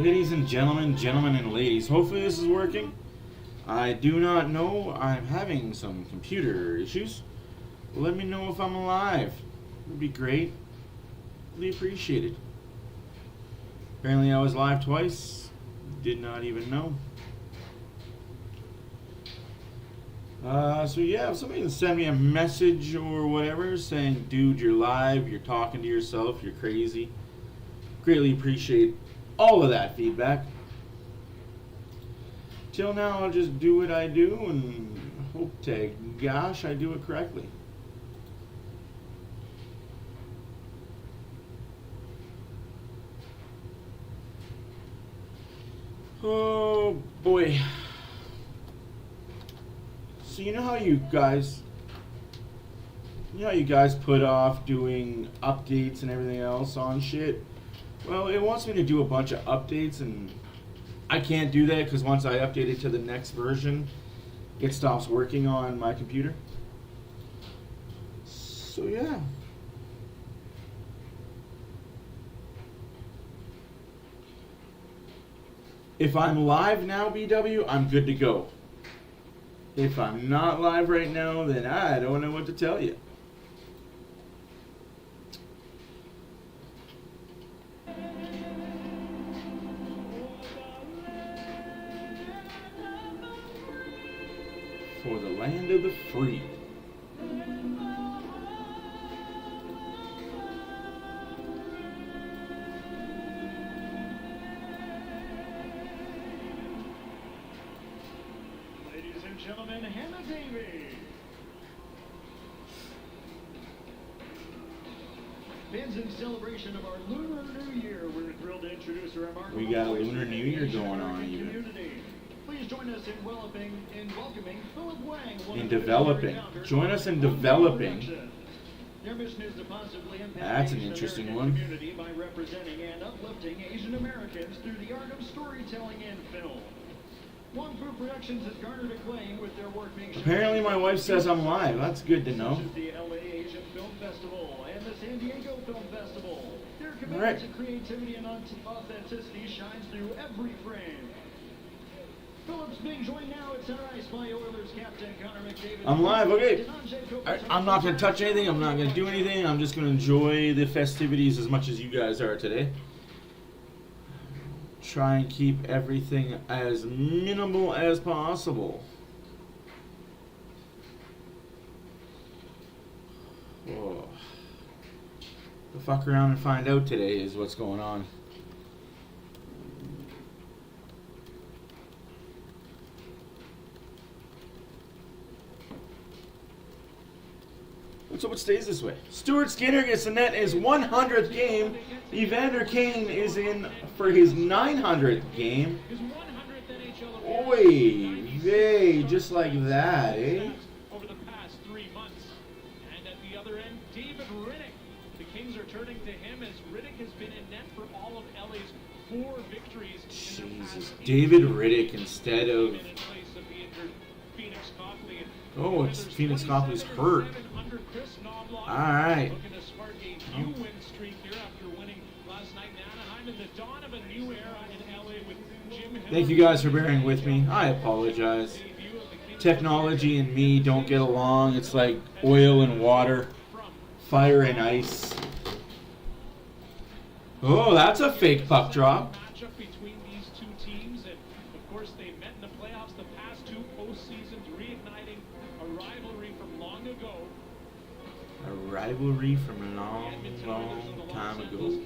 Ladies and gentlemen, gentlemen and ladies, hopefully this is working. I do not know. I'm having some computer issues. Let me know if I'm alive. It would be great. Really appreciated. Apparently I was live twice. Did not even know. So yeah, if somebody can send me a message or whatever saying, dude, you're live, you're talking to yourself, you're crazy. Greatly appreciate all of that feedback. Till now, I'll just do what I do and hope to gosh I do it correctly. Oh boy. So you know how you guys put off doing updates and everything else on shit? Well, it wants me to do a bunch of updates, and I can't do that because once I update it to the next version, it stops working on my computer. So yeah. If I'm live now, BW, I'm good to go. If I'm not live right now, then I don't know what to tell you. For the land of the free. Ladies and gentlemen, Hannah Davey. Fans, in celebration of our Lunar New Year, we're thrilled to introduce a remarkable. We got a Lunar New Year going on even. Community. Please join us in welcoming Philip Wang. In developing. Join us in developing. Their mission is to positively impact That's an Asian interesting American one. community by representing and uplifting Asian Americans through the art of storytelling and film. One Fu Productions has garnered acclaim with their work being shown. Apparently my wife says I'm live. That's good to know. Such as the LA Asian Film Festival and the San Diego Film Festival. Their commitment Right. to creativity and authenticity shines through every frame. Phillips being joined now at center ice by Oilers captain Connor McDavid. I'm live, okay. I'm not going to touch anything. I'm not going to do anything. I'm just going to enjoy the festivities as much as you guys are today. Try and keep everything as minimal as possible. Whoa. The fuck around and find out today is what's going on. Let's hope it stays this way. Stuart Skinner gets the net in his 100th game. Evander Kane is in for his 900th game. Oy vey, just like that, eh? Over the past 3 months. And at the other end, David Riddick. The Kings are turning to him as Riddick has been in net for all of LA's 4 victories. Jesus, David Riddick instead of... Oh, it's Phoenix Copley's hurt. Alright. Thank you guys for bearing with me. I apologize. Technology and me don't get along. It's like oil and water, fire and ice. Oh, that's a fake puck drop. A rivalry from a long, long time ago.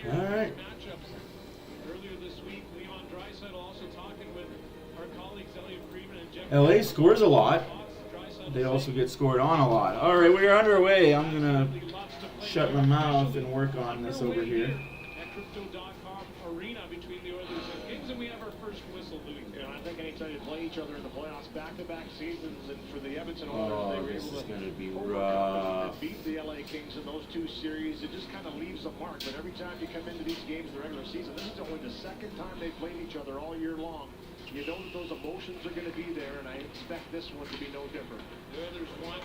Alright. LA scores a lot. They also get scored on a lot. Alright, we're underway. I'm going to shut my mouth and work on this over here. I think anytime you play each other in the playoffs, back-to-back seasons, and for the Edmonton Oilers, they were able to beat the LA Kings in those 2 series. It just kind of leaves a mark. But every time you come into these games in the regular season, this is only the second time they've played each other all year long. You know that those emotions are going to be there, and I expect this one to be no different. The Oilers won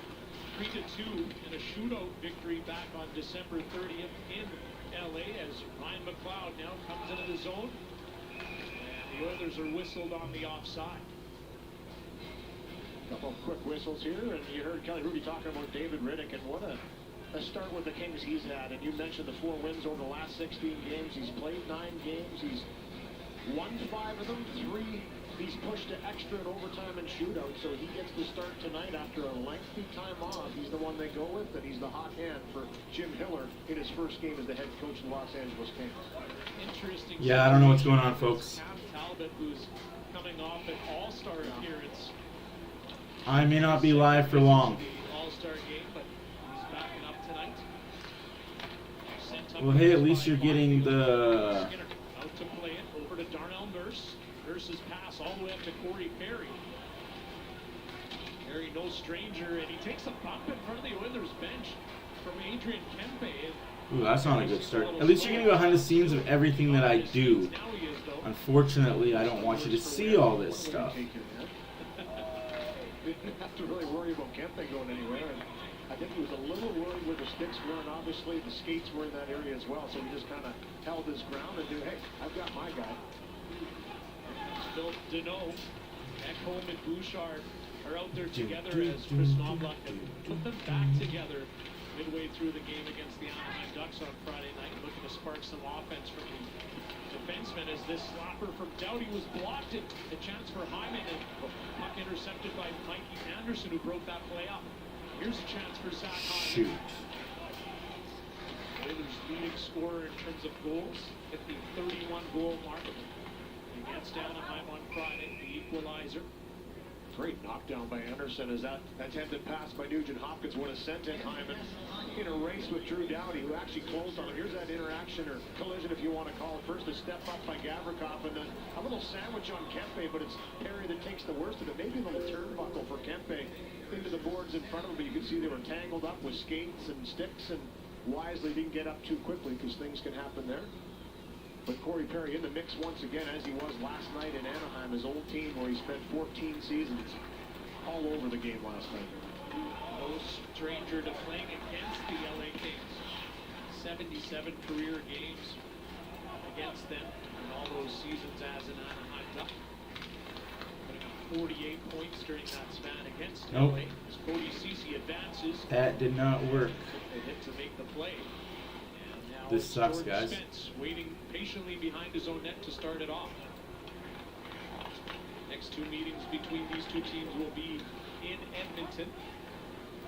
3-2 in a shootout victory back on December 30th in LA as Ryan McLeod now comes into the zone. And the Oilers are whistled on the offside. A couple of quick whistles here, and you heard Kelly Ruby talking about David Riddick, and what a start with the Kings he's had. And you mentioned the 4 wins over the last 16 games. He's played 9 games. He's won 5 of them. 3 he's pushed to extra and overtime and shootout, so he gets to start tonight after a lengthy time off. He's the one they go with, and he's the hot hand for Jim Hiller in his first game as the head coach of the Los Angeles Kings. Interesting. Yeah, I don't know what's going on, folks. Cam Talbot, who's coming off an all-star appearance. I may not be live for long. The all-star game, but he's backing up tonight. Sent up Well, hey, at least you're getting the... Skinner out to play it over to Darnell Nurse. Nurse's pass all the way up to Corey Perry. Perry, no stranger, and he takes a bump in front of the Oilers bench from Adrian Kempe. Ooh, that's not a good start. At least you're going to go behind the scenes of everything that I do. Unfortunately, I don't want you to see all this stuff. Didn't have to really worry about Kempe going anywhere. And I think he was a little worried where the sticks were, and obviously the skates were in that area as well. So he just kind of held his ground and knew, hey, I've got my guy. Phil Deneau, Ekholm and Bouchard are out there together as Chris Knobloch and put them back together midway through the game against the Anaheim Ducks on Friday night, looking to spark some offense from the defenseman as this slapper from Doughty was blocked. A chance for Hyman, and puck intercepted by Mikey Anderson, who broke that play up. Here's a chance for Zach Hyman. Shoot. Oilers leading scorer in terms of goals at the 31-goal mark against Anaheim on Friday, the equalizer. Great knockdown by Anderson as that attempted pass by Nugent Hopkins would have sent in Hyman in a race with Drew Doughty, who actually closed on him. Here's that interaction, or collision if you want to call it. First a step up by Gavrikov, and then a little sandwich on Kempe, but it's Perry that takes the worst of it. Maybe a little turnbuckle for Kempe into the boards in front of him, but you can see they were tangled up with skates and sticks, and wisely didn't get up too quickly because things can happen there. But Corey Perry in the mix once again, as he was last night in Anaheim, his old team where he spent 14 seasons, all over the game last night. No stranger to playing against the LA Kings. 77 career games against them in all those seasons as an Anaheim Duck. Putting up 48 points during that span against LA. As Cody Ceci advances. That did not work. They hit to make the play. This sucks, Jordan guys. Spence waiting patiently behind his own net to start it off. Next 2 meetings between these 2 teams will be in Edmonton.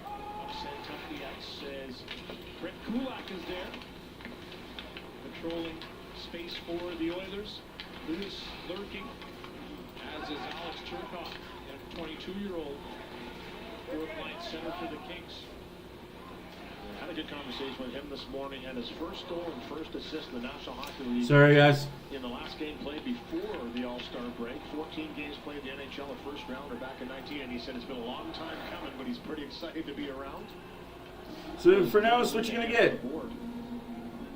Sent up the ice as Brett Kulak is there, patrolling space for the Oilers. Lewis lurking, as is Alex Cherkoff, a 22-year-old fourth-line center for the Kings. Had a good conversation with him this morning, and his first goal and first assist in the National Hockey League. Sorry, guys. In the last game played before the All-Star break. 14 games played in the NHL, a first rounder back in 19, and he said it's been a long time coming, but he's pretty excited to be around. So for now, that's what you're going to get.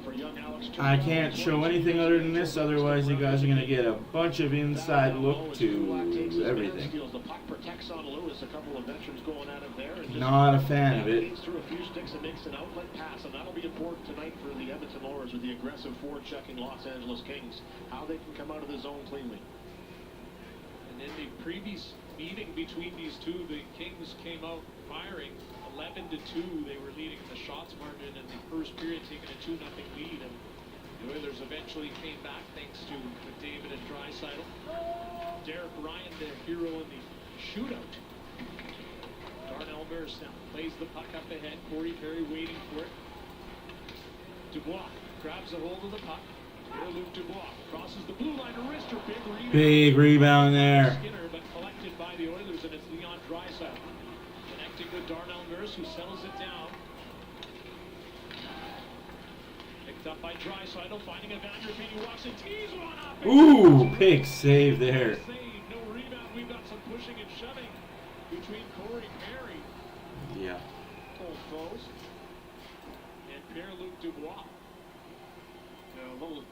For young Alex I can't show anything other than this, otherwise you guys are going to get a bunch of inside look to everything. The puck protects on Lewis, a couple of veterans going at him there. And Not a fan of it. Through a few sticks and makes an outlet pass, and that'll be important tonight for the Edmonton Oilers with the aggressive forward-checking Los Angeles Kings. How they can come out of the zone cleanly. And in the previous meeting between these 2, the Kings came out firing 11-2. They were leading the shots margin in the first period, taking a 2-0 lead. And the Oilers eventually came back thanks to McDavid and Draisaitl. Derek Ryan, the hero in the shootout. Darnell Nurse now plays the puck up ahead. Corey Perry waiting for it. Dubois grabs a hold of the puck. Pierre-Luc Dubois crosses the blue line. A wrist or big rebound. Big rebound there. Skinner, but collected by the Oilers, and it's Leon Draisaitl. Connecting with Darnell Nurse, who settles it down. Picked up by Draisaitl, finding a Vanderbeek. He walks and tees one up. Ooh, big save there. No rebound. We've got some pushing and shoving between Corey Perry, Yeah. Old foes. and Pierre-Luc Dubois. A little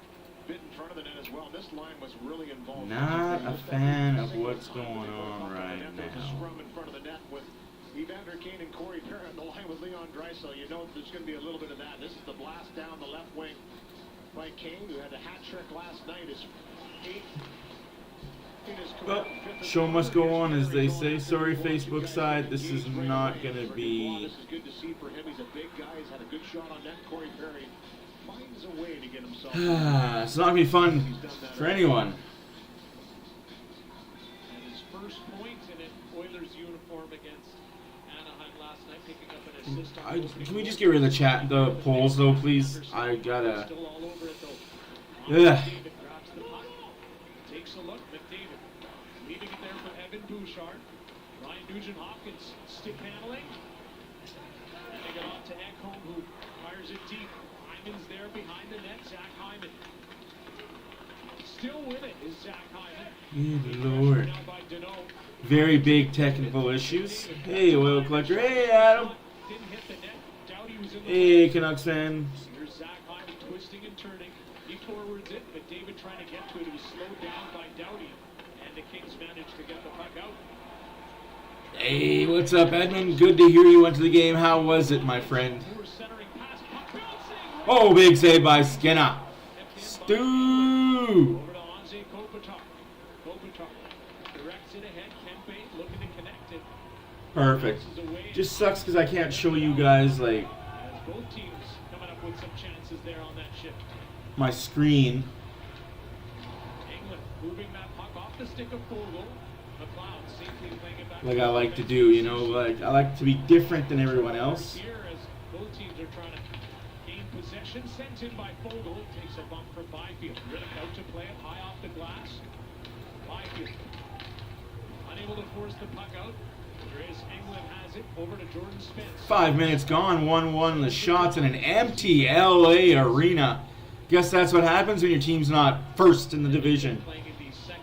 bit in front of the net as well. This line was really involved. Not a fan of what's going on right There's a now. scrum in front of the net with Evander Kane and Corey Perry on the line with Leon Draisaitl. You know there's going to be a little bit of that. This is the blast down the left wing by King, who had a hat trick last night. His eighth in his Well, career. show must go on, as they say. Sorry, Facebook side. This is not going to be... This is good to see for him. He's a big guy. He's had a good shot on net. Corey Perry finds a way to get himself. It's not going to be fun for anyone. And his first point in an Oilers uniform against Anaheim last night, picking up an assist on Can we just get rid of the polls, though, please? I gotta... Still all over it, though. Ugh. McDavid grabs the puck, takes a look. McDavid leaving it there for Evan Bouchard. Ryan Nugent-Hopkins stick handling. Handing it off to Ekholm, who fires it deep. Hyman's there behind the net. Zach Hyman. Still with it is Zach Hyman. Good Lord. Now by Deneau. Very big technical issues. Hey, Oil Collector. Hey, Adam. Didn't hit the net. Doughty was in the Hey, Canucks fan. Here's Zach Hyman twisting and turning. He towards it, but David trying to get to it. He was slowed down by Doughty. And the Kings managed to get the puck out. Hey, what's up, Edmund? Good to hear you went to the game. How was it, my friend? Poor centering pass, puck bouncing. Oh, big save by Skinner. Stu! Over to Anze Kopitar. Kopitar directs it ahead. Kempe looking to connect it. Perfect. Just sucks because I can't show you guys, like, As both teams coming up with some chances there on that shift. my screen. England moving that puck off the stick of Fogle. McLeod safely playing it back. Like I like to do, you know, like I like to be different than everyone else. Here as both teams are trying to gain possession. Sent in by Fogle. Takes a bump from Byfield. Riddick out to play it high off the glass. Byfield unable to force the puck out. Chris England has it over to Jordan Spence. 5 minutes gone, 1-1 the shots in an empty LA arena. Guess that's what happens when your team's not first in the division.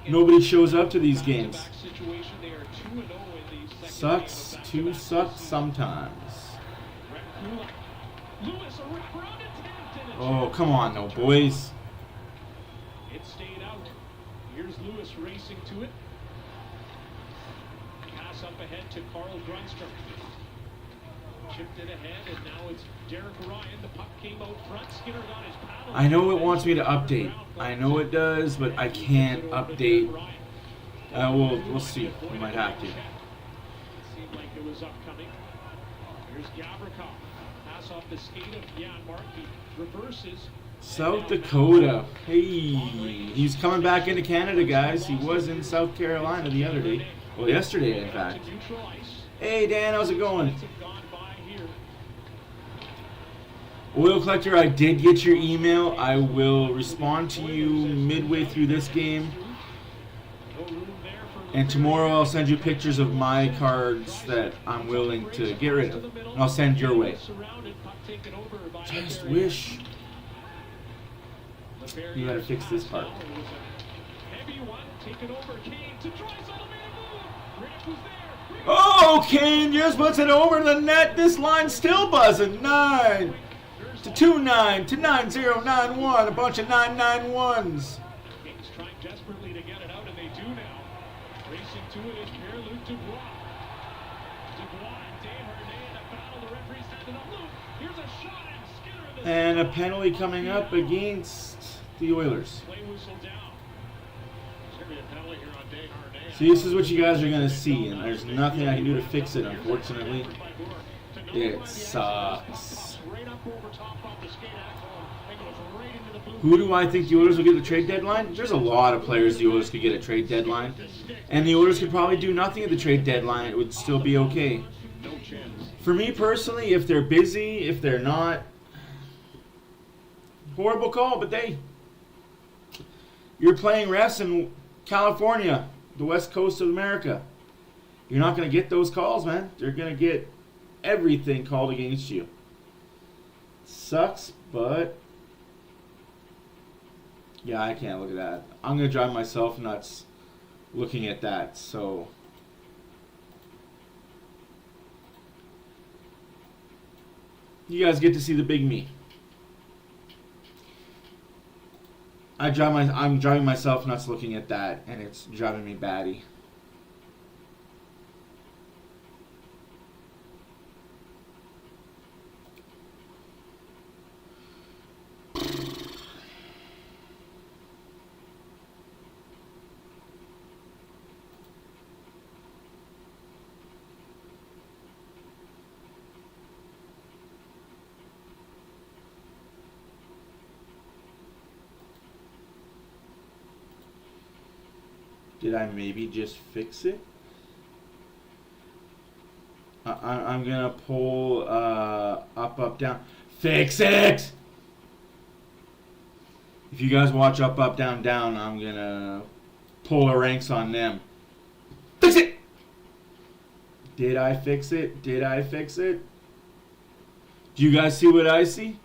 Nobody shows up to these games. Sucks to suck sometimes. Oh, come on, no, boys. It stayed out. Here's Lewis racing to it. Pass up ahead to Carl Grunstrom. Chipped it ahead, and now it's Derek Ryan. The puck came out front. Skinner got his paddle. I know it wants me to update. I know it does, but I can't update. We'll see. We might have to. It seemed like it was upcoming. Here's Gavrikov. Pass off the skate of Jan Markey. Reverses. South Dakota. Hey, he's coming back into Canada, guys. He was in South Carolina the other day. Well, yesterday, in fact. Hey, Dan, how's it going? Oil Collector, I did get your email. I will respond to you midway through this game. And tomorrow I'll send you pictures of my cards that I'm willing to get rid of. And I'll send your way. Just wish. You gotta fix this part. Oh, Kane just puts it over the net. This line's still buzzing. 9 to 2-9 to 9091. A bunch of 991s. Kings trying desperately to get it out, and they do now. Racing to it is Pierre-Luc Dubois. Dubois and Desharnais in a battle. The referee's handed up. Luke, here's a shot, and Skinner. And a penalty coming up against the Oilers. Play whistle down. There's going to be a penalty here on Desharnais. See, this is what you guys are going to see, and there's nothing I can do to fix it, unfortunately. It sucks. Who do I think the Oilers will get at the trade deadline? There's a lot of players the Oilers could get at trade deadline. And the Oilers could probably do nothing at the trade deadline. It would still be okay. For me personally, if they're busy, if they're not, horrible call, but you're playing refs in California, the west coast of America. You're not going to get those calls, man. They're going to get everything called against you. Sucks, but yeah, I can't look at that. I'm going to drive myself nuts looking at that, so you guys get to see the big me. I'm driving myself nuts looking at that, and it's driving me batty. Did I maybe just fix it? I'm gonna pull up, down. Fix it! If you guys watch up, down, down, I'm gonna pull the ranks on them. Fix it! Did I fix it? Did I fix it? Do you guys see what I see?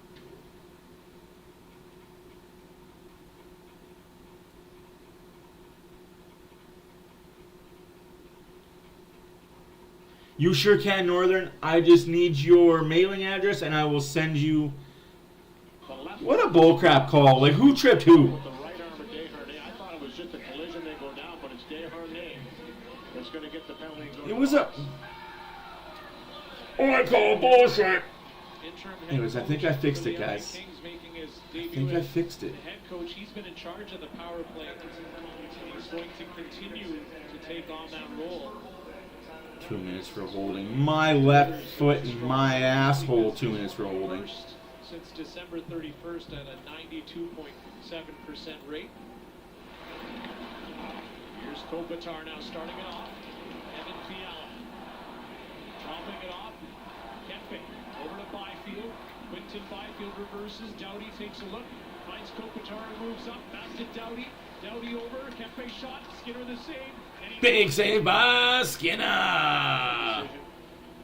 You sure can, Northern. I just need your mailing address and I will send you... What a bullcrap call. Like, who tripped who? With the right arm of Desharnais. I thought it was just a collision. They go down, but it's Desharnais that's going to get the penalty. It was a... Oh, I call bullshit. Anyways, I think I fixed it, guys. I think I fixed it. The head coach, he's been in charge of the power play. He's going to continue to take on that role. 2 minutes for holding. My left foot and my asshole, 2 minutes for holding. Since December 31st at a 92.7% rate. Here's Kopitar now starting it off. Evan Fiala. Dropping it off. Kempe over to Byfield. Quinton Byfield reverses. Doughty takes a look. Finds Kopitar and moves up. Back to Doughty. Doughty over. Kempe shot. Skinner the save. Big save by Skinner.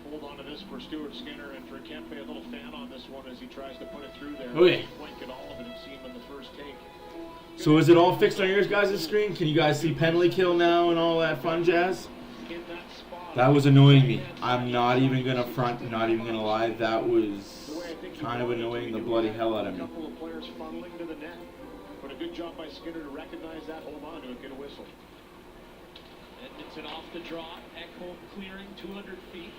Hold on to this for Stuart Skinner and for Kempe. A little fan on this one as he tries to put it through there. Okay. Blanket all of it, it seemed, in the first take. So is it all fixed on your guys' screen? Can you guys see penalty kill now and all that fun jazz? In that spot, That was annoying me. I'm not even going to front, not even going to lie. That was kind of annoying the bloody hell out of a me. couple of players funneling to the net. But a good job by Skinner to recognize that, hold on to it, get a whistle. Edmonton off the draw. Ekholm clearing 200 feet.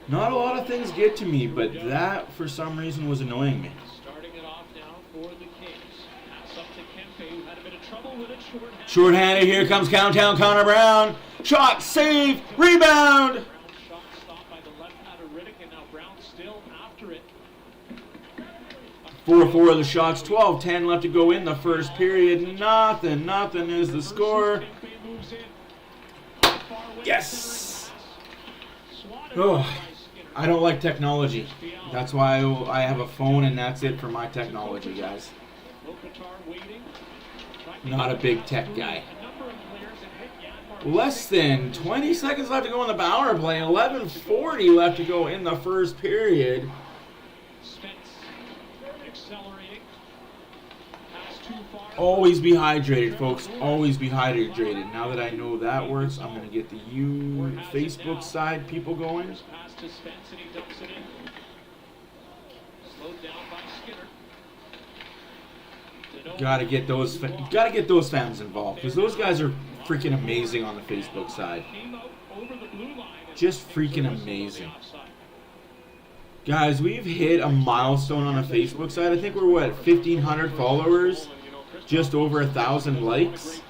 Not a lot of things get to me, but that, for some reason, was annoying me. Starting it off now for the Kings. Pass up to Kempe, who had a bit of trouble with it. Short-handed, here comes Countdown Connor Brown. Shot, save, rebound! Brown shot stopped by the left out of Riddick, and now Brown still after it. 4-4 of the shots, 12-10 left to go in the first period. Nothing is the score. Yes! Oh, I don't like technology. That's why I have a phone and that's it for my technology, guys. Not a big tech guy. Less than 20 seconds left to go in the power play. 11:40 left to go in the first period. Always be hydrated, folks. Always be hydrated. Now that I know that works, I'm going to get the Facebook side people going. Gotta get those fans involved because those guys are freaking amazing on the Facebook side. Just freaking amazing. Guys, we've hit a milestone on the Facebook side. I think we're, what, 1,500 followers? Just over 1,000 likes?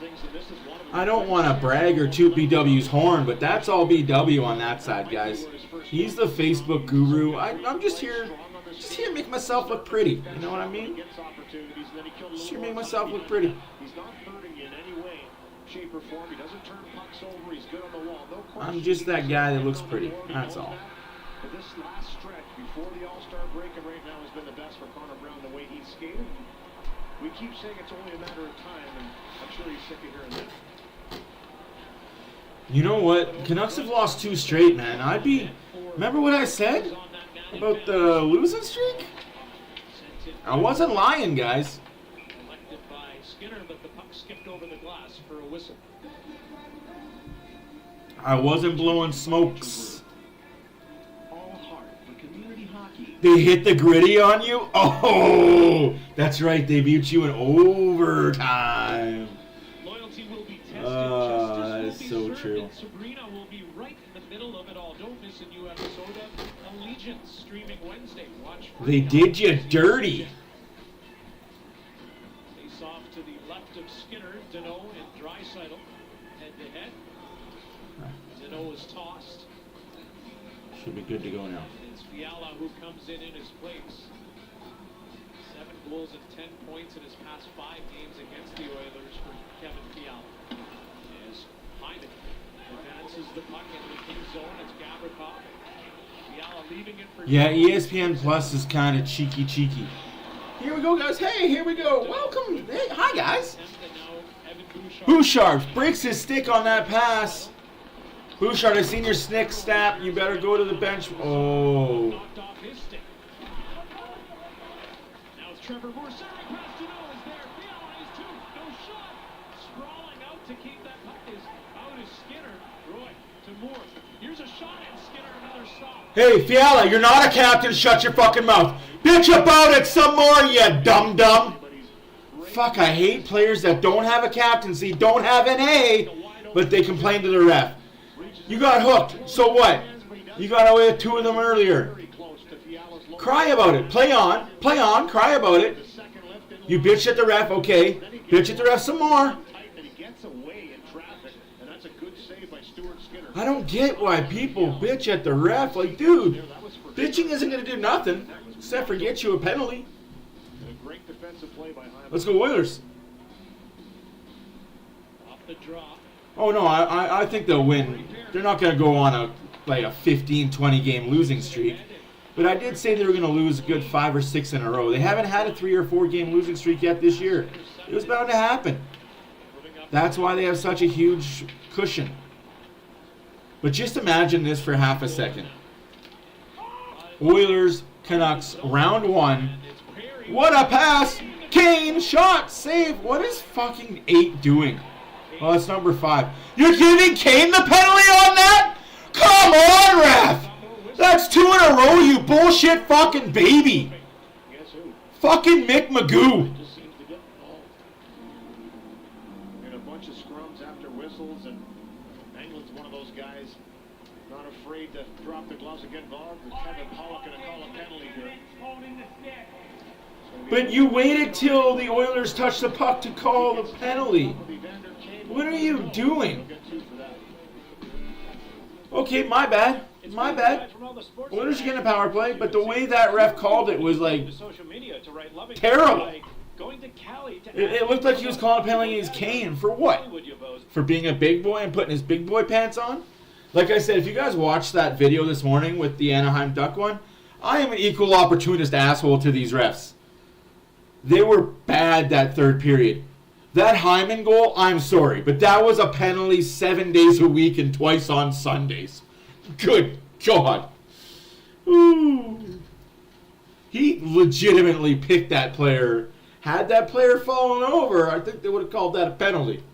I don't want to brag or toot BW's horn, but that's all BW on that side, guys. He's the Facebook guru. I'm just here to make myself look pretty. You know what I mean? Just here to make myself look pretty. I'm just that guy that looks pretty. That's all. This last stretch before the All-Star break and right now has been the best for Connor Brown, the way he's skated. We keep saying it's only a matter of time, and I'm sure he's sick of hearing that. You know what? Canucks have lost 2 straight, man. Remember what I said about the losing streak? I wasn't lying, guys. Elected by Skinner, but the puck skipped over the glass for a whistle. I wasn't blowing smokes. They hit the gritty on you? Oh, that's right. They beat you in overtime. Loyalty will be tested. That is so true. Sabrina will be right in the middle of it all. Don't miss a new episode of Allegiance streaming Wednesday. Watch. They did you dirty. Face off to the left of Skinner, Deneau and Draisaitl head to head. Deneau is tossed. Should be good to go now. It's Fiala who comes in his place. 7 goals and 10 points in his past 5 games against the Oilers for Kevin Fiala. As Hyman advances the puck in the Kings zone, it's Gavrikov. Fiala leaving it for... Yeah, ESPN Plus is kind of cheeky. Here we go, guys. Hey, here we go. Welcome. Hey, hi, guys. Bouchard breaks his stick on that pass. Bouchard, I seen your snick snap. You better go to the bench. Oh. Knocked off his stick. Now it's Trevor Moore. Crastino is there. Fiala is two. No shot. Sprawling out to keep that puck is out is Skinner. Roy to Moore. Here's a shot and Skinner another stop. Hey, Fiala, you're not a captain. Shut your fucking mouth. Bitch about it some more, you dum-dum. Fuck, I hate players that don't have a captaincy, don't have an A, but they complain to the ref. You got hooked. So what? You got away with two of them earlier. Cry about it. Play on. Cry about it. You bitch at the ref. Okay. Bitch at the ref some more. I don't get why people bitch at the ref. Like, dude, bitching isn't going to do nothing except for get you a penalty. Let's go Oilers. Off the draw. Oh, no, I think they'll win. They're not going to go on a 15-20 game losing streak. But I did say they were going to lose a good 5 or 6 in a row. They haven't had a 3 or 4 game losing streak yet this year. It was bound to happen. That's why they have such a huge cushion. But just imagine this for half a second. Oilers, Canucks, round 1. What a pass! Kane, shot, save. What is fucking 8 doing? Oh, it's number 5. You're giving Kane the penalty on that? Come on, ref! That's 2 in a row, you bullshit fucking baby. Fucking Mick Magoo. In a bunch of scrums after whistles, and Engelland's one of those guys not afraid to drop the gloves again. Kevin Pollock going to call a penalty here. But you waited till the Oilers touched the puck to call the penalty. What are you doing? Okay, my bad. Oilers are getting a power play, but the way that ref called it was like terrible. It looked like he was calling a penalty against Kane. For what? For being a big boy and putting his big boy pants on? Like I said, if you guys watched that video this morning with the Anaheim Duck one, I am an equal opportunist asshole to these refs. They were bad that third period. That Hyman goal, I'm sorry, but that was a penalty 7 days a week and twice on Sundays. Good God. Ooh. He legitimately picked that player. Had that player fallen over, I think they would have called that a penalty.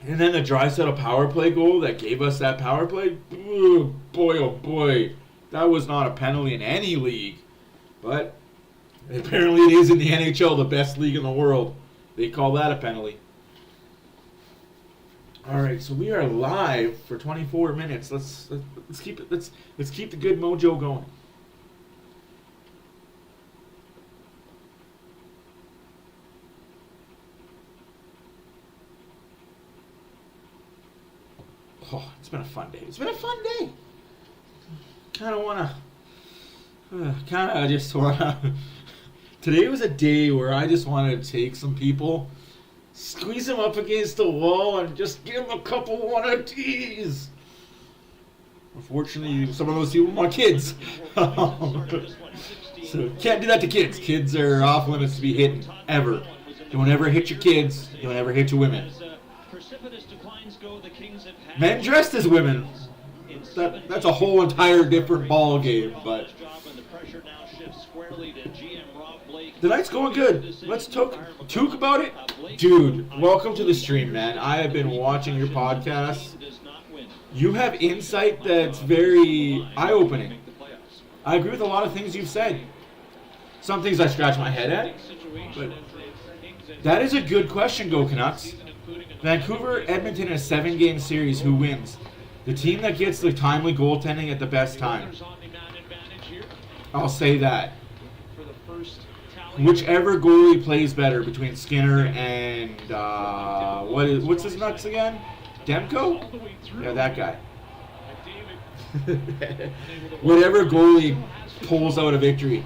And then the Draisaitl power play goal that gave us that power play, ooh, boy, oh boy. That was not a penalty in any league. But apparently it is in the NHL, the best league in the world. They call that a penalty. All right, so we are live for 24 minutes. Let's keep it. Let's keep the good mojo going. Oh, it's been a fun day. Today was a day where I just wanted to take some people, squeeze them up against the wall, and just give them a couple one-of-tees. Unfortunately, some of those people are my kids. So can't do that to kids. Kids are off limits to be hit ever. Don't ever hit your kids. Don't ever hit your women. Men dressed as women. That's a whole entire different ball game, but the night's going good. Let's talk about it. Dude, welcome to the stream, man. I have been watching your podcast. You have insight that's very eye-opening. I agree with a lot of things you've said. Some things I scratch my head at, but that is a good question, Go Canucks. Vancouver, Edmonton in a 7-game series, who wins? The team that gets the timely goaltending at the best time. I'll say that. Whichever goalie plays better between Skinner and what's his nuts again? Demko? Yeah, that guy. Whatever goalie pulls out a victory.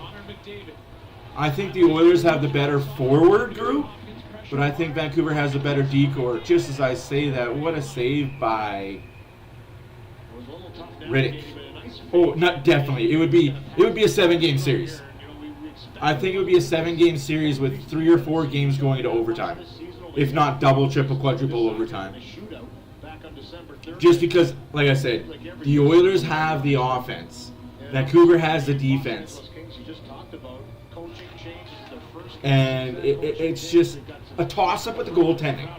I think the Oilers have the better forward group, but I think Vancouver has the better decor. Just as I say that, what a save by Riddick. Oh, not definitely. It would be a 7-game series. I think it would be a 7-game series with 3 or 4 games going into overtime, if not double, triple, quadruple overtime. Just because, like I said, the Oilers have the offense. Vancouver has the defense. And it's just a toss-up with the goaltending.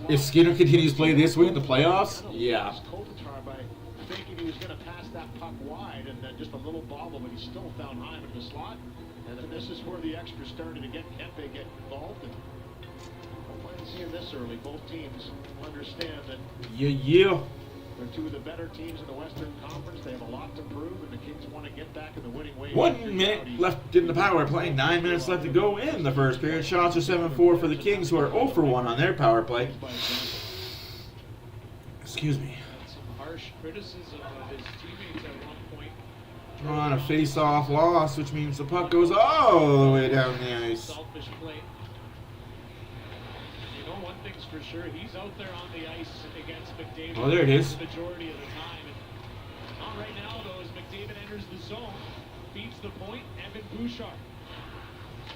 If Skinner continues to play this way in the playoffs, yeah. Thinking he was going to pass that puck wide, and then just a little bobble, but he still found Hyman in the slot. And then this is where the extra started to get Kempe get involved. And I don't mind seeing this early. Both teams understand that Yeah. they're two of the better teams in the Western Conference. They have a lot to prove, and the Kings want to get back in the winning way. 1 minute left in the power play. 9 minutes left to go in the first period. Shots are 7-4 for the Kings, who are 0 for 1 on their power play. Excuse me. Harsh criticism of his teammates at one point. On a face-off loss, which means the puck goes all the way down the ice. Selfish play. You know, one thing's for sure, he's out there on the ice against McDavid. Oh, there it is. The majority of the time. And not right now, though, as McDavid enters the zone, feeds the point, Evan Bouchard.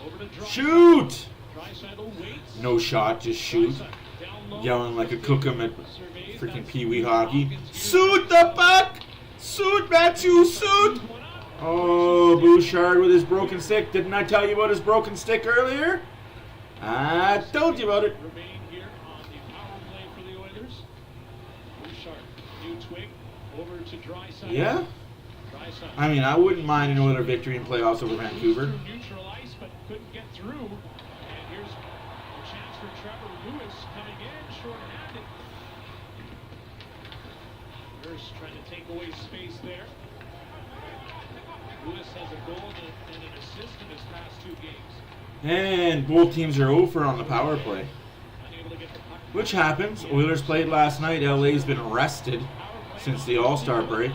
Over to Draisaitl. Shoot! Draisaitl waits. No shot, just shoot. Draisaitl down low. Yelling like a cookum at freaking Pee-wee hockey. Suit the puck! Suit, Matthew, suit! Oh, Bouchard with his broken stick. Didn't I tell you about his broken stick earlier? I told you about it. Remain here on the power play for the Oilers. Bouchard, new twig, over to Draisaitl. Yeah? Draisaitl. I mean, I wouldn't mind an Oiler victory in playoffs over Vancouver. Through neutral ice, but couldn't get through. And here's a chance for Trevor Lewis coming in, short-handed. Nurse trying to take away space there. Lewis has a goal and an assist in his past 2 games. And both teams are over on the power play. Unable to get the puck. Which happens. Oilers played last night. LA's been rested since the All-Star break.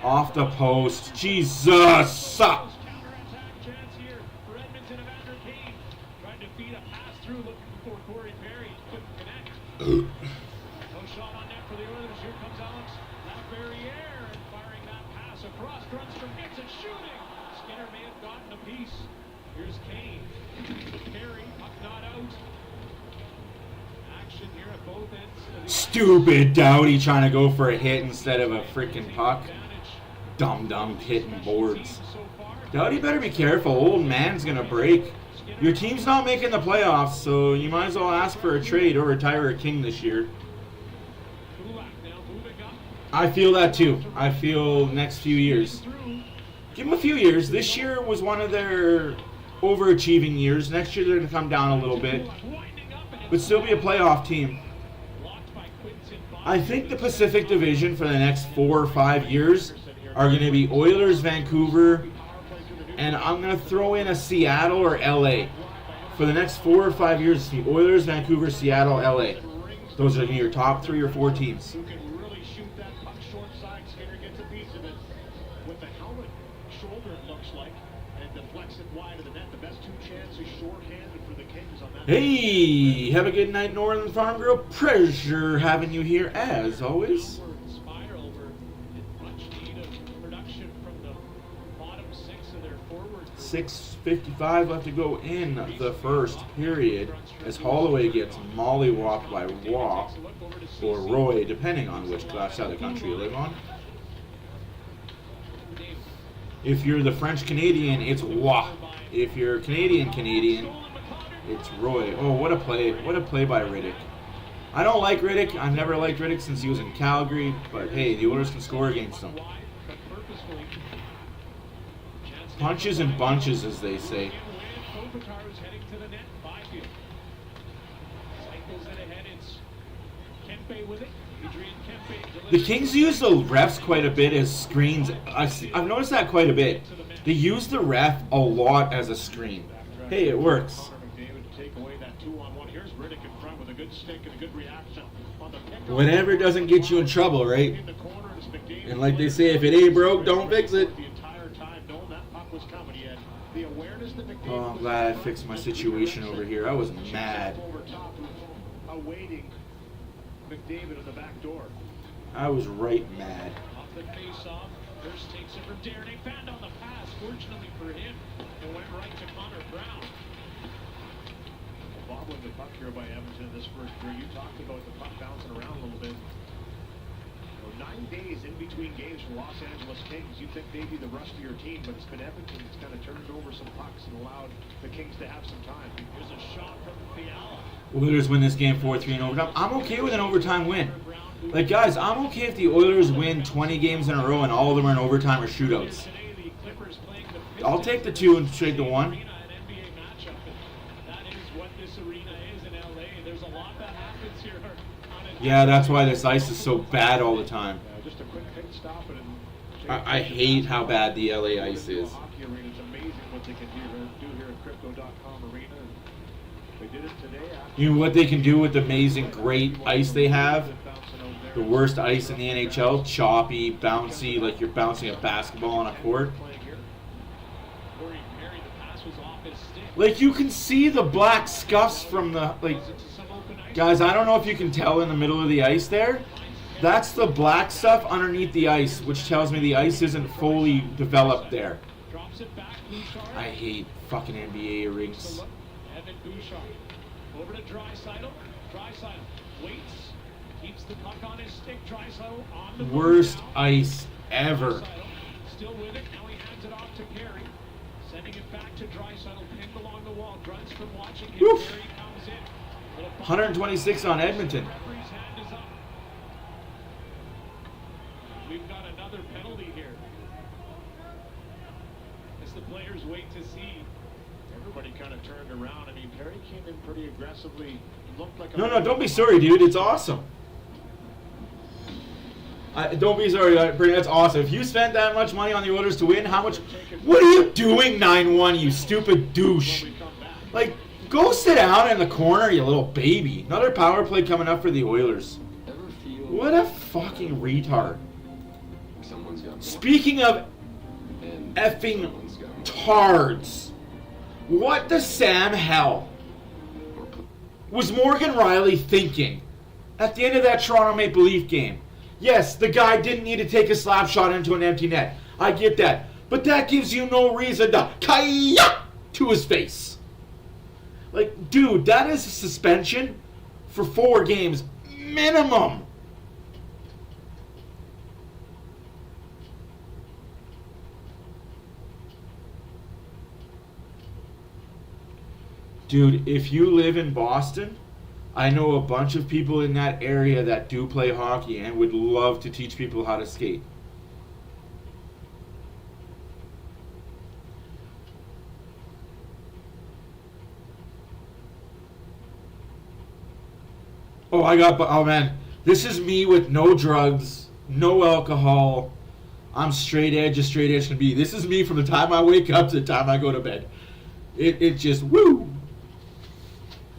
Off the post. Jesus! Counterattack chance here for Edmonton. Evander Kane tried to feed a pass through, looking for Corey Perry. Couldn't connect. No shot on net for the Oilers. Here comes Alex Laferriere and firing that pass across. Grundstrom gets it, shooting. Skinner may have gotten a piece. Here's Kane. Perry, puck not out. Action here at both ends. Stupid Doughty trying to go for a hit instead of a freaking puck. Dumb hitting boards. Doughty better be careful. Old man's gonna break. Your team's not making the playoffs, so you might as well ask for a trade or retire a King this year. I feel that too. I feel next few years. Give them a few years. This year was one of their overachieving years. Next year they're going to come down a little bit, but still be a playoff team. I think the Pacific Division for the next 4 or 5 years are going to be Oilers, Vancouver, and I'm going to throw in a Seattle or LA. For the next 4 or 5 years, it's the Oilers, Vancouver, Seattle, LA. Those are your top 3 or 4 teams. Who can really shoot that puck short side. Skinner gets a piece of it with the helmet shoulder, it looks like, and deflects it wide of the net. The best 2 chances short-handed for the Kings on that. Hey, have a good night, Northern Farm Girl. Pleasure having you here as always. Spiral, we're in much need of production from the bottom 6 of their forward. 6:55 left to go in the first period as Holloway gets mollywopped by Waugh or Roy, depending on which side of the country you live on. If you're the French Canadian, it's Waugh. If you're Canadian, it's Roy. Oh, what a play. What a play by Riddick. I don't like Riddick. I've never liked Riddick since he was in Calgary, but hey, the Oilers can score against him. Punches and bunches, as they say. The Kings use the refs quite a bit as screens. I've noticed that quite a bit. They use the ref a lot as a screen. Hey, it works. Whatever doesn't get you in trouble, right? And like they say, if it ain't broke, don't fix it. was coming. He had the awareness that McDavid Oh, I'm glad I fixed my situation over here. I was mad. Over top, awaiting McDavid on the back door. I was right mad. Off the face-off. Hurst takes it from Darren. Found on the pass. Fortunately for him, it went right to Connor Brown. Bobbling the puck here by Edmonton in this first period. You talked about the puck bouncing around a little bit. 9 days in between games for Los Angeles Kings. You think maybe the rust of your team, but it's been Edmonton that's kind of turned over some pucks and allowed the Kings to have some time. Here's a shot from Fiala. Oilers win this game 4-3 in overtime. I'm okay with an overtime win. Like, guys, I'm okay if the Oilers win 20 games in a row and all of them are in overtime or shootouts. I'll take the 2 and trade the 1. Yeah, that's why this ice is so bad all the time. Just a quick pit stop and I hate how bad the LA ice is. Hockey arena. It's amazing what they can do here at Crypto.com Arena. They did it today. You know what they can do with the amazing, great ice they have? The worst ice in the NHL, choppy, bouncy, like you're bouncing a basketball on a court. Like you can see the black scuffs from the, like, guys, I don't know if you can tell in the middle of the ice there. That's the black stuff underneath the ice, which tells me the ice isn't fully developed there. I hate fucking NBA rinks. Evan Bouchard over to Draisaitl. Draisaitl waits, keeps the puck on his stick. Draisaitl on the Worst ice ever. Still with it. Now he hands it off to Carey, sending it back to Draisaitl. Pinned along the wall. Druns from watching him. Woof. Carey comes in. 126 on Edmonton. Referee's hand is up. We've got another penalty here. As the players wait to see. Everybody kind of turned around. I mean, Perry came in pretty aggressively. Looked like No, don't be sorry, dude. It's awesome. Don't be sorry, Brady. That's awesome. If you spent that much money on the Oilers to win, how much? What are you doing 9-1, you stupid douche? Like, go sit down in the corner, you little baby. Another power play coming up for the Oilers. What a fucking retard. Speaking of effing tards, what the Sam hell was Morgan Riley thinking at the end of that Toronto Maple Leaf game? Yes, the guy didn't need to take a slap shot into an empty net. I get that. But that gives you no reason to kaya to his face. Like, dude, that is a suspension for 4 games minimum. Dude, if you live in Boston, I know a bunch of people in that area that do play hockey and would love to teach people how to skate. Oh man, this is me with no drugs, no alcohol. I'm straight edge as straight edge can be. This is me from the time I wake up to the time I go to bed. It just, woo!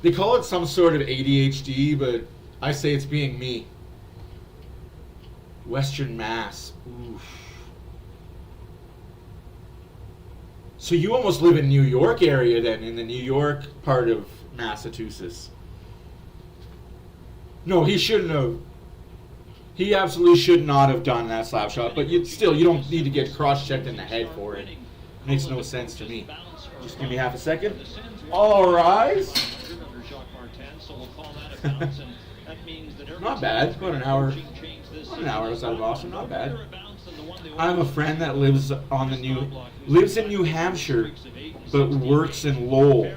They call it some sort of ADHD, but I say it's being me. Western Mass. Oof. So you almost live in New York area then, in the New York part of Massachusetts. No, he shouldn't have. He absolutely should not have done that slap shot, but you don't need to get cross-checked in the head for it. Makes no sense to me. Just give me half a second. All rise. Not bad. About an hour. About an hour outside of Boston. Not bad. I have a friend that lives in New Hampshire, but works in Lowell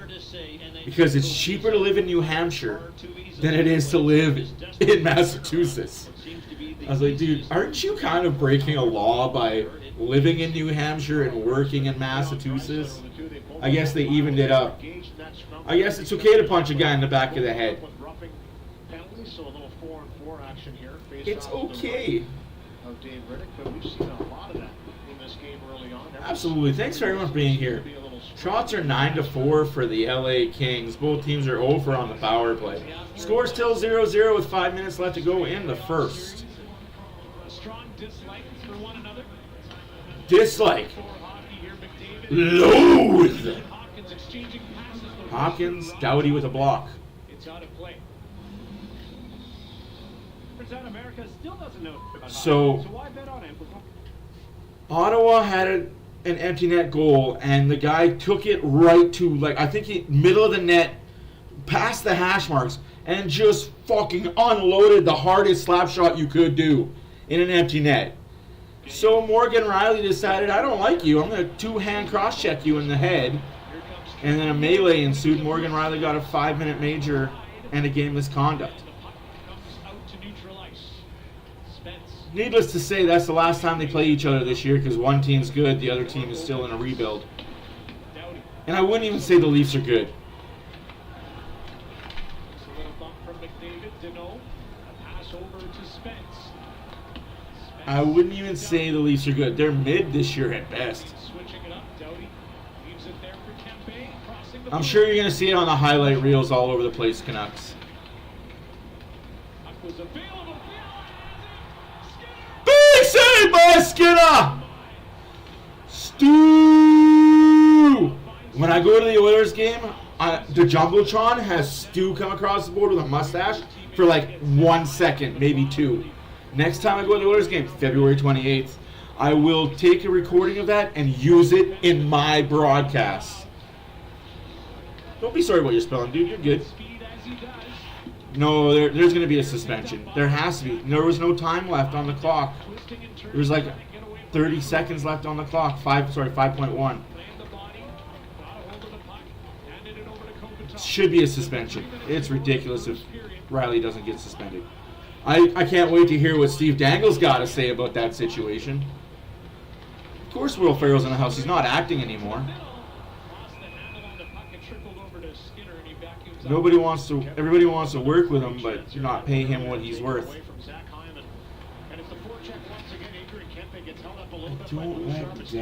because it's cheaper to live in New Hampshire than it is to live in Massachusetts. I was like, dude, aren't you kind of breaking a law by living in New Hampshire and working in Massachusetts? I guess they evened it up. I guess it's okay to punch a guy in the back of the head. It's okay. Absolutely. Thanks for everyone for being here. Shots are 9-4 for the LA Kings. Both teams are over on the power play. Score still 0-0 with 5 minutes left to go in the first. A strong dislike for one another. Dislike. For hockey here, McDavid Loathe. Hawkins exchanging passes. Hawkins, Doughty with a block. It's out of play. America still doesn't know about So why bet on him? Ottawa had an empty net goal, and the guy took it right to, like, I think he middle of the net, past the hash marks, and just fucking unloaded the hardest slap shot you could do in an empty net. So Morgan Riley decided, I don't like you. I'm going to two-hand cross-check you in the head. And then a melee ensued. Morgan Riley got a 5-minute major and a game misconduct. Needless to say, that's the last time they play each other this year because one team's good, the other team is still in a rebuild. And I wouldn't even say the Leafs are good. I wouldn't even say the Leafs are good. They're mid this year at best. I'm sure you're going to see it on the highlight reels all over the place, Canucks. Big save by Skinner! Stu! When I go to the Oilers game, the Jumbotron has Stu come across the board with a mustache for like 1 second, maybe 2. Next time I go to the Oilers game, February 28th, I will take a recording of that and use it in my broadcast. Don't be sorry about your spelling, dude. You're good. No, there's going to be a suspension. There has to be. There was no time left on the clock. There was like 30 seconds left on the clock. 5.1. Should be a suspension. It's ridiculous if Riley doesn't get suspended. I can't wait to hear what Steve Dangle's got to say about that situation. Of course Will Ferrell's in the house. He's not acting anymore. Everybody wants to work with him, but not pay him what he's worth. I don't like that. He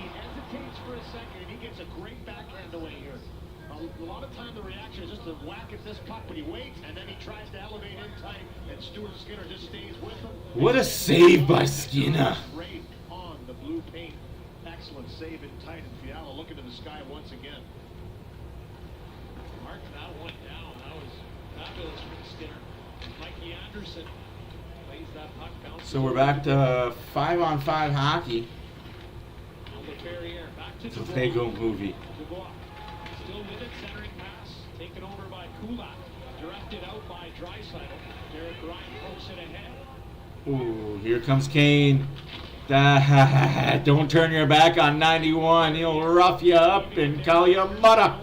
hesitates for a second, and he gets a great backhand away here. A lot of time the reaction is just to whack at this puck, but he waits, and then he tries to elevate in tight, and Stuart Skinner just stays with him. What a save by Skinner. Right on the blue paint. Excellent save in tight, and Fiala looking to the sky once again. Mark that one down. That was fabulous from Skinner. Mikey Anderson plays that puck bounce. So we're back to 5-on-5 hockey. It's a Lego movie. Still with it, centering pass, taken over by Kulak, directed out by Draisaitl. Derek Ryan pokes it ahead. Ooh, here comes Kane. Don't turn your back on 91. He'll rough you up and call you mudda.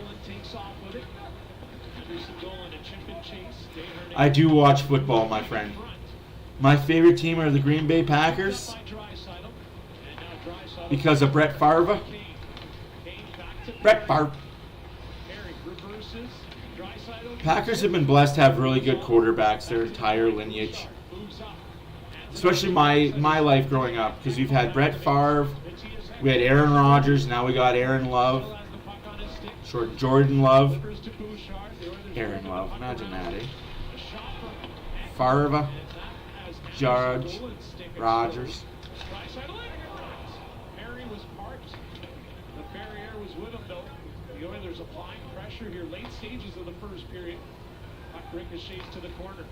I do watch football, my friend. My favorite team are the Green Bay Packers because of Brett Favre. Brett Favre. Packers have been blessed to have really good quarterbacks their entire lineage. Especially my life growing up, because we've had Brett Favre, we had Aaron Rodgers, now we got Aaron Love, Jordan Love, Aaron Love, imagine that, eh? Favre, Judge, Rodgers. The Oilers applying pressure here, late stages of the first period. Puck ricochets to the corner.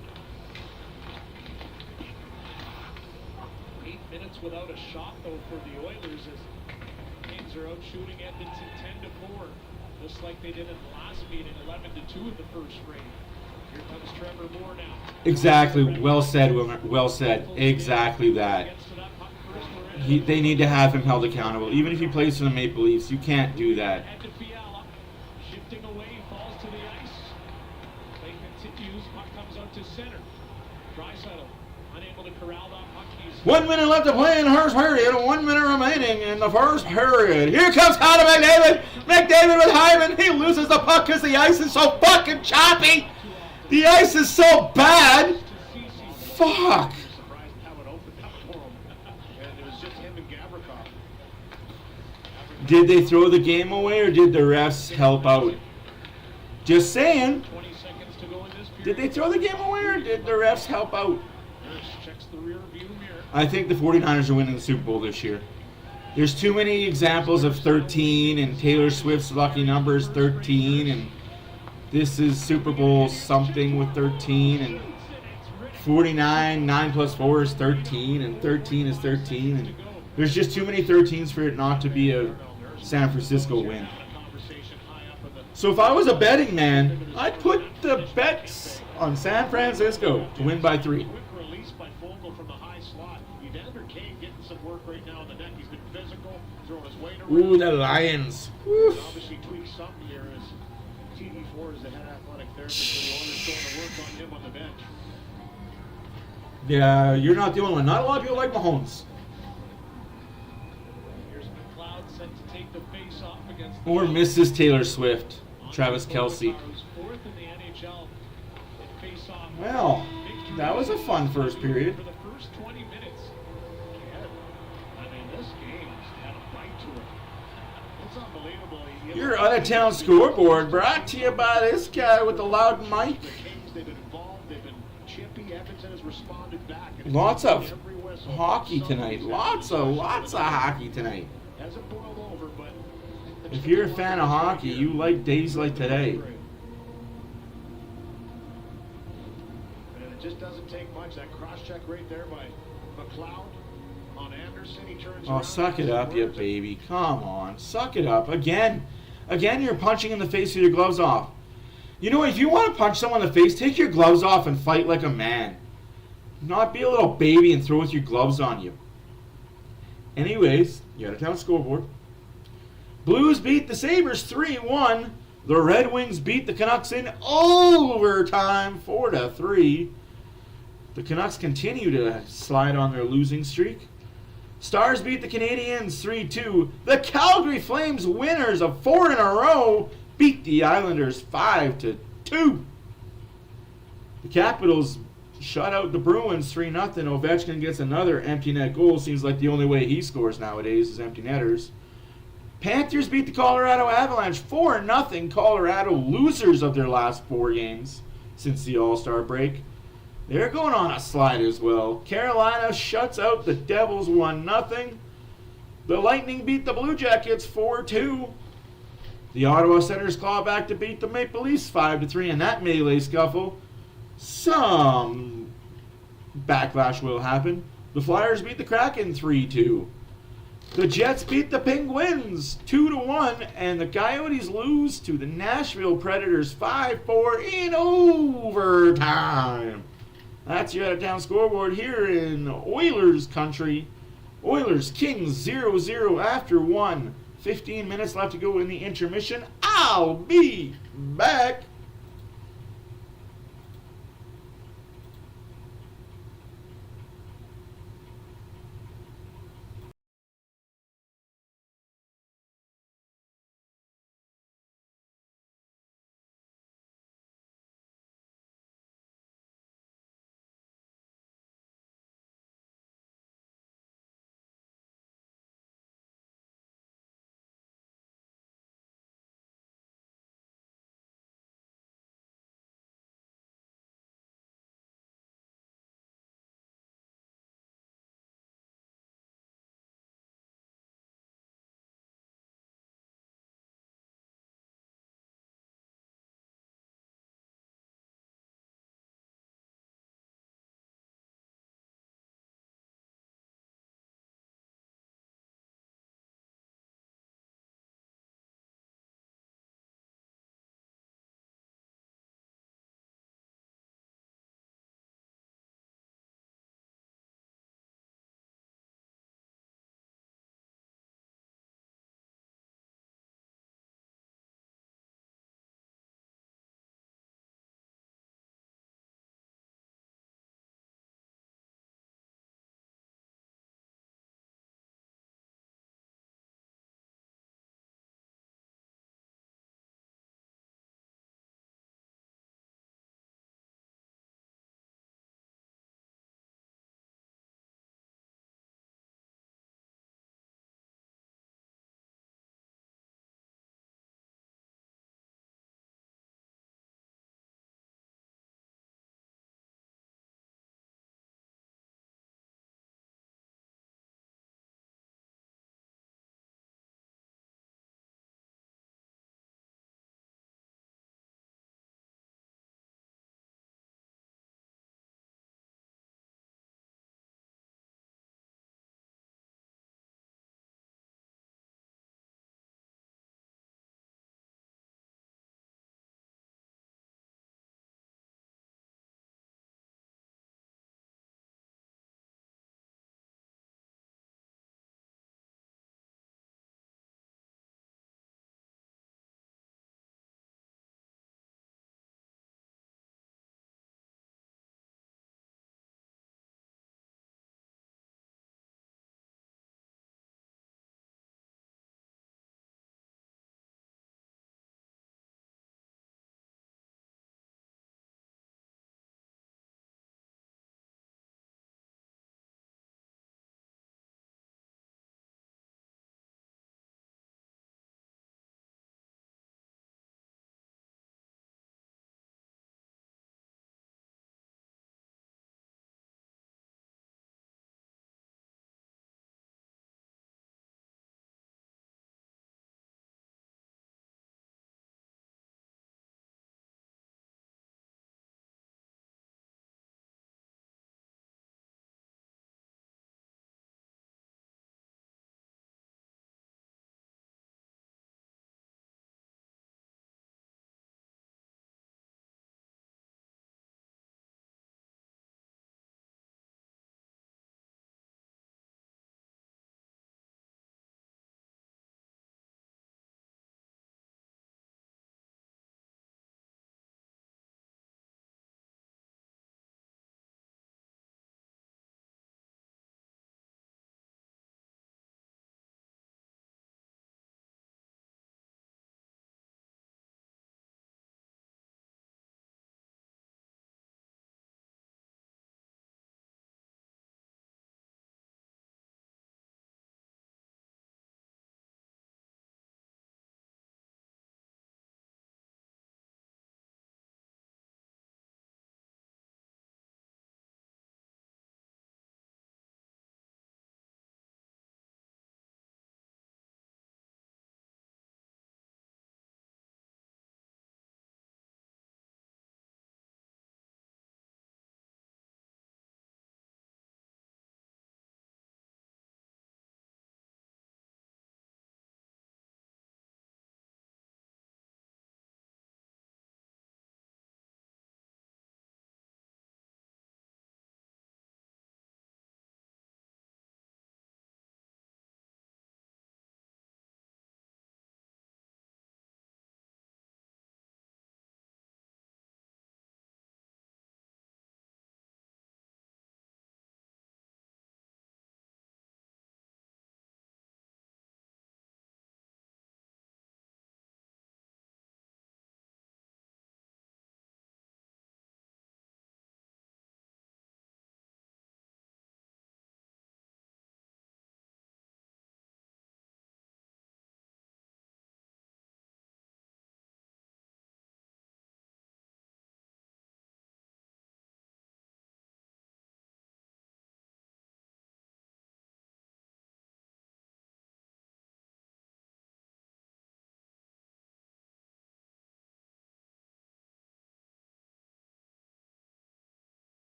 8 minutes without a shot, though, for the Oilers as Kings are out shooting Edmonton 10-4, just like they did in the last meeting, 11-2 in the first frame. Here comes Trevor Moore now. Exactly. Well said, Wilmer. Well said. Exactly that. They need to have him held accountable. Even if he plays for the Maple Leafs, you can't do that. Shifting away, falls to the ice. Play continues. Puck comes out to center. Draisaitl unable to corral that puck. 1 minute left to play in the first period. 1 minute remaining in the first period. Here comes Connor McDavid. McDavid with Hyman. He loses the puck because the ice is so fucking choppy. The ice is so bad. Fuck. Did they throw the game away or did the refs help out? Just saying. Did they throw the game away or did the refs help out? I think the 49ers are winning the Super Bowl this year. There's too many examples of 13 and Taylor Swift's lucky number is 13 and this is Super Bowl something with 13 and 49, 9 plus 4 is 13 and 13 is 13 and there's just too many 13s for it not to be a San Francisco win. So if I was a betting man, I'd put the bets on San Francisco to win by 3. Ooh, the Lions. Woo. Obviously tweaked something there as TV4 is the head athletic therapist, so the Oilers going to work on him on the bench. Yeah, you're not the only one. Not a lot of people like Mahomes. Here's McLeod set to take the face off against Or Mrs. Taylor Swift, Travis Kelce. Fourth in the NHL in face-off. Well, that was a fun first period. For the first 20 minutes. I mean, this game has had a bite to it. It's unbelievable. Your out-of-town scoreboard brought to you by this guy with the loud mic. The Kings, they've been involved, they've been chippy. Edmonton has responded back. Lots of hockey tonight. Lots of hockey tonight. Hasn't boiled over, but If you're a fan of hockey, you like days like today. And it just doesn't take much. That cross-check right there by McLeod on Anderson. He turns Oh, around. suck it up, you baby. Come on. Suck it up. Again, you're punching in the face with your gloves off. You know, if you want to punch someone in the face, take your gloves off and fight like a man. Not be a little baby and throw with your gloves on you. Anyways, you got a town scoreboard. Blues beat the Sabres 3-1. The Red Wings beat the Canucks in overtime 4-3. The Canucks continue to slide on their losing streak. Stars beat the Canadiens 3-2. The Calgary Flames, winners of 4 in a row, beat the Islanders 5-2. The Capitals shut out the Bruins 3-0. Ovechkin gets another empty net goal. Seems like the only way he scores nowadays is empty netters. Panthers beat the Colorado Avalanche 4-0. Colorado, losers of their last 4 games since the All-Star break. They're going on a slide as well. Carolina shuts out the Devils 1-0. The Lightning beat the Blue Jackets 4-2. The Ottawa Senators claw back to beat the Maple Leafs 5-3 in that melee scuffle. Some backlash will happen. The Flyers beat the Kraken 3-2. The Jets beat the Penguins 2-1, and the Coyotes lose to the Nashville Predators 5-4 in overtime. That's your out-of-town scoreboard here in Oilers country. Oilers Kings 0-0 after 1. 15 minutes left to go in the intermission. I'll be back.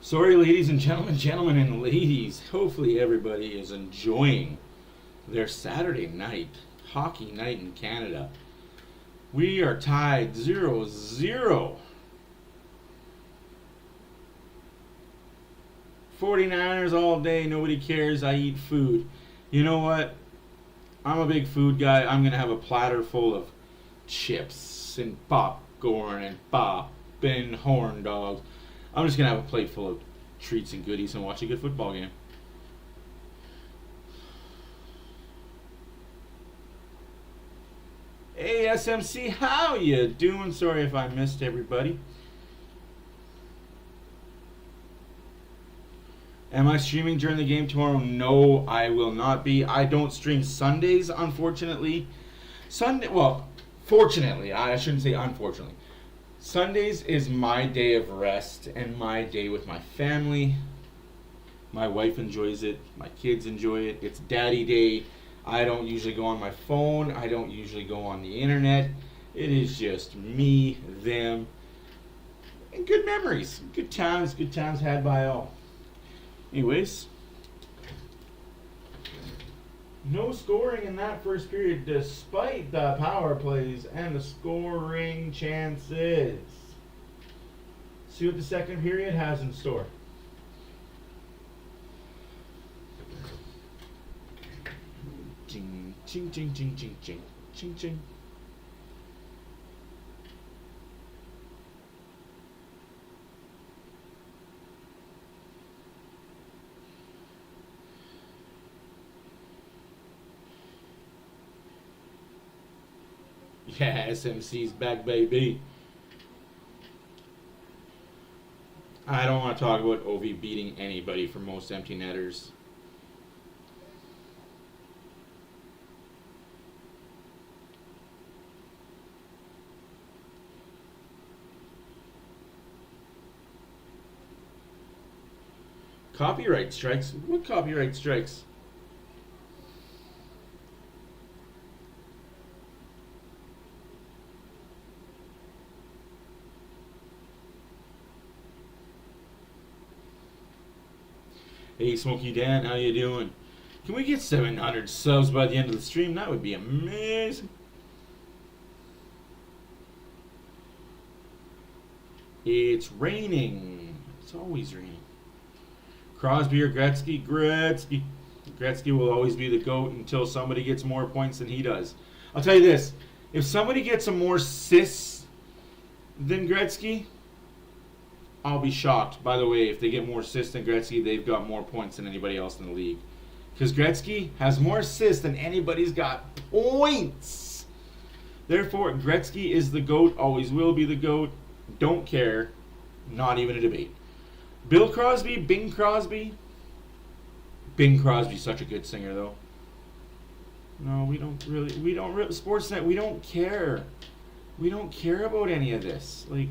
Sorry, ladies and gentlemen and ladies. Hopefully everybody is enjoying their Saturday night, hockey night in Canada. We are tied 0-0. 49ers all day. Nobody cares. I eat food. You know what? I'm a big food guy. I'm going to have a platter full of chips and popcorn and pop and horn dogs. I'm just going to have a plate full of treats and goodies and watch a good football game. Hey, SMC, how you doing? Sorry if I missed everybody. Am I streaming during the game tomorrow? No, I will not be. I don't stream Sundays, unfortunately. Fortunately, I shouldn't say unfortunately. Sundays is my day of rest and my day with my family. My wife enjoys it. My kids enjoy it. It's daddy day. I don't usually go on my phone. I don't usually go on the internet. It is just me, them, and good memories. Good times had by all. Anyways, no scoring in that first period despite the power plays and the scoring chances. See what the second period has in store. Ching, ching, ching, ching, ching, ching, ching, ching. Yeah, SMC's back, baby. I don't want to talk about OV beating anybody for most empty netters. Copyright strikes? What copyright strikes? Hey, Smokey Dan, how you doing? Can we get 700 subs by the end of the stream? That would be amazing. It's raining. It's always raining. Crosby or Gretzky? Gretzky. Gretzky will always be the GOAT until somebody gets more points than he does. I'll tell you this. If somebody gets some more assists than Gretzky, I'll be shocked. By the way, if they get more assists than Gretzky, they've got more points than anybody else in the league. Because Gretzky has more assists than anybody's got points. Therefore, Gretzky is the GOAT, always will be the GOAT. Don't care. Not even a debate. Bill Crosby, Bing Crosby. Bing Crosby's such a good singer, though. No, we don't really, Sportsnet, we don't care. We don't care about any of this. Like,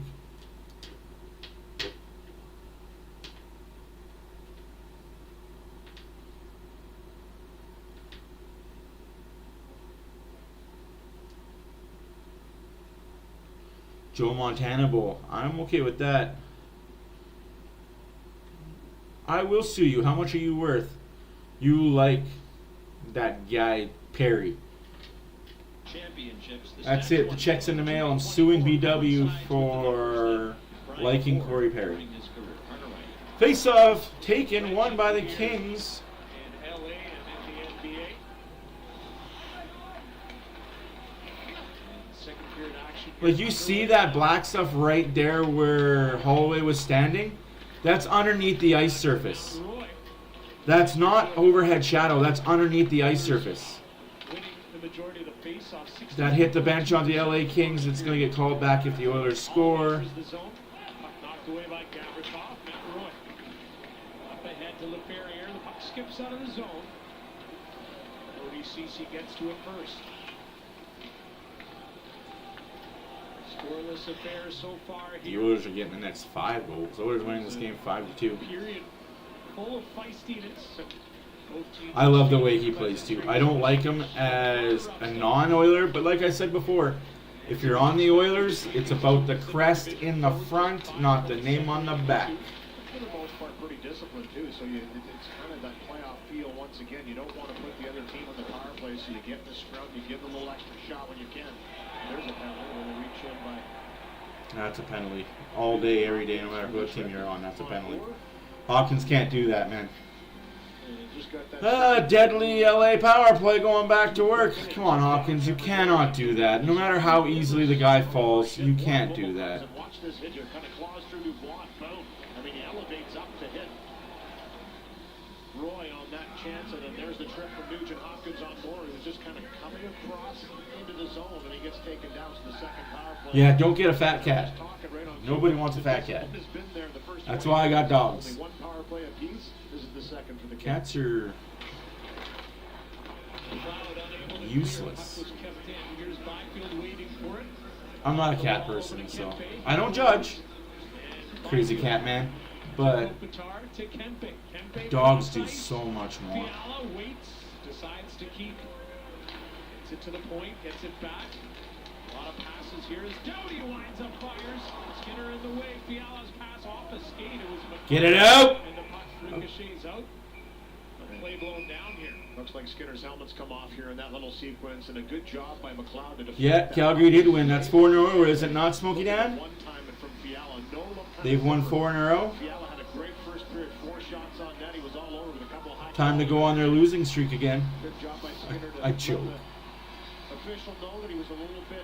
Joe Montana Bowl. I'm okay with that. I will sue you. How much are you worth? You like that guy Perry. That's it. The check's in the mail. I'm suing BW for liking Corey Perry. Face-off taken, won by the Kings. Like, you see that black stuff right there where Holloway was standing? That's underneath the ice surface. That's not overhead shadow. That's underneath the ice surface. That hit the bench on the LA Kings. It's going to get called back if the Oilers score. Skips out of the zone. ODCC gets to it first. Scoreless affair so far here. The Oilers are getting the next 5 goals. The Oilers winning this game 5-2. Period. Full of feistiness. I love the way he plays too. I don't like him as a non-Oiler, but like I said before, if you're on the Oilers, it's about the crest in the front, not the name on the back. for the most part, pretty disciplined, too. So it's kind of that playoff feel once again. You don't want to put the other team on the power play, so you get in the scrum, you give them a little extra shot when you can. There's a penalty when they reach in by... That's a penalty. All day, every day, no matter what team you're on, that's a penalty. Hawkins can't do that, man. Deadly LA power play going back to work. Come on, Hawkins, you cannot do that. No matter how easily the guy falls, you can't do that. Watch this hit here, kind of claws through Dubois. Boom. I mean, he elevates up to hit Roy on that chance, and then there's the trip from Nugent Hopkins on board, who's just kind of coming across into the zone, and he gets taken down to the second power play. Yeah, don't get a fat cat. Nobody wants a fat cat. That's why I got dogs. Only one power play apiece. This is the second for the Cats are useless. I'm not a cat person, so I don't judge. Crazy cat man. But dogs do so much more. Fiala waits, decides to keep. Gets it to the point, gets it back. A lot of passes here as Doughty winds up fires. Skinner in the way. Fiala's pass off a skate. It was Get it out! And the puck ricochets out. A play blown down here. Looks like Skinner's helmet's come off here in that little sequence, and a good job by McLeod to defend. Yeah, Calgary did win. That's 4 in a row, is it not, Smokey Dan? They've won 4 in a row. Fiala had a great first period, 4 shots on net. He was all over with a couple of high. Time to go on their losing streak again. Good job by Skinner to I choke. official know that he was a little bit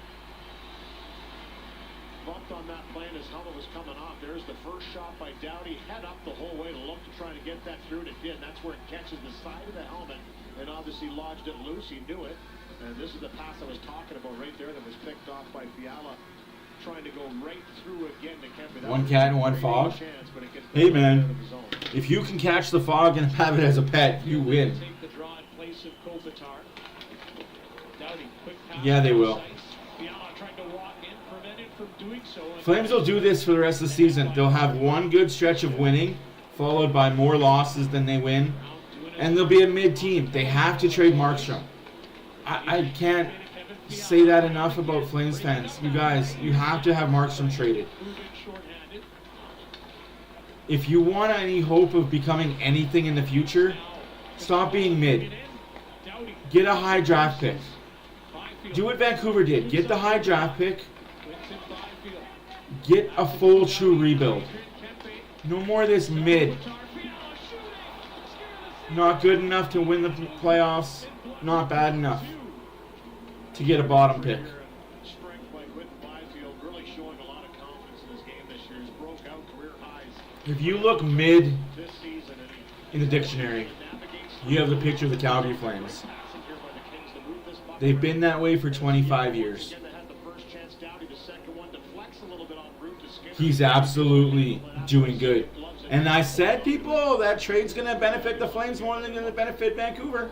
bumped on that play and his helmet was coming off. There's the first shot by Doughty. Head up the whole way to look to try to get that through, and it did. And that's where it catches the side of the helmet and obviously lodged it loose. He knew it. And this is the pass I was talking about right there that was picked off by Fiala. Trying to go right through again to Kempe. One cat and one fog. Hey man, if you can catch the fog and have it as a pet, you win. Take the draw in place of Kopitar. Doughty, quick pass. Yeah, they will. Fiala trying to walk in, prevented from doing so. Flames will do this for the rest of the season. They'll have one good stretch of winning, followed by more losses than they win, and they'll be a mid-team. They have to trade Markstrom. I can't say that enough about Flames fans. You guys, you have to have Markstrom traded. If you want any hope of becoming anything in the future, stop being mid. Get a high draft pick. Do what Vancouver did. Get the high draft pick. Get a full true rebuild. No more of this mid. Not good enough to win the playoffs. Not bad enough to get a bottom pick. If you look mid in the dictionary, you have the picture of the Calgary Flames. They've been that way for 25 years. He's absolutely doing good. And I said, people, that trade's going to benefit the Flames more than going to benefit Vancouver.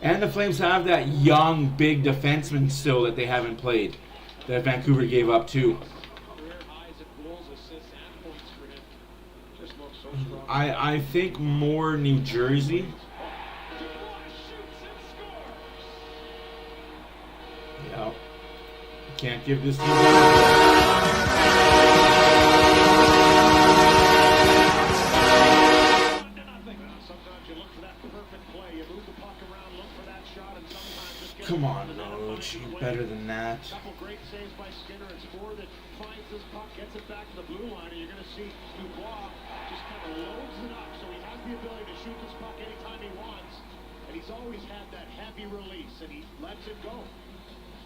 And the Flames have that young, big defenseman still that they haven't played, that Vancouver gave up too. I think more New Jersey. Yeah. Can't give this team. Come on, Roach. You're better than that. Couple great saves by Skinner. It's Ford that finds this puck, gets it back to the blue line, and you're going to see Dubois just kind of loads it up, so he has the ability to shoot this puck anytime he wants, and he's always had that heavy release, and he lets it go.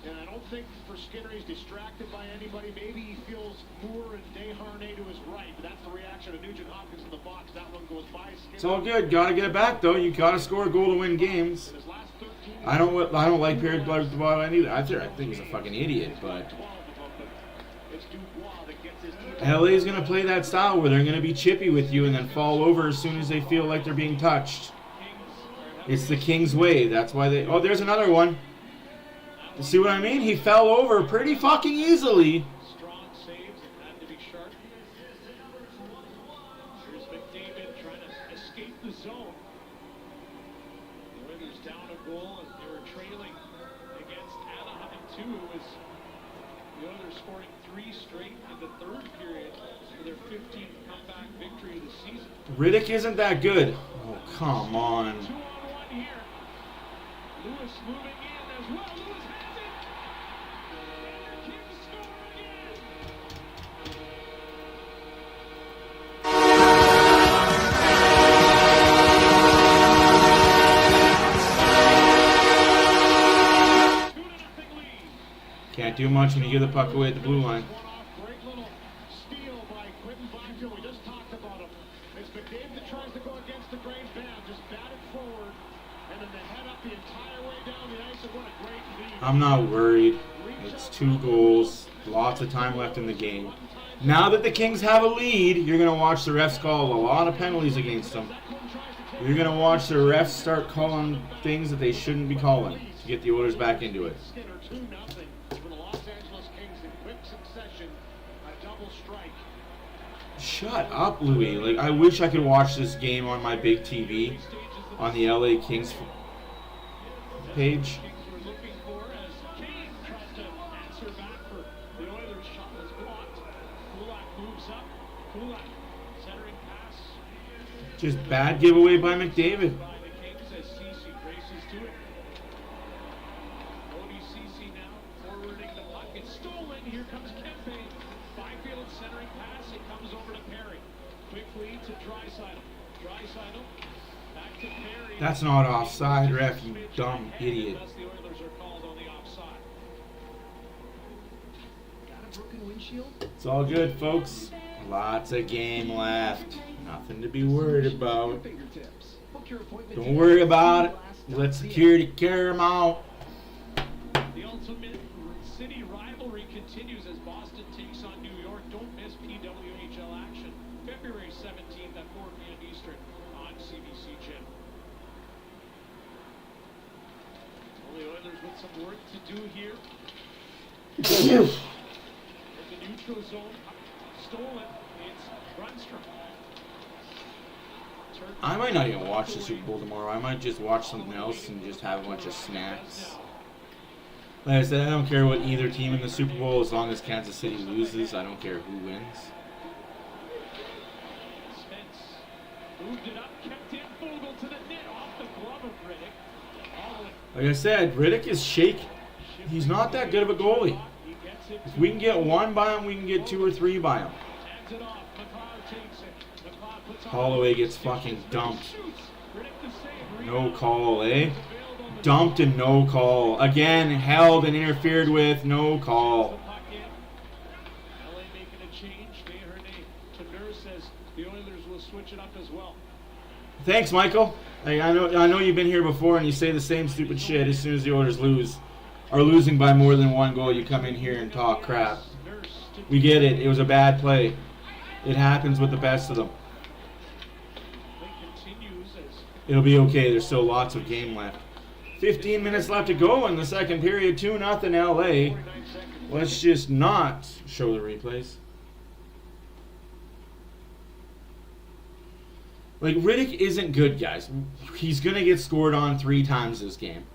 And I don't think for Skinner he's distracted by anybody. Maybe he feels Moore and Desharnais to his right, but that's the reaction of Nugent Hopkins in the box. That one goes by Skinner. It's all good. Got to get it back though. You got to score a goal to win games. I don't like Pierre Dubois either. I think he's a fucking idiot, but LA's gonna play that style where they're gonna be chippy with you and then fall over as soon as they feel like they're being touched. It's the Kings way. That's why they. Oh, there's another one. You see what I mean? He fell over pretty fucking easily. Strong saves and had to be sharp. Here's McDavid trying to escape the zone. The Oilers down a goal and they were trailing against Anaheim too. As the Oilers scoring 3 straight in the third period. for their 15th comeback victory of the season. Riddick isn't that good. Oh, come on. 2-on-1 here. Lewis moving in as well. Lewis has it. Kings score again. Can't do much when you give the puck away at the blue line. Great little steal by Quentin Byfield. We just talked about him. It's McDavid that tries to go against the grain band, just bat it forward, and then the head up the entire way down the ice, and what a great lead. I'm not worried. It's 2 goals. Lots of time left in the game. Now that the Kings have a lead, you're going to watch the refs call a lot of penalties against them. You're going to watch the refs start calling things that they shouldn't be calling to get the Oilers back into it. Skinner 2-0 for the Los Angeles Kings in quick succession. A double strike. Shut up, Louis. Like, I wish I could watch this game on my big TV on the LA Kings page. Kings were looking for as Kane tries to answer back for the Oilers. Shot was blocked. Kulak moves up. Kulak centering pass. Just bad giveaway by McDavid. By the Kings as Ceci races to it. ODCC now forwarding the puck. It's stolen. Here comes Kempe. Byfield centering pass. It comes over to Perry. Quick lead to Draisaitl. Draisaitl back to Perry. That's not offside, ref, you dumb idiot. Thus the Oilers are called on the offside. Got a broken windshield? It's all good, folks. Lots of game left. Nothing to be worried about. Fingertips. Book your appointment Don't today. worry about it. Let security carry them out. The ultimate city rivalry continues as Boston takes on New York. Don't miss PWHL action February 17th at 4 p.m. Eastern on CBC Channel. Well, the Oilers with some work to do here. There's the neutral zone stolen. It's Brunstrom. I might not even watch the Super Bowl tomorrow. I might just watch something else and just have a bunch of snacks. Like I said, I don't care what either team in the Super Bowl, as long as Kansas City loses. I don't care who wins. Spence moved it up, kept in Fogle to the net, off the glove of Riddick. Like I said, Riddick is shaky. He's not that good of a goalie. He gets it If we can get 1 by him, we can get 2 or 3 by him. hands it off. McLeod takes it. McLeod puts on Holloway gets fucking dumped. shoots. Riddick the save. No call, eh? Dumped and no call. Again, held and interfered with, no call. The puck in. LA making a change. Desharnais to Nurse says the Oilers will switch it up as well. Thanks, Michael. I know you've been here before and you say the same stupid shit as soon as the Oilers are losing by more than 1 goal. You come in here and talk crap. Nurse to We get it. It was a bad play. It happens with the best of them. play continues as It'll be okay. There's still lots of game left. 15 minutes left to go in the second period. 2-0 LA. Let's just not show the replays. Like, Riddick isn't good, guys. He's going to get scored on 3 times this game.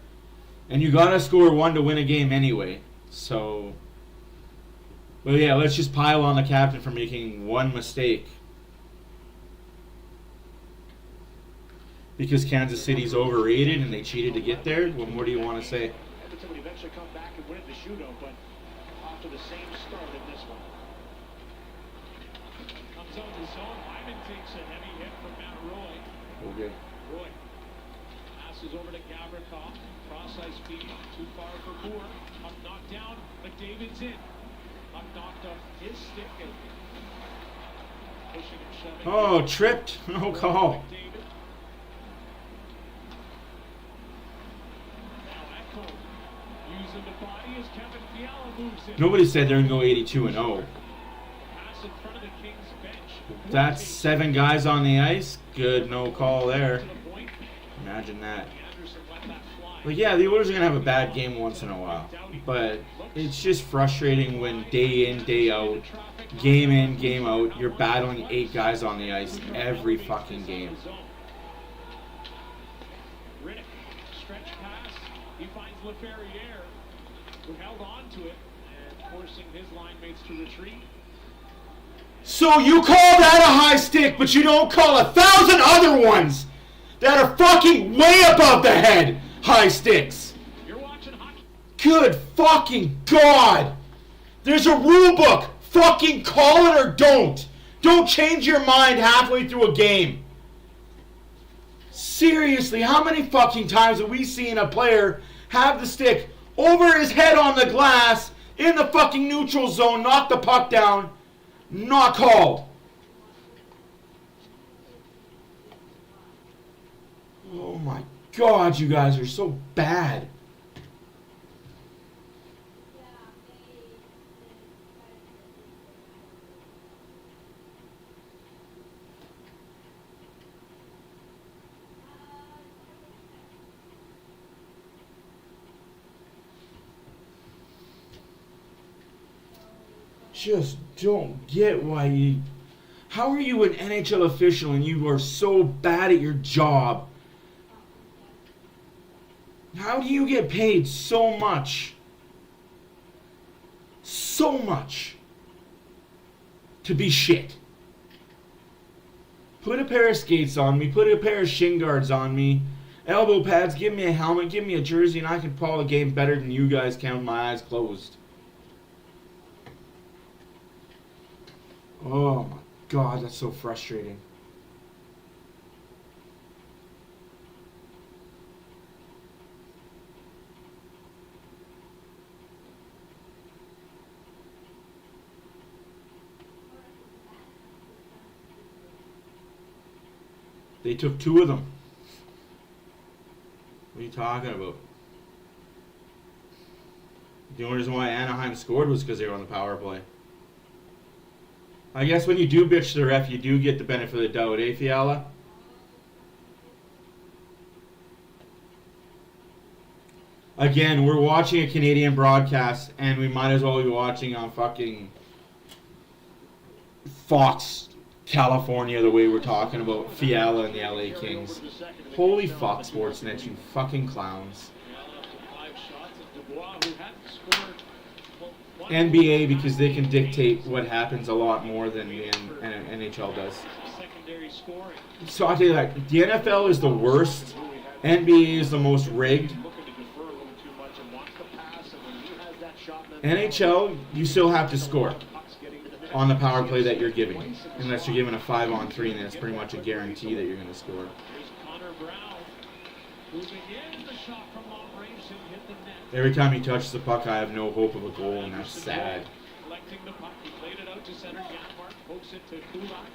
And you got to score 1 to win a game anyway. So, but yeah, let's just pile on the captain for making 1 mistake. Because Kansas City's overrated and they cheated to get there. What more do you want to say? Edmonton would eventually come back and win the shootout, but off to the same start in this one. comes out the zone. Hyman takes a heavy hit from Matt Roy. Okay. Roy passes over to Gavrikov. Cross-ice feed, too far for Boer. Up knocked down, McDavid's in. Up knocked off his stick and pushing and shoving. Oh, tripped. No call. McDavid. Now Echo using the body as Kevin Fiala moves in. Nobody said they're going to go 82-0. Pass in front of the Kings bench. That's 7 guys on the ice. Good, no call there. To the point. Imagine that. Anderson let that fly. But yeah, the Oilers are going to have a bad game once in a while. But it's just frustrating when day in, day out, game in, game out, you're battling 8 guys on the ice every fucking game. Riddick, stretch pass. He finds LaFerriere, who held on to it and forcing his line mates to retreat. So you call that a high stick, but you don't call 1,000 other ones that are fucking way above the head high sticks. You're watching hockey. Good fucking God. There's a rule book. Fucking call it or don't. Don't change your mind halfway through a game. Seriously, how many fucking times have we seen a player have the stick over his head on the glass in the fucking neutral zone, knock the puck down, not called? Oh my God, you guys are so bad. Just don't get why you... How are you an NHL official and you are so bad at your job? How do you get paid so much? So much to be shit. Put a pair of skates on me, put a pair of shin guards on me, elbow pads, give me a helmet, give me a jersey, and I can call a game better than you guys can with my eyes closed. Oh my God, that's so frustrating. They took 2 of them. What are you talking about? The only reason why Anaheim scored was because they were on the power play. I guess when you do bitch to the ref, you do get the benefit of the doubt, eh, Fiala? Again, we're watching a Canadian broadcast, and we might as well be watching on fucking Fox, California, the way we're talking about Fiala and the LA Kings. Holy fuck, Sportsnet, you fucking clowns. NBA, because they can dictate what happens a lot more than the NHL does. So I'll tell you that the NFL is the worst. NBA is the most rigged. NHL, you still have to score on the power play that you're giving, unless you're giving a 5-on-3, and that's pretty much a guarantee that you're going to score. Every time he touches the puck, I have no hope of a goal, and that's sad. Collecting the puck, he played it out to center. Janmark pokes it to Kulak.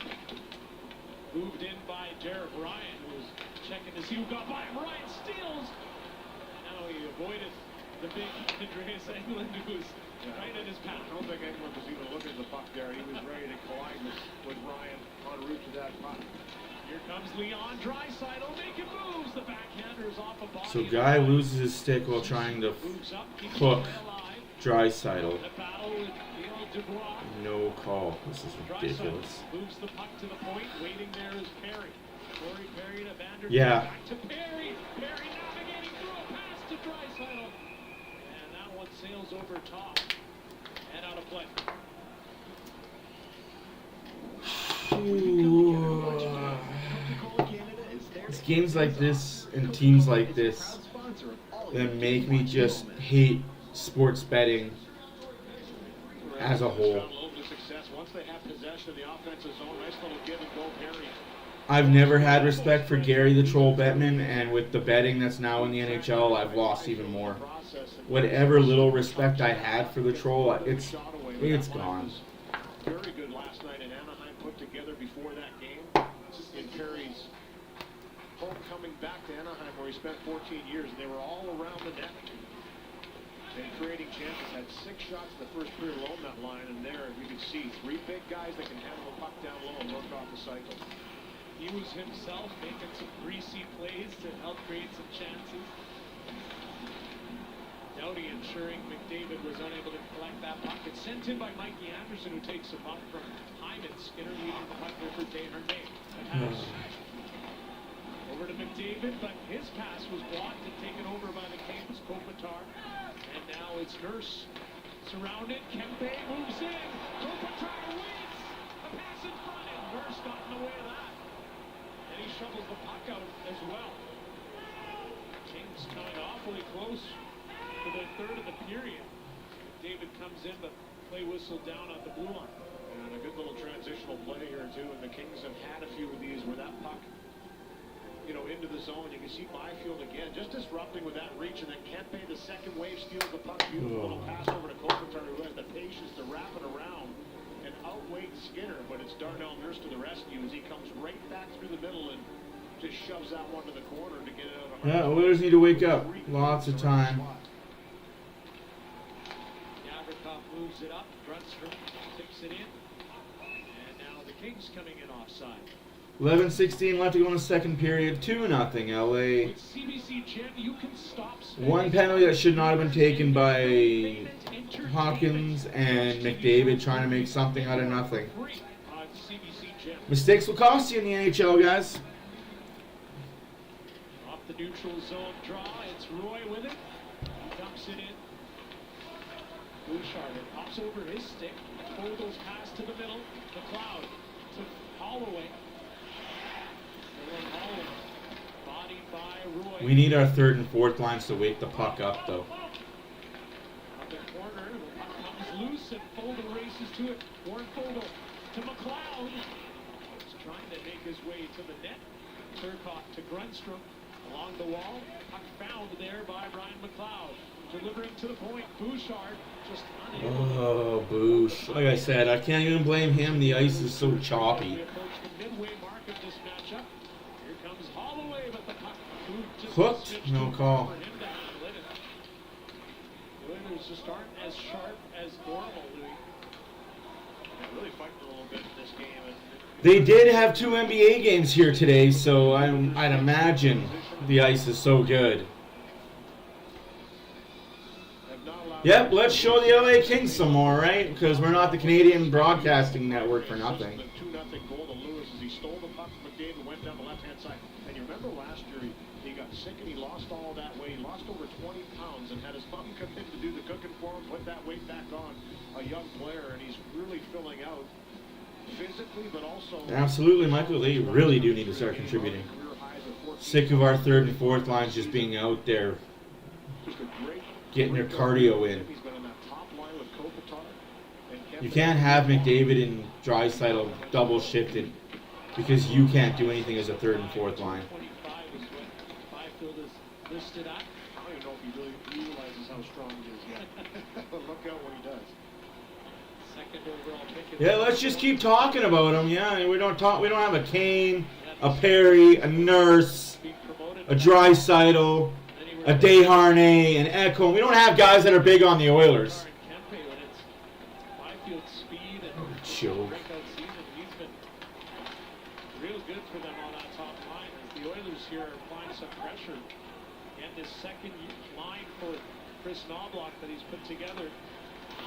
Moved in by Derek Ryan, who was checking to see who got by him. Ryan steals. Now he avoided the big Andreas Englund, who was right in his path. I don't think Englund was even looking at the puck there. He was ready to collide with Ryan en route to that puck. Here comes Leon Draisaitl making moves. The backhander is off a body. So Guy loses his stick while trying to hook Draisaitl. No call. This is ridiculous. Moves the puck to the point. Waiting there is Perry. Corey Perry to Vander. Yeah. Back to Perry. Perry navigating through a pass to Draisaitl. And that one sails over top and out of play. It's games like this and teams like this that make me just hate sports betting as a whole. I've never had respect for Gary the Troll Bettman, and with the betting that's now in the NHL, I've lost even more. Whatever little respect I had for the Troll, it's gone. Very good last night in Anaheim put together before that game. In Perry's homecoming back to Anaheim, where he spent 14 years, and they were all around the net and creating chances. Had 6 shots in the first period alone, that line, and there you can see 3 big guys that can handle the puck down low and work off the cycle. He was himself making some greasy plays to help create some chances. Doughty ensuring McDavid was unable to collect that puck. It's sent in by Mikey Anderson, who takes the puck from Hyman. Skinner leading the puck there for Desharnais. Over to McDavid, but his pass was blocked and taken over by the Kings. Kopitar. And now it's Nurse surrounded. Kempe moves in. Kopitar waits. A pass close for the third of the period. David comes in, but play whistle down at the blue line. And a good little transitional play here, too. And the Kings have had a few of these where that puck, into the zone. You can see Byfield again, just disrupting with that reach. And then Kempe, the second wave, steals the puck. Beautiful little pass over to Kopitar, who has the patience to wrap it around and outweight Skinner. But it's Darnell Nurse to the rescue as he comes right back through the middle and just shoves that one to the corner to get it out of. Yeah, Oilers need to wake up. Lots of time. Gavrikov moves it up. Grunstrom takes it in. And now the Kings coming in offside. 11:16 left to go in the second period. 2-0 LA. With CBC Gym, you can stop One penalty that should not have been taken by Hawkins, and McDavid trying to make something out of nothing. on CBC Gym. Mistakes will cost you in the NHL, guys. Off the neutral zone draw, it's Roy with it. He dumps it in. Bouchard pops over his stick. Fogel's pass to the middle. McLeod to Holloway. Holloway. Bodied by Roy. We need our third and fourth lines to wake the puck up, though. On the corner, the puck comes loose and Fogel races to it. Warren Fogel to McLeod. He's trying to make his way to the net. Turcotte to Grunstrom. Along the wall, puck found there by Brian McLeod. Delivering to the point, Bouchard just unable. Oh, Boosh. Like I said, I can't even blame him. The ice is so choppy. We approach the midway mark of this matchup. Here comes Holloway, but the puck just Hooked? switched No to call. for him to handle it. The Oilers just aren't as sharp as normal, Louis. Yeah, really fighting a little bit in this game. And They did have 2 NBA games here today, so I'd imagine the ice is so good. have not allowed Yep, let's show the LA Kings some more, right? Because we're not the Canadian Broadcasting Network for nothing. The 2-0 goal to Lewis as he stole the puck from McDavid, went down the left-hand side. And you remember last year, he got sick and he lost all that weight. He lost over 20 pounds and had his mom come in to do the cooking for him, put that weight back on. A young player, and he's really filling out physically, but also... Absolutely, Michael. They really do need to start contributing. Sick of our third and fourth lines just being out there, getting their cardio in. He's been on that top line with Kopitar and You can't have McDavid and Draisaitl double shifted because you can't do anything as a third and fourth line. 25 is what Byfield is listed at. I don't even know if he really realizes how strong he is yet. But look out when he does. Second overall pick. Yeah, let's just keep talking about him. Yeah, we don't have a Kane, a Perry, a Nurse, a Draisaitl, a Desharnais, an Echo. We don't have guys that are big on the Oilers. Kempe, when it's Byfield's speed and Joke. breakout season, he's been real good for them on that top line. As the Oilers here are applying some pressure. And this second line for Chris Knobloch that he's put together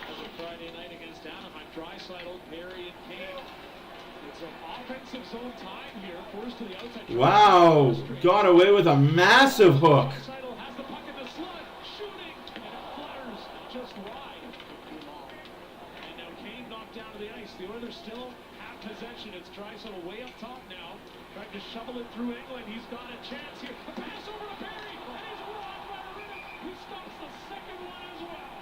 as a Friday night against Anaheim. Draisaitl, Perry, and Kane. It's an offensive zone time here. Forced to the outside. Wow, got away with a massive hook. Draisaitl has the puck in the slot, shooting, and it flutters just wide. And now Kane knocked down to the ice. The Oilers still have possession. It's Draisaitl way up top now, trying to shovel it through England. He's got a chance here. The pass over to Perry, and he's robbed by the rim. He stops the second one as well.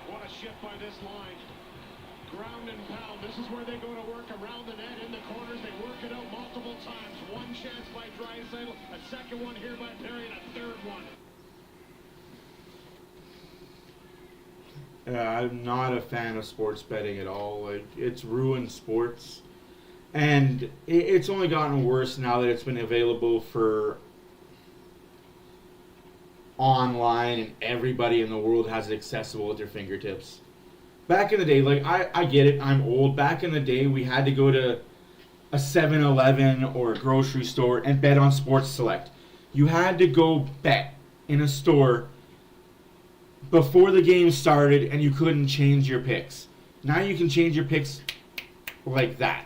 What a shift by this line. Ground and pound. This is where they go to work around the net, in the corners. They work it out multiple times. One chance by Draisaitl, a second one here by Perry, and a third one. I'm not a fan of sports betting at all. Like, it's ruined sports. And it's only gotten worse now that it's been available for online and everybody in the world has it accessible at their fingertips. Back in the day, like, I get it, I'm old. Back in the day, we had to go to a 7-Eleven or a grocery store and bet on Sports Select. You had to go bet in a store before the game started and you couldn't change your picks. Now you can change your picks like that.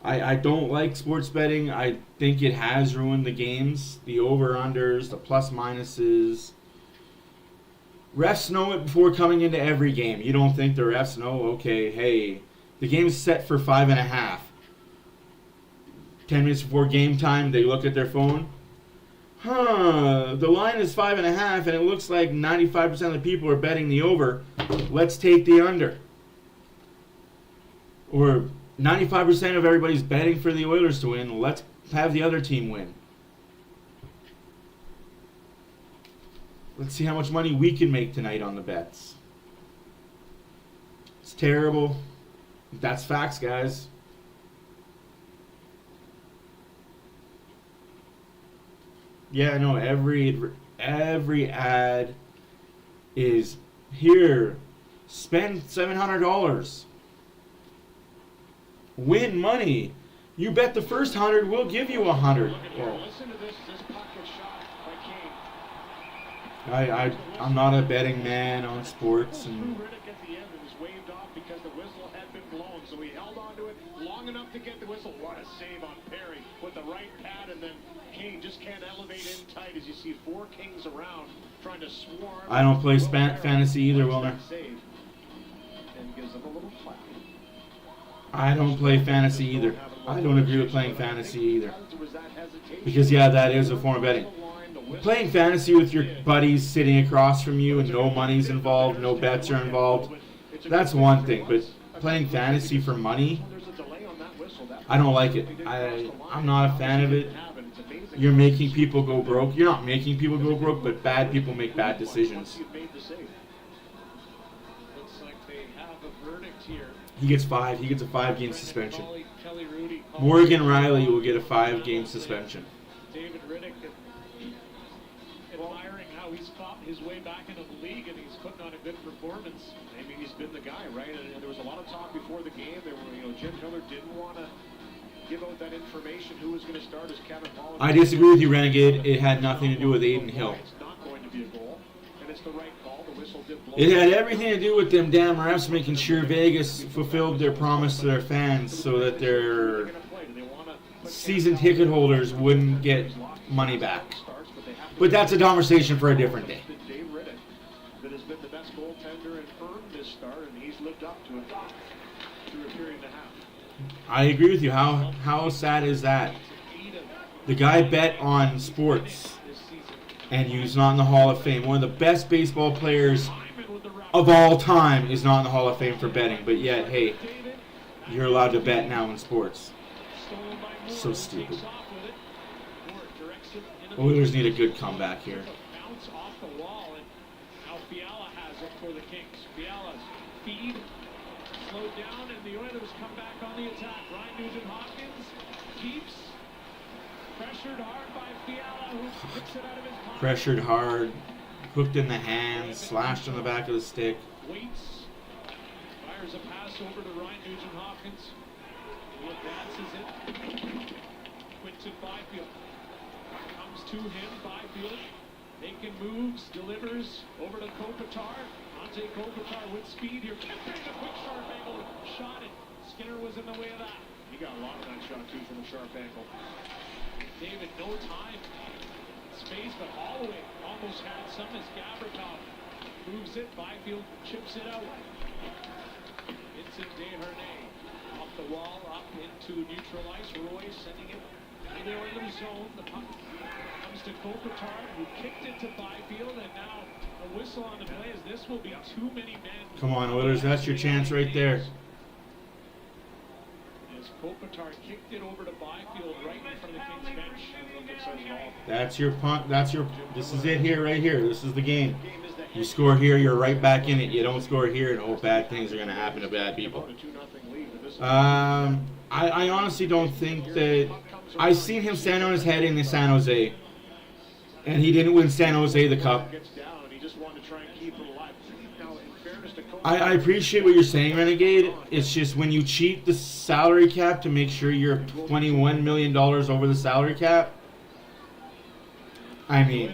I don't like sports betting. I think it has ruined the games. The over-unders, the plus-minuses. Refs know it before coming into every game. You don't think the refs know, okay, hey, the game's set for 5.5. 10 minutes before game time, they look at their phone. The line is 5.5, and it looks like 95% of the people are betting the over. Let's take the under. Or 95% of everybody's betting for the Oilers to win. Let's have the other team win. Let's see how much money we can make tonight on the bets. It's terrible. That's facts, guys. Yeah, I know every ad is here. Spend $700. Win money. You bet the first 100, we'll give you 100. Well, Listen to this pocket shot by Kane. I'm not a betting man on sports, and Riddick at the end, it was waved off because the whistle had been blown, so he held on to it long enough to get the whistle. What a save on Perry with the right pad, and then Kane just can't elevate in tight as you see 4 Kings around trying to swarm. I don't play fantasy either, Wilner. Save and gives them a little clap. I don't play fantasy either. I don't agree with playing fantasy either. Because, yeah, that is a form of betting. Playing fantasy with your buddies sitting across from you and no money's involved, no bets are involved, that's one thing. But playing fantasy for money, I don't like it. I'm not a fan of it. You're making people go broke. You're not making people go broke, but bad people make bad decisions. Looks like they have a verdict here. He gets 5. He gets a 5-game suspension. Morgan Riley will get a 5-game suspension. David Riddick admiring how he's fought his way back into the league and he's putting on a good performance. Maybe he's been the guy, right? And there was a lot of talk before the game. There were, Jim Miller didn't want to give out that information. Who was going to start as Kevin Paul? I disagree with you, Renegade. It had nothing to do with Aiden Hill. It's not going to be a goal, and it's the right call. The whistle did blow. It had everything to do with them damn refs making sure Vegas fulfilled their promise to their fans so that their season ticket holders wouldn't get money back. But that's a conversation for a different day. Dave Riddick, that has been the best goaltender and earned this start, and he's lived up to it through a period and a half. I agree with you. How sad is that? The guy bet on sports, and he's not in the Hall of Fame. One of the best baseball players of all time is not in the Hall of Fame for betting, but yet, hey, you're allowed to bet now in sports. So stupid. Oilers need a good comeback here. Bounce off the wall, and now Fiala has it for the Kings. Fiala's feed slowed down, and the Oilers come back on the attack. Ryan Nugent-Hopkins keeps pressured hard by Fiala, who kicks it out of his pocket. Pressured hard, hooked in the hands, slashed on the back of the stick. Waits, fires a pass over to Ryan Nugent-Hopkins. He advances it. Quinton Byfield comes to him. Byfield making moves, delivers over to Kopitar. Ante Kopitar with speed here. Kept a quick sharp angle shot, and Skinner was in the way of that. He got a lot of that shot too from a sharp angle. David, no time, space, but Holloway almost had some as Gavrikov moves it. Byfield chips it out. Vincent Desharnais off the wall, up into neutral ice. Roy sending it in the Oilers zone. The puck comes to Kopitar, who kicked it to Byfield, and now a whistle on the play as this will be too many men. Come on, Oilers, that's your chance right there. As Kopitar kicked it over to Byfield right in front of the Kings bench. That's your punt. This is it here, right here. This is the game. You score here, you're right back in it. You don't score here, and oh, bad things are going to happen to bad people. I honestly don't think that... I've seen him stand on his head in the San Jose, and he didn't win San Jose the cup. I appreciate what you're saying, Renegade. It's just when you cheat the salary cap to make sure you're $21 million over the salary cap, I mean,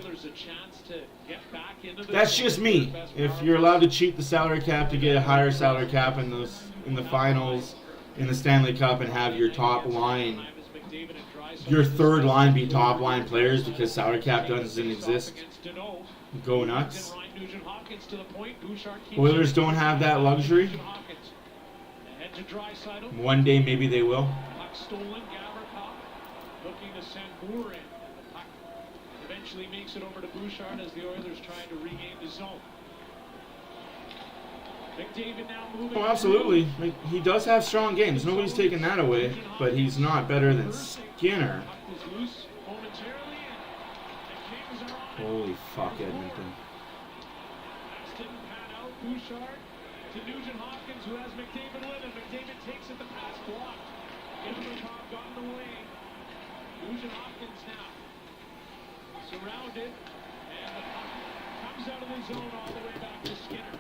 that's just me. If you're allowed to cheat the salary cap to get a higher salary cap in the finals, in the Stanley Cup, and have your top line, your third line be top line players because salary cap doesn't exist, go nuts. Oilers don't have that luxury. One day maybe they will. looking to send Moore in. And the puck eventually makes it over to Bouchard as the Oilers trying to regain the zone. McDavid now moving. Oh, absolutely. Like, he does have strong games. Nobody's taking that away. But he's not better than Skinner. Puck was loose momentarily, and the Kings are on it. Holy fuck, Edmonton. Pass didn't pan out. Bouchard to Nugent Hopkins, who has McDavid with him. McDavid takes it, the pass blocked. Ivankov got in the way. Nugent Hopkins now surrounded, and the puck comes out of the zone all the way back to Skinner.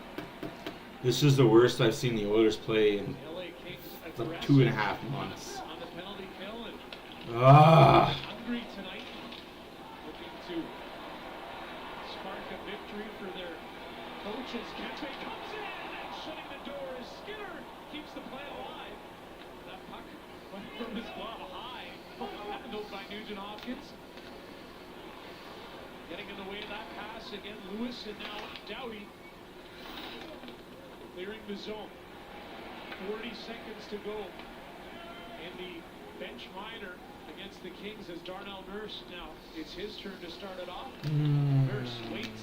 This is the worst I've seen the Oilers play in The LA Kings like 2.5 months. on the penalty kill and hungry tonight, looking to spark a victory for their coaches. Kempe comes in and shutting the door as Skinner keeps the play alive. That puck went from his glove high, handled by Nugent Hopkins. Getting in the way of that pass again, Lewis, and now Doughty clearing the zone. 40 seconds to go in the bench minor against the Kings as Darnell Nurse now. It's his turn to start it off. Nurse waits,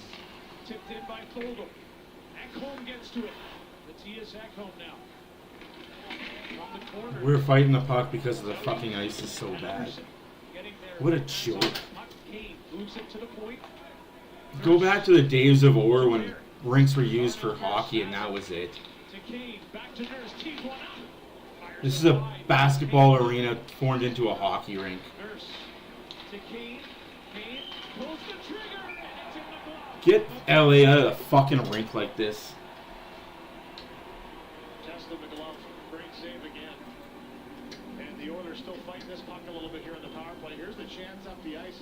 tipped in by Foldel. Ekholm gets to it. Matthias Ekholm now. From the corner. We're fighting the puck because the fucking ice is so bad. Getting there. What a joke. Kane moves it to the point. Go back to the days of ore when rinks were used for hockey and that was it. To Kane, back to Nurse, tees one up. Fires This is a wide. basketball arena formed into a hockey rink. Nurse to Kane. Kane pulls the trigger, and it's in the glove. Get LA out of the fucking rink like this. Testing the glove. Great save again. And the Oilers still fighting this puck a little bit here in the power play. Here's the chance up the ice.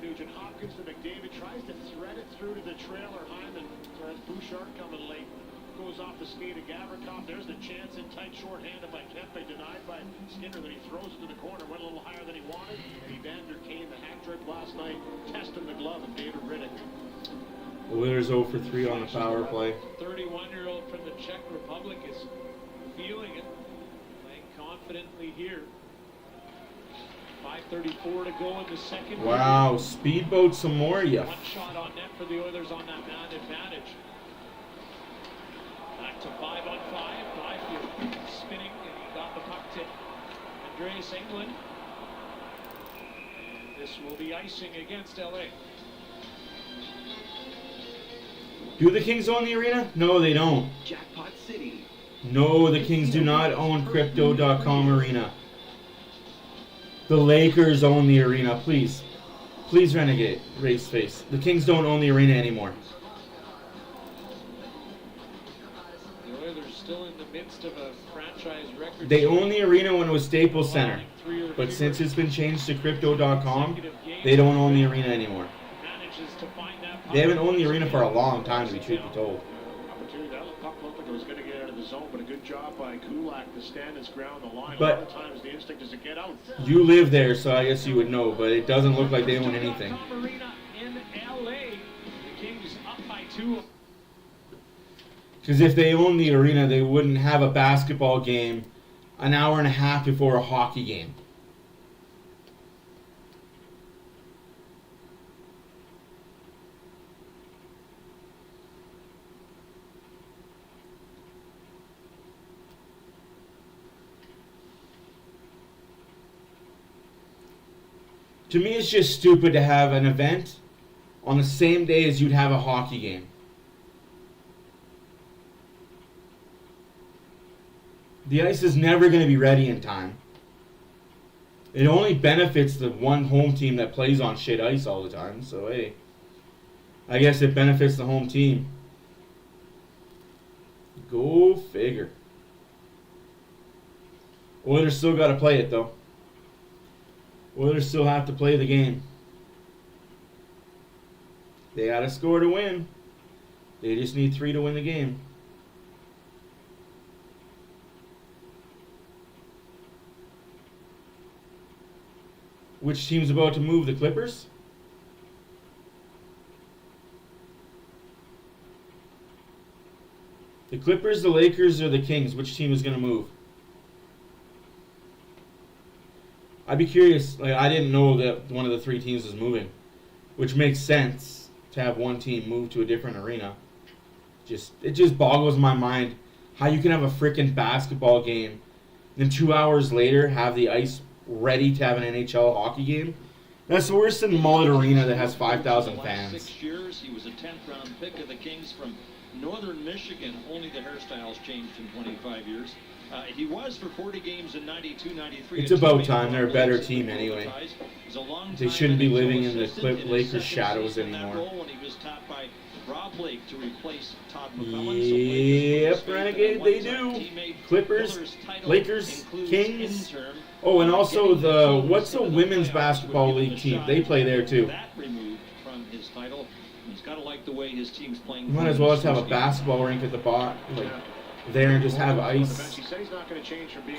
Nugent Hopkins to McDavid tries to thread it through to the trailer. Hyman has Bouchard coming late. Goes off the skate of Gavrikov. There's the chance in tight shorthanded by Kempe. Denied by Skinner. Then he throws it to the corner. Went a little higher than he wanted. And Evander Kane, the hat trick last night, testing the glove of David Riddick. Oilers 0 for 3 on the power play. 31-year-old from the Czech Republic is feeling it, playing confidently here. 5:34 to go in the second. Wow, speedboat some more, you. One shot on net for the Oilers on that man advantage. Back to 5-on-5. Byfield spinning, and he got the puck to Andreas Englund. This will be icing against LA. Do the Kings own the arena? No, they don't. Jackpot City. No, the Kings do not own Crypto.com Arena. The Lakers own the arena, please. Please, Renegade, race face. The Kings don't own the arena anymore. The Oilers still in the midst of a franchise record. They own the arena when it was Staples Center. But since it's been changed to Crypto.com, they don't own the arena anymore. Manages to find that They haven't owned the arena for a long time, to be truthfully told. Opportunity. That puck looked like it was going to get out of the zone, but a good job by Kulak to stand his ground the line. But a lot of times the instinct is to get out. You live there, so I guess you would know, but it doesn't look like they own anything. Arena in LA. The Kings up by 2. Because if they owned the arena, they wouldn't have a basketball game an hour and a half before a hockey game. To me, it's just stupid to have an event on the same day as you'd have a hockey game. The ice is never going to be ready in time. It only benefits the one home team that plays on shit ice all the time, so hey. I guess it benefits the home team. Go figure. Oilers still got to play it, though. Oilers still have to play the game. They got to score to win. They just need 3 to win the game. Which team's about to move? The Clippers? The Clippers, the Lakers, or the Kings? Which team is going to move? I'd be curious. Like, I didn't know that one of the 3 teams was moving, which makes sense to have one team move to a different arena. It just boggles my mind how you can have a freaking basketball game, then 2 hours later have the ice ready to have an NHL hockey game. That's worse than Mullet Arena that has 5,000 fans. 6 years, he was a 10th round pick of the Kings from Northern Michigan. Only the hairstyles changed in 25 years. He was for 40 games in 92, 93. It's about time. They're a better team anyway. They shouldn't be living in the Lakers' shadows anymore. When he was tapped by Rob Blake to replace Todd Yep, Renegade, they do. Clippers, Lakers, Kings. Oh, and also what's the women's basketball league team? They play there too. That removed from his title. He's got to like the way his team's playing. You might as well just have a basketball rink at the bottom, like there, and just have ice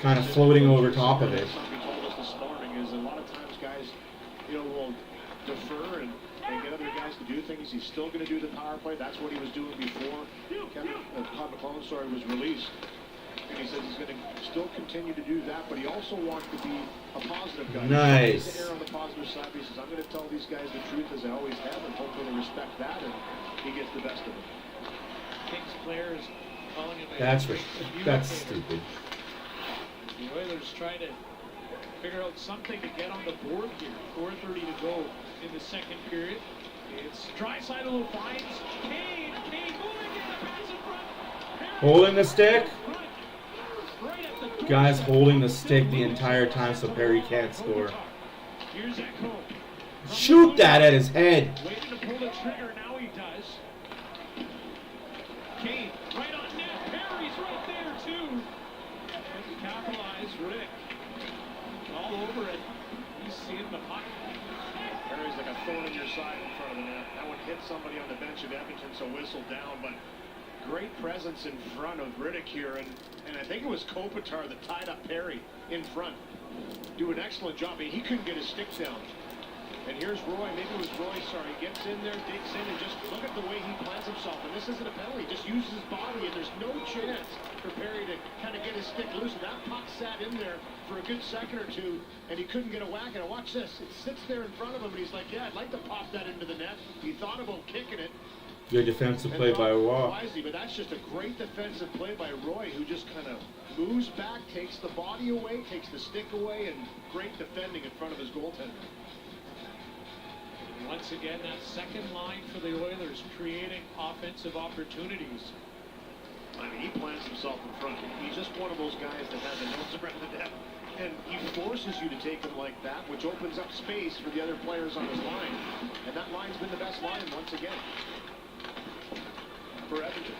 kind of floating over top of it. Something he told us this morning is a lot of times guys, will defer and get other guys to do things. He's still going to do the power play. That's what he was doing before Todd McClellan was released. And he says he's going to still continue to do that, but he also wants to be a positive guy. Nice. He's to err on the positive side. He says, I'm going to tell these guys the truth as I always have, and hopefully they respect that, and he gets the best of it. Kings players calling him That's stupid. The Oilers trying to figure out something to get on the board here. 4:30 to go in the second period. It's Draisaitl who finds Kane. Kane moving in the pass in front. Holding the stick. Guys holding the stick the entire time so Perry can't score. Shoot that at his head. Waiting to pull the trigger, now he does. Kane, right on net. Perry's right there too. Couldn't capitalize. Rick all over it. He's seeing the puck. Perry's like a thorn in your side in front of the net. That one hit somebody on the bench of Edmonton, so whistle down, but great presence in front of Riddick here, and I think it was Kopitar that tied up Perry in front. Do an excellent job. He couldn't get his stick down. And here's Roy, maybe it was Roy, sorry, gets in there, digs in, and just look at the way he plants himself. And this isn't a penalty, he just uses his body, and there's no chance for Perry to kind of get his stick loose. And that puck sat in there for a good second or two, and he couldn't get a whack at it. Watch this, it sits there in front of him, and he's like, yeah, I'd like to pop that into the net. He thought about kicking it. Good defensive play by Roy. But that's just a great defensive play by Roy, who just kind of moves back, takes the body away, takes the stick away, and great defending in front of his goaltender. Once again, that second line for the Oilers creating offensive opportunities. I mean, he plants himself in front. He's just one of those guys that has a nose around the net. And he forces you to take him like that, which opens up space for the other players on his line. And that line's been the best line once again for Edmonton.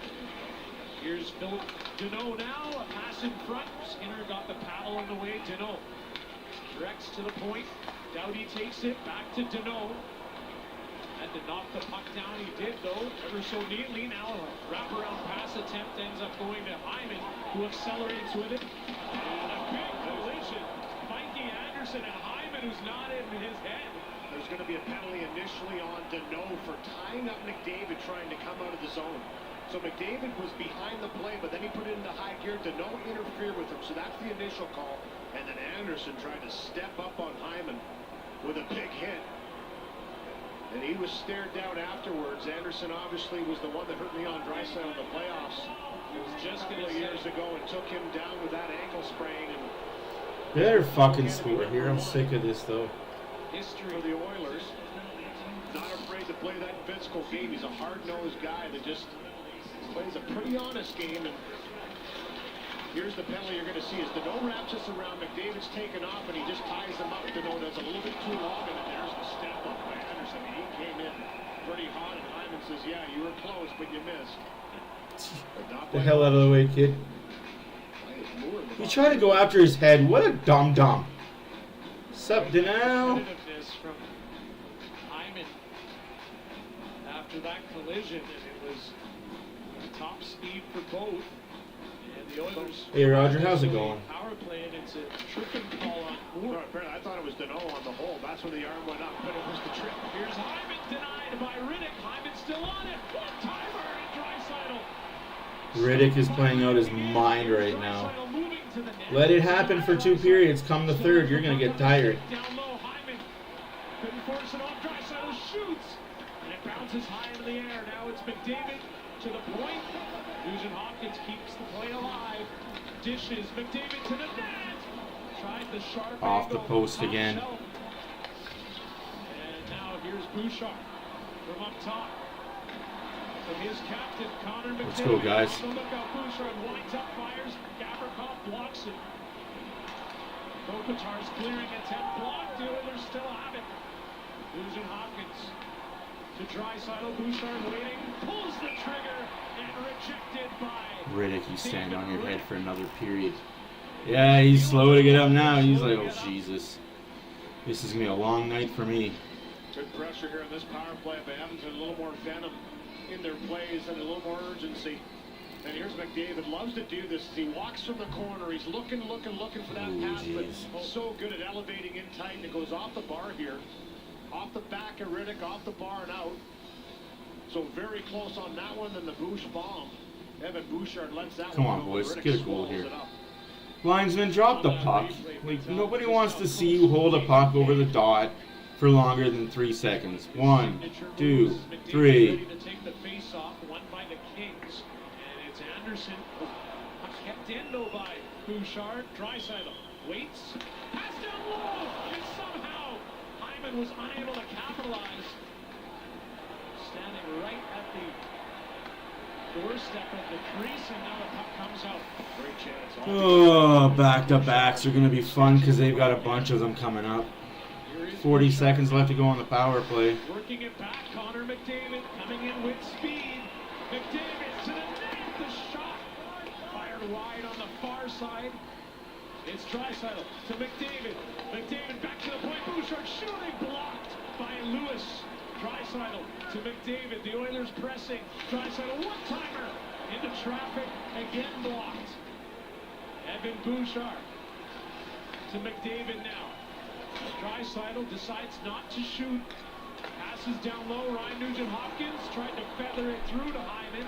Here's Philip Deneau now, a pass in front. Skinner got the paddle on the way. Deneau directs to the point. Doughty takes it back to Deneau. Had to knock the puck down. He did, though, ever so neatly. Now a wraparound pass attempt ends up going to Hyman, who accelerates with it. And a big collision. Mikey Anderson and Hyman, who's not in his head. There's going to be a penalty initially on Deneau for tying up McDavid trying to come out of the zone. So McDavid was behind the play, but then he put it into high gear. Deneau interfered with him, so that's the initial call. And then Anderson tried to step up on Hyman with a big hit. And he was stared down afterwards. Anderson obviously was the one that hurt Leon Draisaitl in the playoffs. It was just a couple of years ago and took him down with that ankle sprain. And better fucking score here. I'm sick of this though. History of the Oilers. Not afraid to play that physical game. He's a hard-nosed guy that just plays a pretty honest game. And here's the penalty you're going to see as Deneau wraps us around. McDavid's taken off and he just ties him up. Deneau does a little bit too long, and there's the step up by Anderson. He came in pretty hot, and Hyman says, yeah, you were close, but you missed. The hell out of the way, kid. He tried to go after his head. What a dum-dum. Sup, Deneau? From Hyman after that collision, and it was top speed for both. And the Oilers. Hey, Roger, how's it going? Power play, and it's a tripping call on Moore. I thought it was Deneau on the hole. That's when the arm went up, but it was the trip. Here's Hyman denied by Riddick. Hyman still on it. One-timer and Draisaitl. Riddick is playing out his mind right now. Moving to the net. Let it happen for 2 periods. Come the third, you're going to get tired. Down low, Hyman couldn't force it off. Draisaitl shoots, and it bounces high into the air. Now it's McDavid to the point. Nugent Hopkins keeps the play alive. Dishes McDavid to the net. Tried the sharp Off the angle, post top again. shelf. And now here's Bouchard from up top. From his captain, Connor McDavid. Let's go, guys. On the lookout, Bouchard winds up, fires. Gavrikov blocks it. Kopitar's clearing attempt blocked. The Oilers still have it. Nugent Hopkins to Draisaitl. Bouchard waiting, pulls the trigger, and rejected by Riddick, you stand on your head for another period. Yeah, he's slow to get up now. He's like, oh, Jesus. This is going to be a long night for me. Good pressure here on this power play by Edmonton. A little more venom in their plays and a little more urgency. And here's McDavid. Loves to do this. He walks from the corner. He's looking for that Ooh, pass, geez. but so good at elevating in tight. And it goes off the bar here. Off the back of Riddick, off the bar and out. So very close on that one than the Bouch bomb. Evan Bouchard lets that Come one on, go. boys. Riddick Get a goal swallows here. it up. Linesman, drop the puck. Like, nobody wants to see you hold a puck over the dot for longer than 3 seconds. 1, 2, 3. Ready to take the face off, won by the Kings. And it's Anderson. Kept in though by Bouchard. Draisaitl waits. Pass down low. And somehow Hyman was unable to capitalize. Standing right at the doorstep of the crease, and now the puck comes out. Great chance. Oh, back-to-backs are going to be fun because they've got a bunch of them coming up. 40 seconds left to go on the power play. Working it back, Connor McDavid coming in with speed. McDavid to the net, the shot fired wide on the far side. It's Draisaitl to McDavid. McDavid back to the point. Bouchard shooting, blocked by Lewis. Draisaitl to McDavid. The Oilers pressing. Draisaitl one-timer into traffic, again blocked. Evan Bouchard to McDavid now. Draisaitl decides not to shoot. Passes down low. Ryan Nugent Hopkins tried to feather it through to Hyman.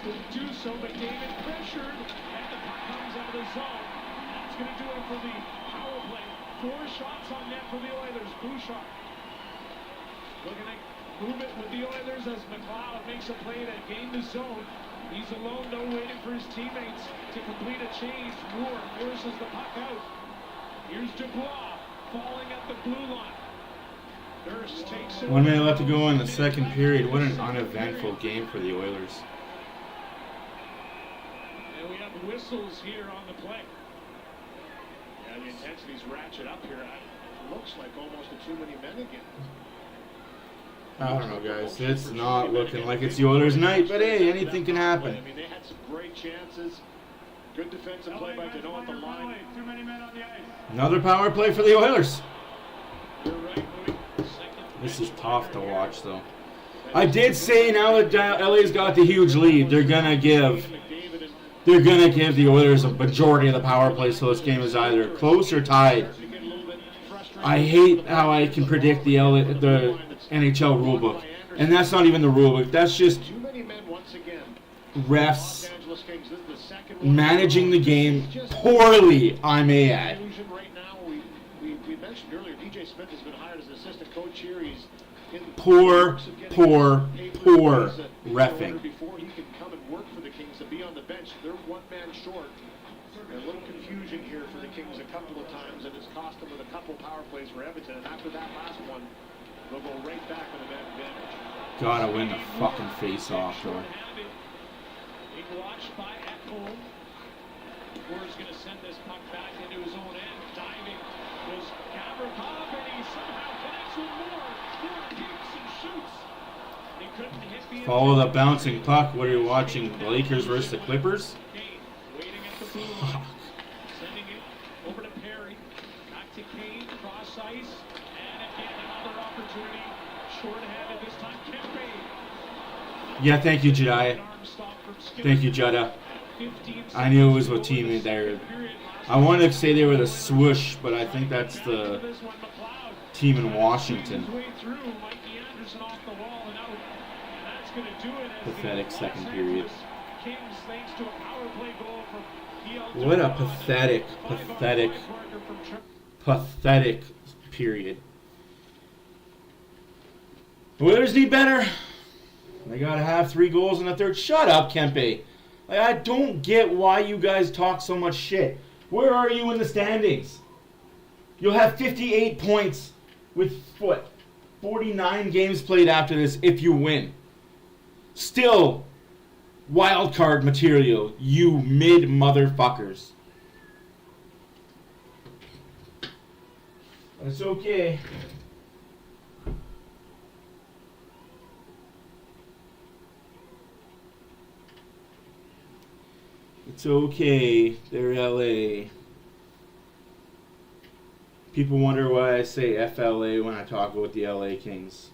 Couldn't do so. McDavid pressured, and the puck comes out of the zone. That's going to do it for the power play. 4 shots on net for the Oilers. Bouchard looking to move it with the Oilers as McLeod makes a play to gain the zone. He's alone though, waiting for his teammates to complete a change. Moore forces the puck out. Here's Dubois falling at the blue line. Durst takes it. 1 minute left to go in the second period. What an uneventful game for the Oilers. And we have whistles here on the play. Yeah, the intensity's ratchet up here. It looks like almost a too many men again. I don't know, guys. It's not looking like it's the Oilers' night, but hey, anything can happen. I mean, they had some great chances. Good defensive play by Deneau at the line. Too many men on the ice. Another power play for the Oilers. You're right, Louis. Second This is tough to watch, though. I did say now that LA's got the huge lead, they're gonna give the Oilers a majority of the power play, so this game is either close or tied. I hate how I can predict the NHL rulebook, and that's not even the rulebook. That's just Too many men once again. refs Los Angeles Kings, this is the second one. managing the game poorly, I may add. Illusion right now. We mentioned earlier, DJ Smith has been hired as an assistant coach here. He's in the Poor, works of getting poor, papers poor in order reffing. before he can come and work for the Kings and be on the bench. They're one man short. A little confusion here for the Kings a couple of times, and it's cost them with a couple power plays for Edmonton. And after that last one, they'll go right back on the man advantage. Gotta win the fucking face-off, though. Being watched by Ekholm. Moore's going to send this puck back into his own end. Diving was Gavrikov, and he somehow connects with Moore. Moore kicks and shoots. He couldn't hit the Follow the bouncing puck. What are you watching? The Lakers versus the Clippers? Kane waiting at the blue line. Sending it over to Perry. Back to Kane. Cross ice. And again, another opportunity. Short-handed this time. Kempe. Yeah, thank you, Jediah. Thank you, Jada. I knew it was what team there. I wanted to say they were the swoosh, but I think that's the team in Washington. Pathetic second period. Kings thanks to a power play goal from the What a pathetic period. Oilers need better. They gotta have 3 goals in the third. Shut up, Kempe. Like, I don't get why you guys talk so much shit. Where are you in the standings? You'll have 58 points with, 49 games played after this if you win. Still, wild card material, you mid-motherfuckers. It's okay. It's okay. They're LA. People wonder why I say FLA when I talk about the LA Kings.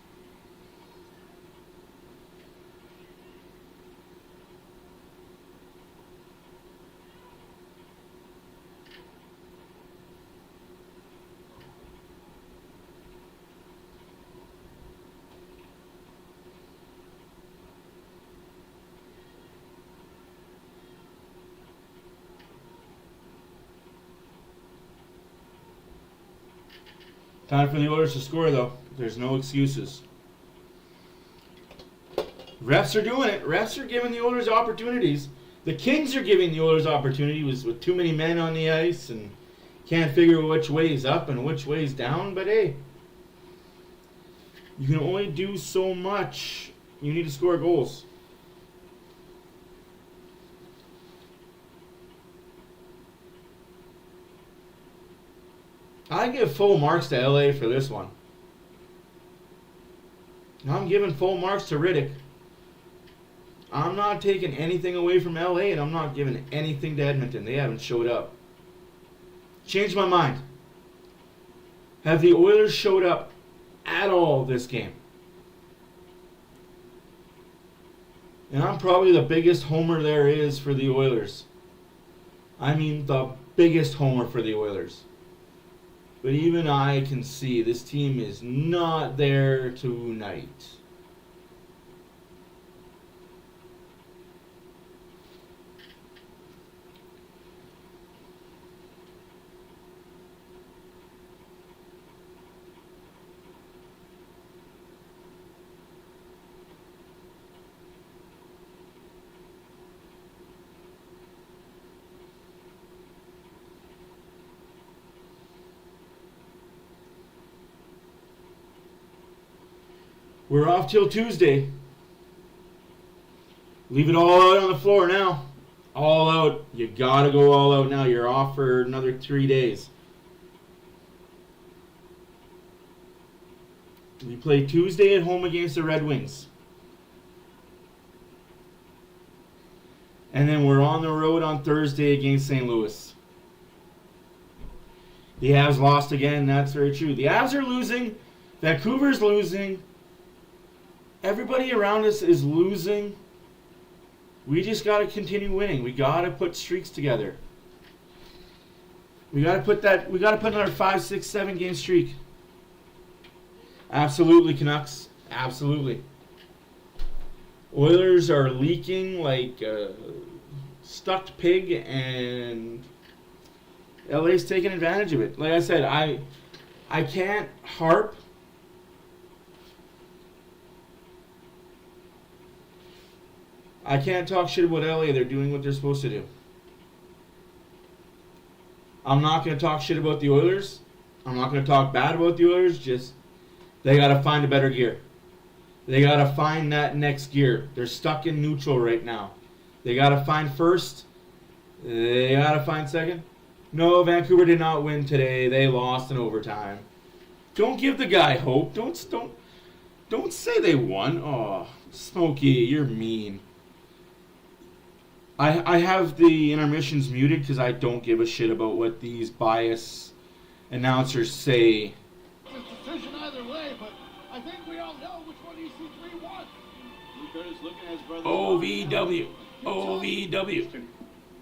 Time for the Oilers to score, though. There's no excuses. Refs are doing it. Refs are giving the Oilers opportunities. The Kings are giving the Oilers opportunities with too many men on the ice and can't figure which way is up and which way is down. But hey, you can only do so much. You need to score goals. I give full marks to LA for this one. I'm giving full marks to Riddick. I'm not taking anything away from LA, and I'm not giving anything to Edmonton. They haven't showed up. Changed my mind. Have the Oilers showed up at all this game? And I'm probably the biggest homer there is for the Oilers. I mean, the biggest homer for the Oilers. But even I can see this team is not there tonight. We're off till Tuesday. Leave it all out on the floor now. All out. You gotta go all out now. You're off for another 3 days. We play Tuesday at home against the Red Wings. And then we're on the road on Thursday against St. Louis. The Avs lost again. That's very true. The Avs are losing. Vancouver's losing. Everybody around us is losing. We just got to continue winning. We got to put streaks together. We got to put another 5, 6, 7 game streak. Absolutely, Canucks. Absolutely. Oilers are leaking like a stuck pig, and LA's taking advantage of it. Like I said, I can't harp. I can't talk shit about LA. They're doing what they're supposed to do. I'm not going to talk shit about the Oilers. I'm not going to talk bad about the Oilers. Just, they got to find a better gear. They got to find that next gear. They're stuck in neutral right now. They got to find first. They got to find second. No, Vancouver did not win today. They lost in overtime. Don't give the guy hope. Don't say they won. Oh, Smokey, you're mean. I have the intermissions muted because I don't give a shit about what these bias announcers say. It's a decision either way, but I think we all know which one EC3 won. Luca's looking at his brother. OVW. OVW.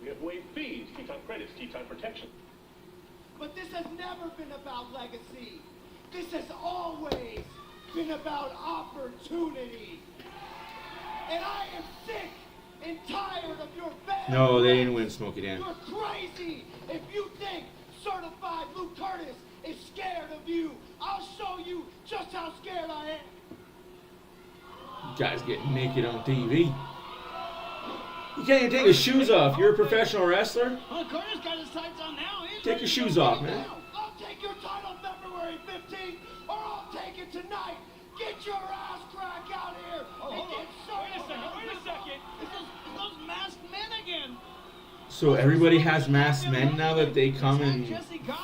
We have waived fees, Teton credits, Teton protection. But this has never been about legacy. This has always been about opportunity. And I am sick and tired of your bad No, they didn't ways. win, Smokey Dan. You're crazy if you think certified Luke Curtis is scared of you. I'll show you just how scared I am. You guys get naked on TV. You can't even take his shoes off. You're a professional wrestler. Well, Curtis got his tights on now. He's Take your shoes off, man. I'll take your title February 15th, or I'll take it tonight. Get your ass crack out here and get certified. Wait a second. It's those masked men again. So everybody has masked men now that they come and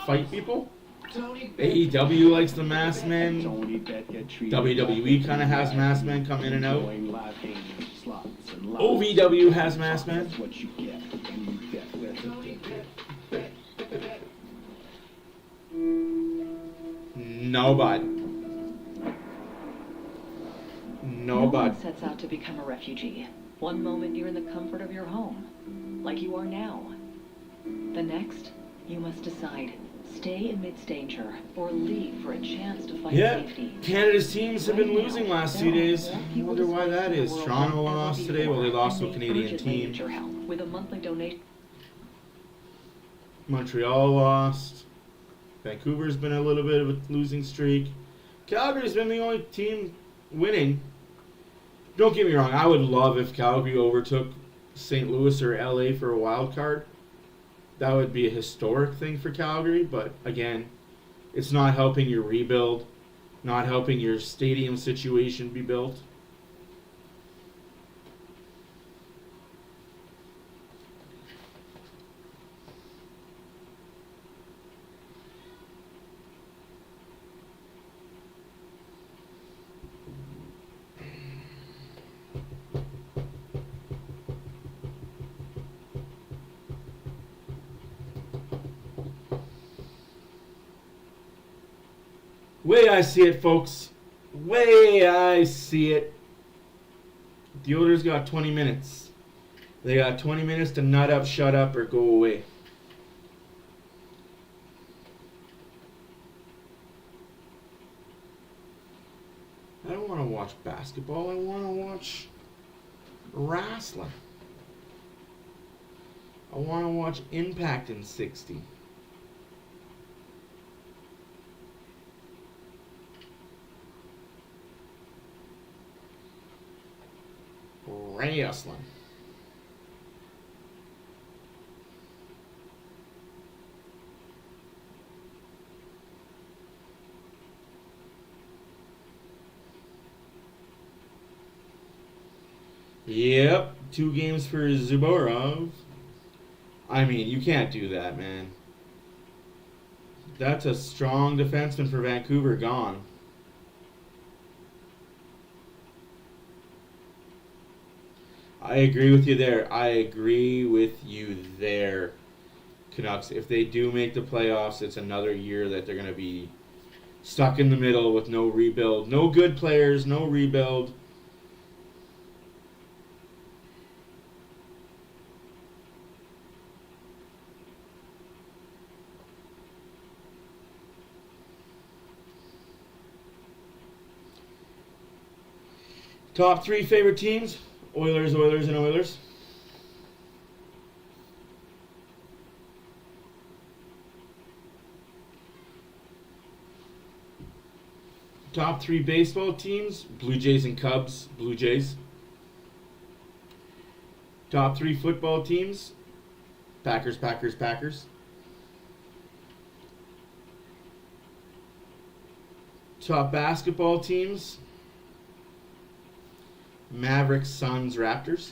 fight people? AEW likes the masked men. WWE kind of has masked men come in and out. OVW has masked men. No, bud. No, one bud. sets out to become a refugee. One moment you're in the comfort of your home, like you are now. The next, you must decide, stay amidst danger or leave for a chance to fight Yeah, safety. Canada's teams have been Right now, losing last there 2 are days. more I people wonder why displaced that in the is. world Toronto than ever lost today. Well, they before, lost to a and they Canadian urgently team. need your help with a monthly donation. Montreal lost. Vancouver's been a little bit of a losing streak. Calgary's been the only team winning. Don't get me wrong, I would love if Calgary overtook St. Louis or LA for a wild card. That would be a historic thing for Calgary, but again, it's not helping your rebuild, not helping your stadium situation be built. Way I see it, folks. Way I see it. The Oilers got 20 minutes. They got 20 minutes to nut up, shut up, or go away. I don't want to watch basketball. I want to watch wrestling. I want to watch Impact in 60. Wrestling. Yep, 2 games for Zuborov. I mean, you can't do that, man. That's a strong defenseman for Vancouver gone. I agree with you there. I agree with you there, Canucks. If they do make the playoffs, it's another year that they're going to be stuck in the middle with no rebuild. No good players, no rebuild. Top 3 favorite teams? Oilers, Oilers, and Oilers. Top 3 baseball teams? Blue Jays and Cubs, Blue Jays. Top 3 football teams? Packers, Packers, Packers. Top basketball teams? Mavericks, Suns, Raptors.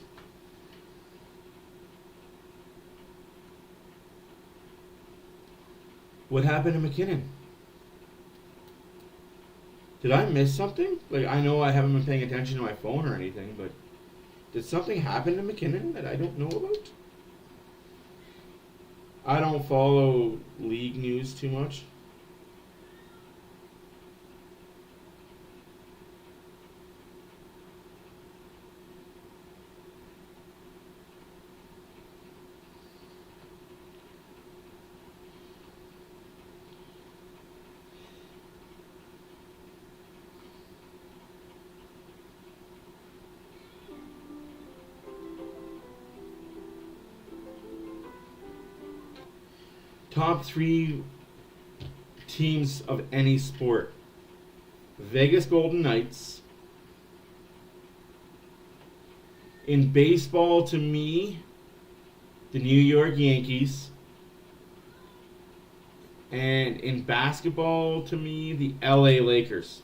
What happened to McKinnon? Did I miss something? Like, I know I haven't been paying attention to my phone or anything, but did something happen to McKinnon that I don't know about? I don't follow league news too much. Top 3 teams of any sport. Vegas Golden Knights. In baseball, to me, the New York Yankees. And in basketball, to me, the LA Lakers.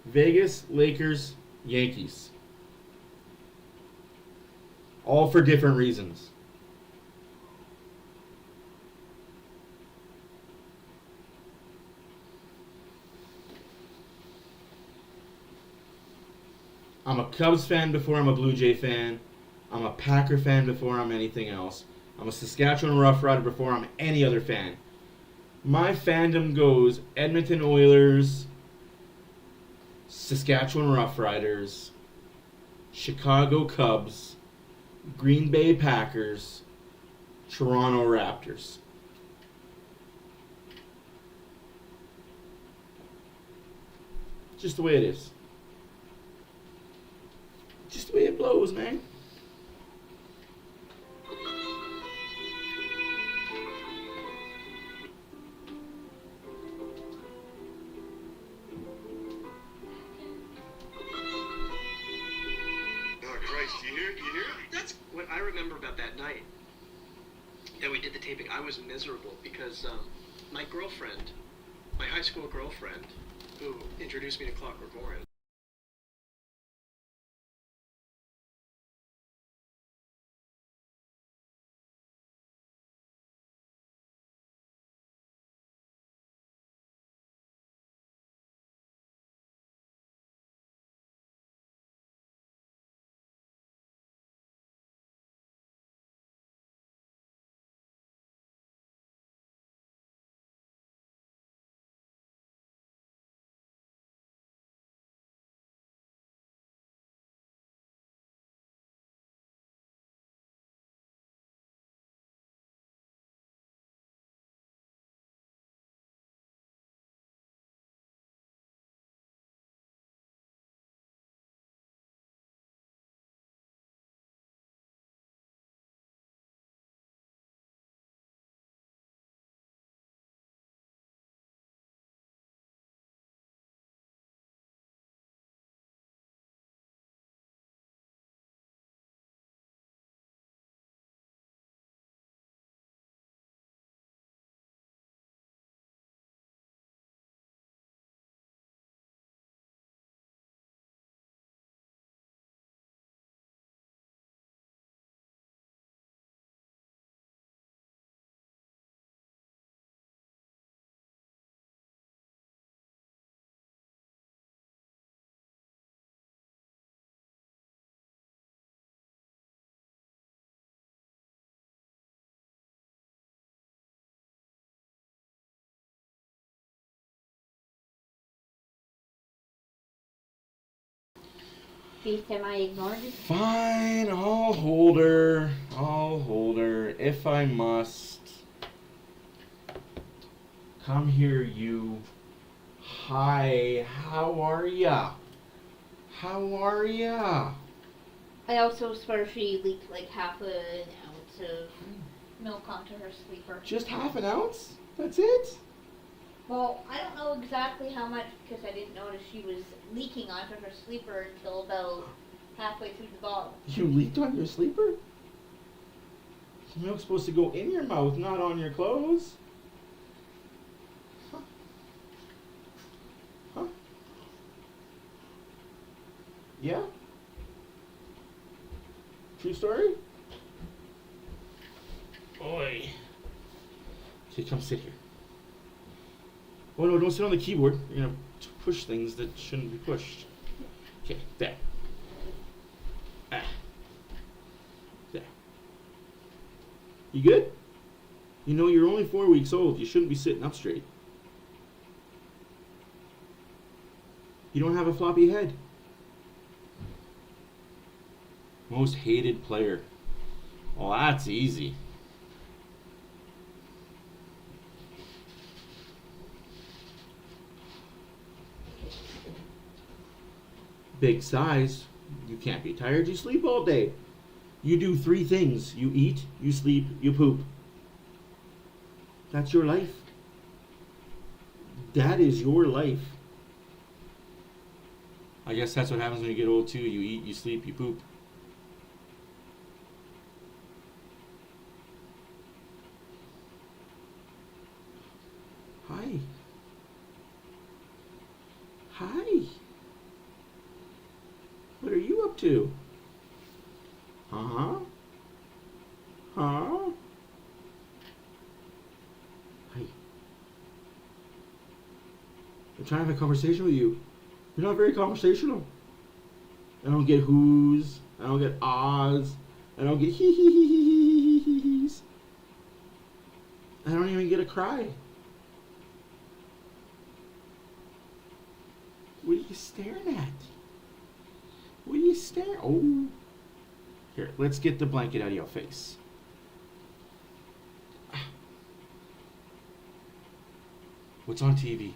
Vegas, Lakers, Yankees. All for different reasons. I'm a Cubs fan before I'm a Blue Jay fan. I'm a Packer fan before I'm anything else. I'm a Saskatchewan Roughrider before I'm any other fan. My fandom goes Edmonton Oilers, Saskatchewan Roughriders, Chicago Cubs, Green Bay Packers, Toronto Raptors. Just the way it is. Just the way it blows, man. Oh, Christ, you hear it? That's what I remember about that night that we did the taping. I was miserable because my girlfriend, my high school girlfriend, who introduced me to Clockwork Orange, Am I ignored? Fine, I'll hold her. If I must. Come here, you. Hi, how are ya? I also swear she leaked like half an ounce of milk onto her sleeper. Just half an ounce? That's it? Well, I don't know exactly how much because I didn't notice she was leaking onto her sleeper until about halfway through the bottle. You leaked on your sleeper? The milk's supposed to go in your mouth, not on your clothes. Huh? Yeah? True story? Oi. Okay, come sit here. Oh no, don't sit on the keyboard. You're gonna push things that shouldn't be pushed. Okay, there. There. You good? You know you're only 4 weeks old. You shouldn't be sitting up straight. You don't have a floppy head. Most hated player. Well, that's easy. Big size. You can't be tired. You sleep all day. You do 3 things. You eat, you sleep, you poop. That's your life. That is your life. I guess that's what happens when you get old too. You eat, you sleep, you poop. Hi. Hi. What are you up to? Huh? Huh? Hi. I'm trying to have a conversation with you. You're not very conversational. I don't get who's. I don't get ahs. I don't get hee-hee-hee-hee-hee-hees. I don't even get a cry. What are you staring at? What are you staring? Oh. Here, let's get the blanket out of your face. What's on TV?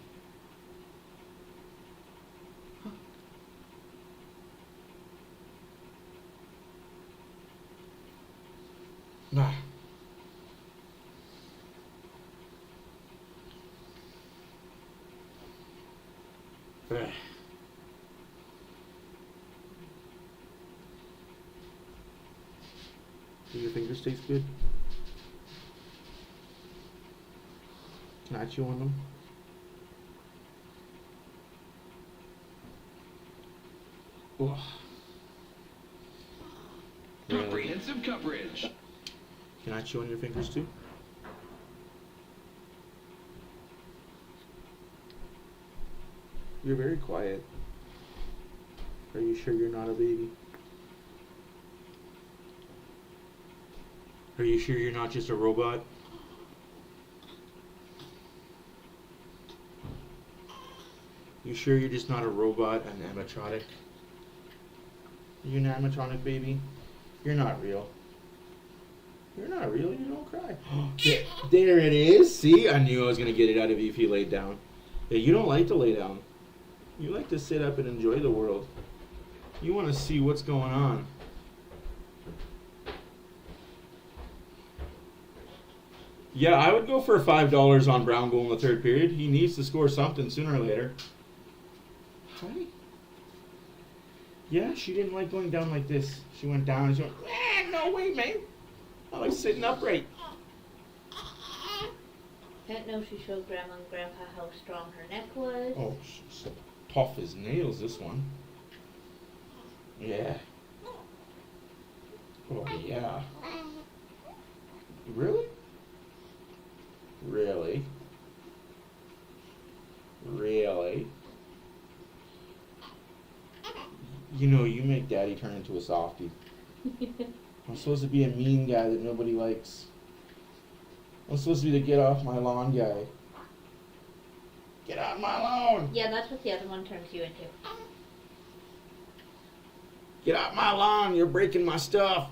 Huh? Nah. Ugh. Do your fingers taste good? Can I chew on them? Ugh. Comprehensive coverage. Can I chew on your fingers too? You're very quiet. Are you sure you're not a baby? Are you sure you're not just a robot? You sure you're just not a robot, an animatronic? Are you an animatronic, baby? You're not real. You're not real, you don't cry. There it is. See, I knew I was going to get it out of you if you laid down. Yeah, you don't like to lay down. You like to sit up and enjoy the world. You want to see what's going on. Yeah, I would go for $5 on Brown goal in the 3rd period. He needs to score something sooner or later. Hi. Yeah, she didn't like going down like this. She went down and she went, no way, man. I like sitting upright. Didn't know she showed Grandma and Grandpa how strong her neck was. Oh, she's tough as nails, this one. Yeah. Oh, yeah. Really? Really? Really? You know, you make Daddy turn into a softie. I'm supposed to be a mean guy that nobody likes. I'm supposed to be the get off my lawn guy. Get off my lawn! Yeah, that's what the other one turns you into. Get off my lawn, you're breaking my stuff.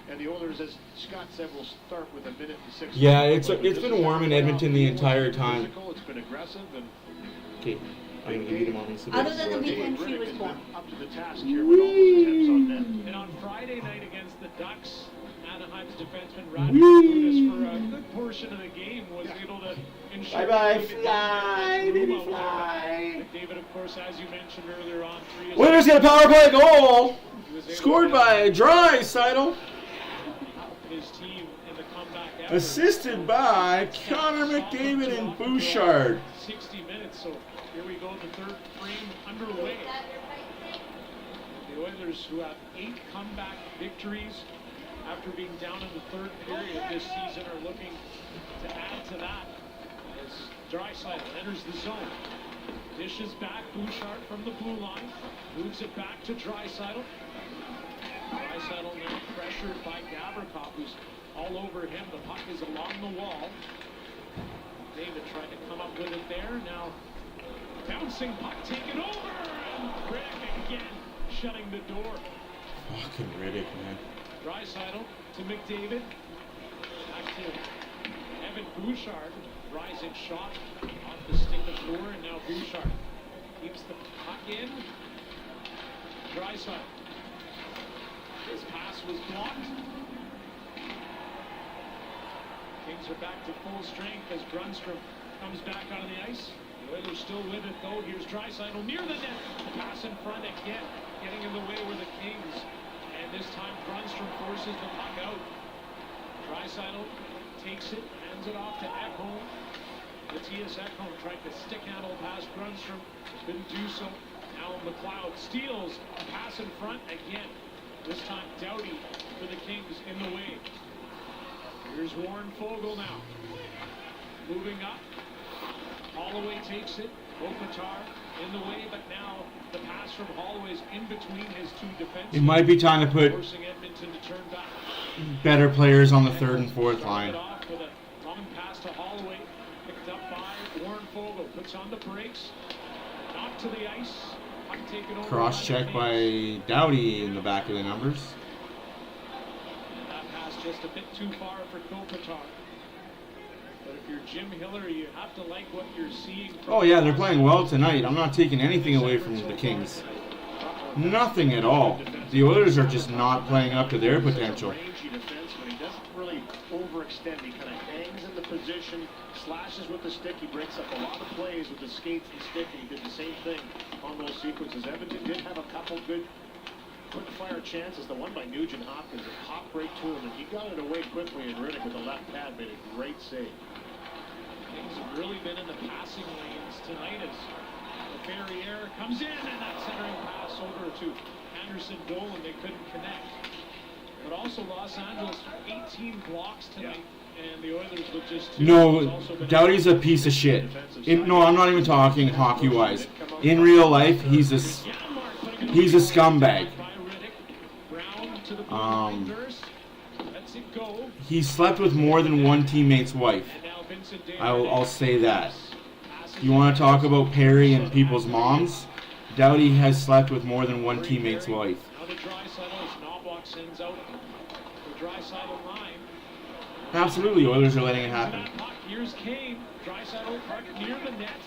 And the Oilers, as Scott said, will start with a minute and 6. Yeah, it's been warm in Edmonton the entire time. It's been aggressive and Okay, I'm going to give you the moments. Other than the weekend she was born. up to the task here with all those attempts on net. And on Friday night against the Ducks, Anaheim's defenseman Radulov, for a good portion of the game, was able to ensure. Bye-bye, fly, baby, fly. David, of course, as you mentioned earlier on, 3 Winners get a power play goal! Scored by Draisaitl. His team in the comeback effort. Assisted by Connor McDavid and Bouchard. 60 minutes, so here we go, the 3rd frame underway. The Oilers, who have 8 comeback victories after being down in the 3rd period this season, are looking to add to that as Draisaitl enters the zone. Dishes back, Bouchard from the blue line, moves it back to Draisaitl. Draisaitl now pressured by Gavrikov, who's all over him. The puck is along the wall. David tried to come up with it there. Now, bouncing puck taken over, and Riddick again shutting the door. Fucking Riddick, man. Draisaitl to McDavid. Back to Evan Bouchard. Rising shot off the stick of Thor, and now Bouchard keeps the puck in. Draisaitl. pass was blocked. Kings are back to full strength as Grunstrom comes back out of the ice. The Oilers still with it though. Here's Draisaitl near the net. Pass in front again, getting in the way were the Kings. And this time Grunstrom forces the puck out. Draisaitl takes it, hands it off to Ekholm. Matthias Ekholm tried to stick handle past Grunstrom, couldn't do so. Now McLeod steals, a pass in front again. This time Doughty for the Kings in the way. Here's Warren Fogle now. Moving up. Holloway takes it. Kopitar in the way, but now the pass from Holloway's in between his two defensemen. It might be time to put Forcing Edmonton to turn back. better players on the third and fourth line. Off with a long pass to Holloway. Picked up by Warren Fogle. Puts on the brakes. Knocked to the ice. Puck taken over. Cross check by Doughty in the back of the numbers. And that pass just a bit too far for Kopitar. But if you're Jim Hiller, you have to like what you're seeing. Oh yeah, they're playing well tonight. I'm not taking anything away from the Kings. Nothing at all. The Oilers are just not playing up to their potential. Rangy defenseman. He doesn't really overextend. He kind of hangs in the position, slashes with the stick. He breaks up a lot of plays with the skates and stick, and he did the same thing on those sequences. Edmonton did have a couple good quick-fire chances. The one by Nugent Hopkins, a pop right to him, and he got it away quickly, and Riddick with the left pad made a great save. Things have really been in the passing lanes tonight as Ferrier comes in, and that centering pass over to Anderson Dolan. They couldn't connect. But also Los Angeles, 18 blocks tonight, and the Oilers with just 2. No, Doughty's a piece of shit. No, I'm not even talking hockey-wise. In real life, he's a scumbag. He slept with more than one teammate's wife. I'll say that. You want to talk about Perry and people's moms? Doughty has slept with more than one teammate's wife. Absolutely, Oilers are letting it happen. Here's Kane. Draisaitl parked near the net.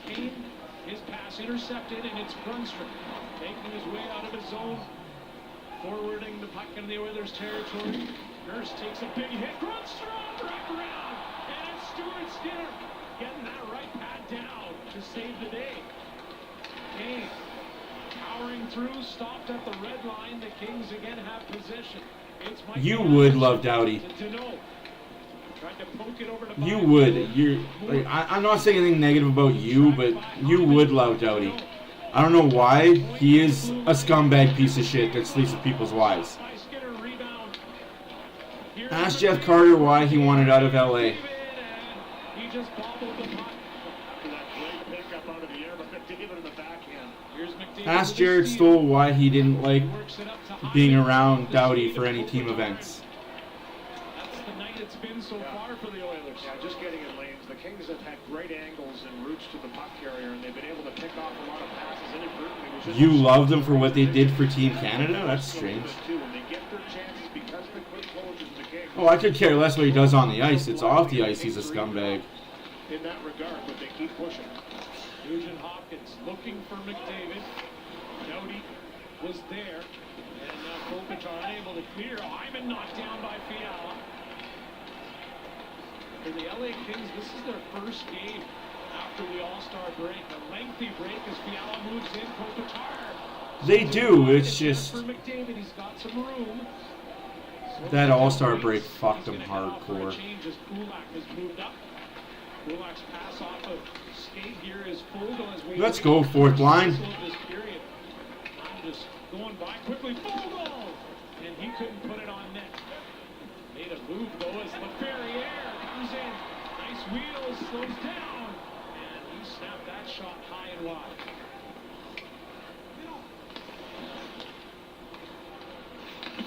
Kane, his pass intercepted, and it's Grunstrom making his way out of his zone, forwarding the puck in the Oilers' territory. Nurse takes a big hit. Grunstrom wrapped around, and it's Stuart Skinner getting that right pad down to save the day. Kane powering through, stopped at the red line. The Kings again have possession. It's Mike You would love Doughty. You would. I'm not saying anything negative about you, but you would love Doughty. I don't know why. He is a scumbag piece of shit that sleeps with people's wives. Ask Jeff Carter why he wanted out of LA. Ask Jared Stoll why he didn't like being around Doughty for any team events. That's the night it's been so far for the Oilers. Yeah, just getting in lanes. The Kings have had great angles and routes to the puck carrier, and they've been able to pick off a lot of passes inadvertently. You love them for what they did for Team Canada? That's strange. Oh, I could care less what he does on the ice. It's off the ice, he's a scumbag. In that regard, but they keep pushing. Nugent Hopkins looking for McDavid. Doughty was there. And now Kopitar unable to clear. Hyman knocked down by Fiala. For the LA Kings, this is their first game after the All-Star break. A lengthy break as Fiala moves in. Kopitar. They do, it's just... For McDavid, he's got some room. That All-Star break fucked him hardcore. Kulak's pass off of skate here is Fogle as we Let's go, fourth line. Just going by quickly, Fogle! And he couldn't put it on net. Made a move though as LaFerriere comes in. Nice wheels, slows down. And he snapped that shot high and wide.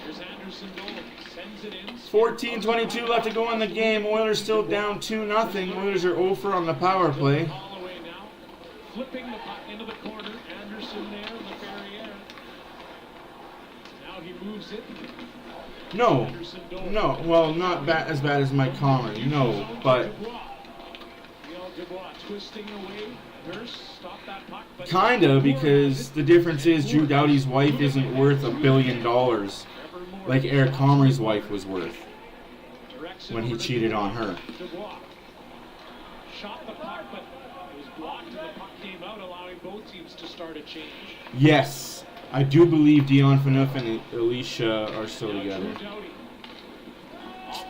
Here's Anderson Dolan, sends it in. 14:22 left to go in the game. Oilers still down 2-0. Oilers are 0 on the power play. Holloway now, flipping the puck into the corner. Anderson there, LaFerriere. Now he moves it. No, well, not as bad as Mike Conley, no, but kinda, because the difference is Drew Doughty's wife isn't worth $1 billion. like Eric Comrie's wife was worth when he cheated on her. Shot the puck, but it was blocked and the puck came out, allowing both teams to start a change. Yes, I do believe Dion Phaneuf and Alicia are still together.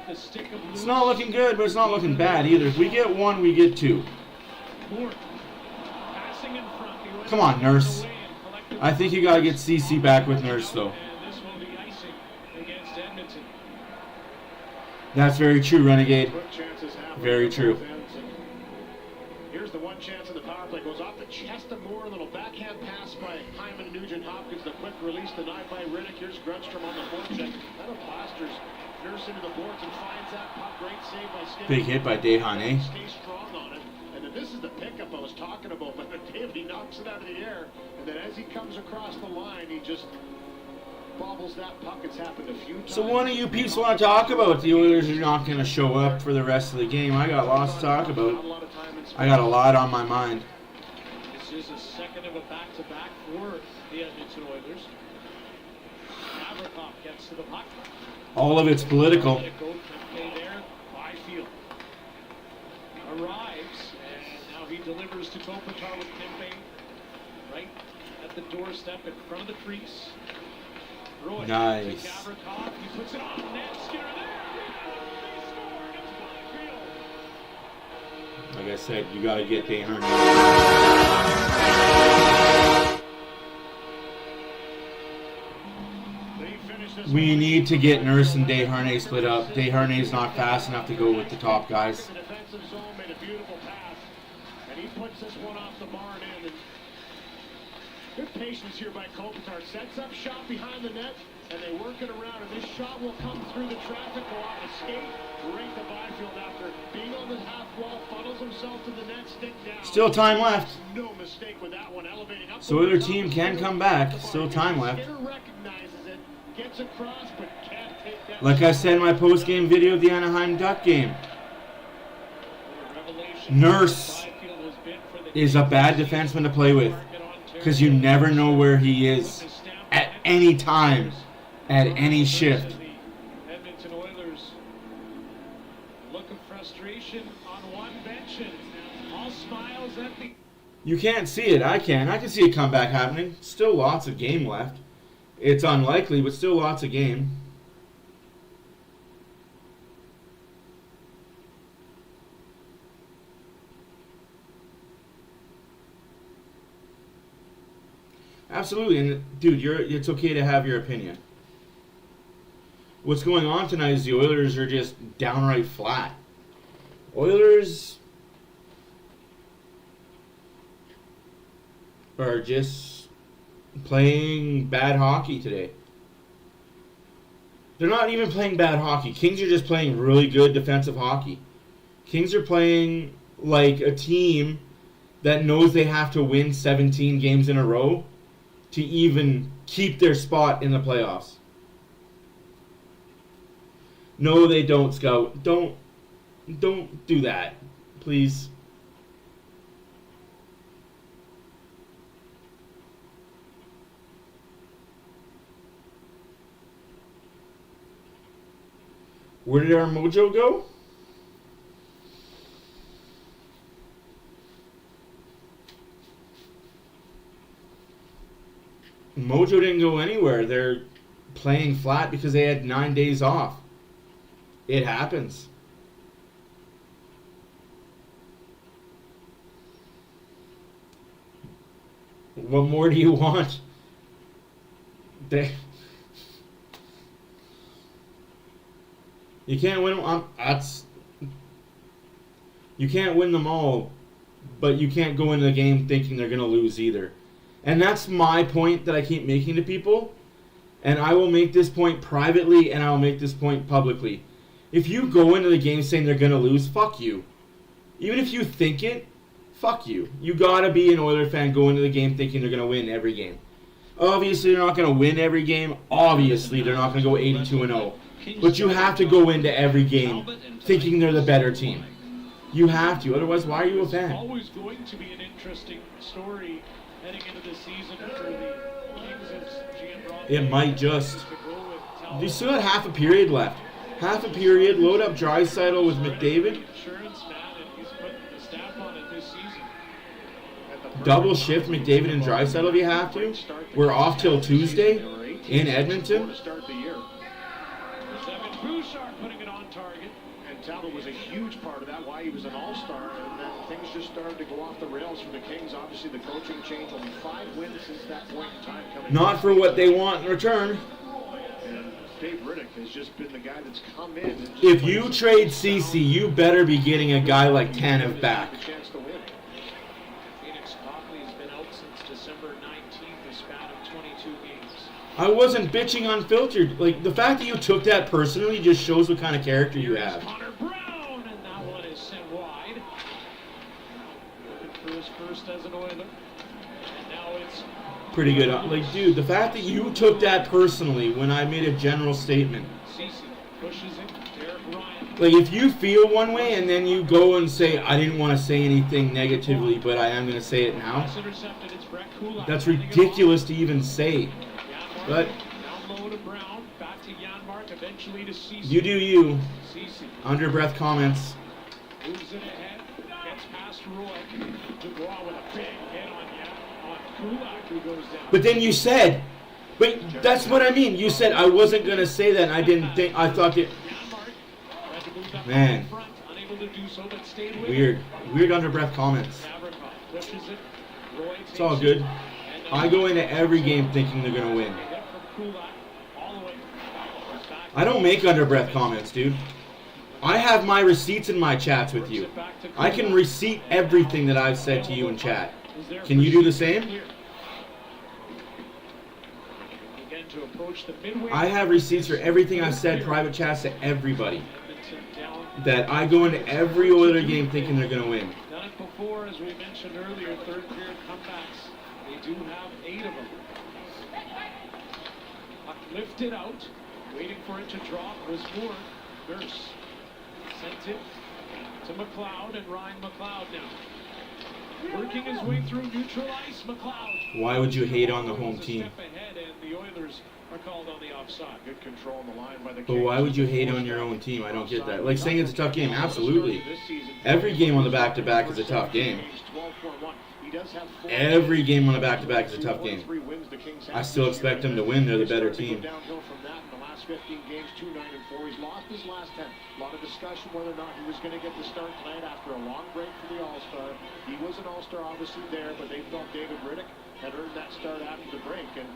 It's not looking good, but it's not looking bad either. If we get one, we get two. Come on, Nurse. I think you gotta get CC back with Nurse, though. That's very true, Renegade. Very true. Here's the one chance in the power play. Goes off the chest of Moore. A little backhand pass by Hyman Nugent Hopkins. The quick release denied by Riddick. Here's Grunstrom on the forecheck. That'll blasters. Nurse into the boards and finds that puck. Great save by Skinner. Big hit by Desharnais. Stay strong on it. And then this is the pickup I was talking about. But David, he knocks it out of the air. And then as he comes across the line, he just bobbles that puck. It's happened a few times. So one of you peeps want to talk about the Oilers are not going to show up for the rest of the game. I got lots to talk about. I got a lot on my mind. This is a second of a back-to-back for the Edmonton Oilers. Gavrikov gets to the puck. All of it's political. There, Byfield arrives, and now he delivers to Kopitar with Kempe right at the doorstep in front of the crease. Roy Nice. to Gavrikov. He puts it on net. Skinner there. They scored. It's Byfield. Like I said, you got to get Desharnais. We need to get Nurse and Desharnais split up. Desharnais not fast enough to go with the top guys. The defensive zone made a beautiful pass, and he puts this one off the barn end. Good patience here by Kopitar. Sets up shot behind the net, and they work it around. And this shot will come through the traffic, go off the skate, right to Byfield after being on the half wall, funnels himself to the net, stick down. Still time left. No mistake with that one, elevating up. So their team can come back. Still time left. Skinner recognizes it, gets across, but can't take that. Like I said in my post-game video of the Anaheim Duck game, Nurse is a bad defenseman to play with because you never know where he is at any time, at any shift. Edmonton Oilers look of frustration on one bench and all smiles at the. You can't see it. I can. I can see a comeback happening. Still lots of game left. It's unlikely, but still lots of game. Absolutely, and dude, it's okay to have your opinion. What's going on tonight is the Oilers are just downright flat. Oilers are just playing bad hockey today. They're not even playing bad hockey. Kings are just playing really good defensive hockey. Kings are playing like a team that knows they have to win 17 games in a row to even keep their spot in the playoffs. No, they don't, Scout. Don't do that, please. Where did our mojo go? Mojo didn't go anywhere. They're playing flat because they had 9 days off. It happens. What more do you want? You can't win them. You can't win them all, but you can't go into the game thinking they're going to lose either. And that's my point that I keep making to people. And I will make this point privately and I will make this point publicly. If you go into the game saying they're going to lose, fuck you. Even if you think it, fuck you. You got to be an Oiler fan going into the game thinking they're going to win every game. Obviously, they're not going to win every game. Obviously, they're not going to go 82-0. But you have to go into every game thinking they're the better team. You have to. Otherwise, why are you a fan? It's always going to be an interesting story heading into the season for the Kings as GM Rob. It might just. To go with You still had half a period left. Half a period. Load up Draisaitl with McDavid. Insurance man, and he's put the stamp on it this season. Double shift McDavid and Draisaitl if you have to. We're off till Tuesday in Edmonton. Start the year. Devin Bouchard putting it on target. And Talbot was a huge part of that, why he was an all-star, and then things just started to go off the rails for the Kings. Obviously, the coaching change, only 5 wins since that point in time coming. Not for what they want in return. And Dave Riddick has just been the guy that's come in. And just If you trade CC, you better be getting a guy like Tanev back. chance to win. Phoenix Copley's been out since December 19th, a span of 22 games. I wasn't bitching unfiltered. Like, the fact that you took that personally just shows what kind of character you have. Connor Brown, and that one is sent wide. Looking for his first as an Oiler. And now it's Pretty good. Like, dude, the fact that you took that personally when I made a general statement. Cece pushes him. Derek Ryan. Like, if you feel one way and then you go and say, I didn't want to say anything negatively, but I am going to say it now. Pass intercepted. It's Brett Kulak. That's ridiculous to even say. Janmark But down low to Brown. Back to Janmark. Eventually to Cece. you do you. Cece Under breath comments. moves it ahead. Gets past Roy. Dubois with a big hit on Kulak, who goes down. But then you said, but that's what I mean. You said I wasn't going to say that and I didn't think, I thought that, Janmark had to move up Man. in front, unable to do so, but stayed with weird. it. Weird under breath comments. Navrakov pushes it. Roy takes It's all it. good. And I go into every game thinking they're going to win. hit from Kulak all the way back. I don't make under breath comments, dude. I have my receipts in my chats with you. I can receipt everything that I've said to you in chat. Can you do the same? Again to approach the midway. I have receipts for everything I've said private chats to everybody. Edmonton down. That I go into every Oiler game thinking they're going to win. Done it before, as we mentioned earlier, third period comebacks. They do have 8 of them. Puck lifted out, waiting for it to drop was Moore. Nurse sent it to McLeod, and Ryan McLeod now. Working his way through neutral ice, McLeod. Why would you hate on the home Goes a team? step ahead, and the Oilers are called on the offside. Good control on the line by the But why would you hate on your own team? I don't get that. Like saying it's a tough game, absolutely. Every game on the back-to-back is a tough game. Every game on the back-to-back is a tough game. I still expect them to win. They're the better team. Downhill from that in the last 15 games, 2-9-4. He's lost his last 10. A lot of discussion whether or not he was going to get the start tonight after a long break for the All-Star. He was an All-Star obviously there, but they felt David Riddick had earned that start after the break. And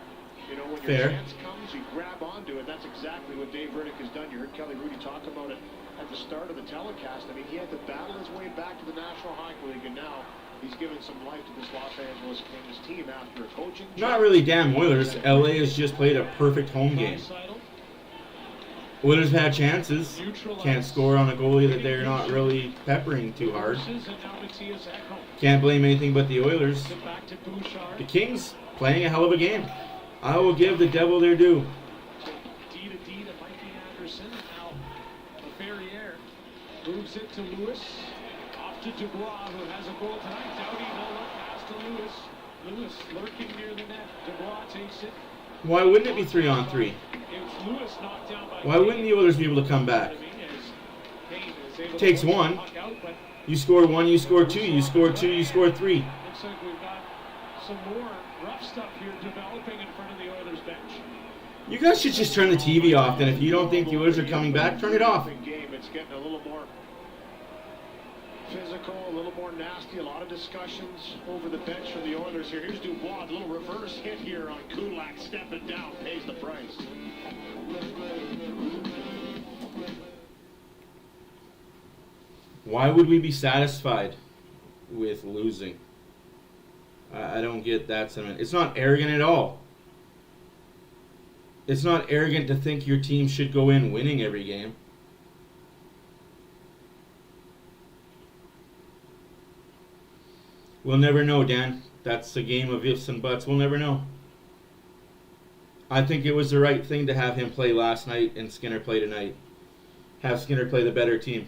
you know, when your chance comes, you grab onto it. That's exactly what Dave Riddick has done. You heard Kelly Rudy talk about it at the start of the telecast. I mean, he had to battle his way back to the National Hockey League, and now he's given some life to this Los Angeles Kings team after a coaching. Not really damn Oilers. LA has just played a perfect home game. Oilers had chances. Can't score on a goalie that they're not really peppering too hard. Can't blame anything but the Oilers. The Kings playing a hell of a game. I will give the devil their due. D to Mikey Anderson. Now Ferrier moves it to Lewis. Off to Dubois, who has a goal tonight. Doughty, no look pass to Lewis. Lewis lurking near the net. Dubois takes it. Why wouldn't it be 3-on-3? It's Lewis knocked down by Why wouldn't the Oilers be able to come back? Takes one. You score 1, you score 2, you score 2, you score 3. Looks like we've got some more rough stuff here developing in front of the Oilers bench. You guys should just turn the TV off, then if you don't think the Oilers are coming back, turn it off. It's getting a little more physical, a little more nasty, a lot of discussions over the bench for the Oilers here. Here's Dubois, a little reverse hit here on Kulak, stepping down, pays the price. Why would we be satisfied with losing? I don't get that sentiment. It's not arrogant at all. It's not arrogant to think your team should go in winning every game. We'll never know, Dan. That's a game of ifs and buts. We'll never know. I think it was the right thing to have him play last night and Skinner play tonight. Have Skinner play the better team.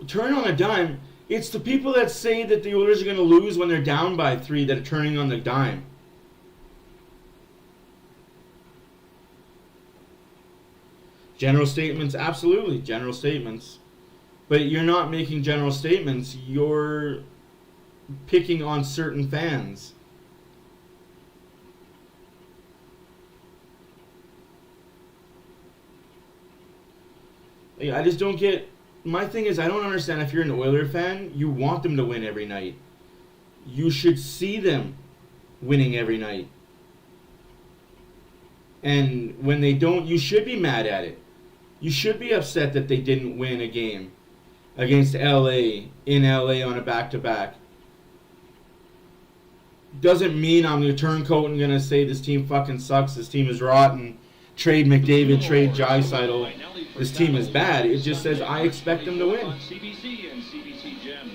turn on a dime. It's the people that say that the Oilers are going to lose when they're down by 3 that are turning on the dime. General statements, absolutely, general statements. But you're not making general statements. You're picking on certain fans. I just don't get... My thing is, I don't understand if you're an Oiler fan, you want them to win every night. You should see them winning every night. And when they don't, you should be mad at it. You should be upset that they didn't win a game against LA, in LA on a back-to-back. Doesn't mean I'm going to turncoat and going to say this team fucking sucks, this team is rotten, trade McDavid, trade Draisaitl, this team is bad. It just says I expect them to win. CBC and CBC Gem.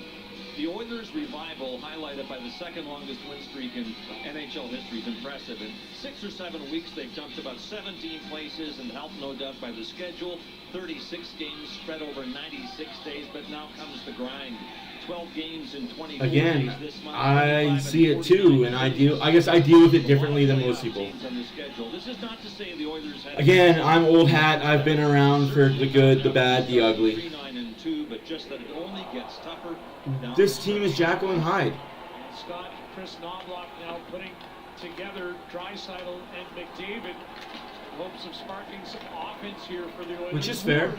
The Oilers' revival, highlighted by the second longest win streak in NHL history, is impressive. In 6 or 7 weeks, they've jumped about 17 places, and helped no doubt by the schedule. 36 games spread over 96 days, but now comes the grind. 12 games in 24 Again, days this month. I see it too, and I guess I deal with it differently than most people. This is not to say the Oilers had... Again, I'm old hat. I've been around for the good, the bad, the ugly. 3-9-2, but just that it only gets tougher. This team is Jekyll and Hyde. Scott, Chris Knobloch now putting together Draisaitl and McDavid. Hopes of sparking some offense here for the Oilers. Which is fair.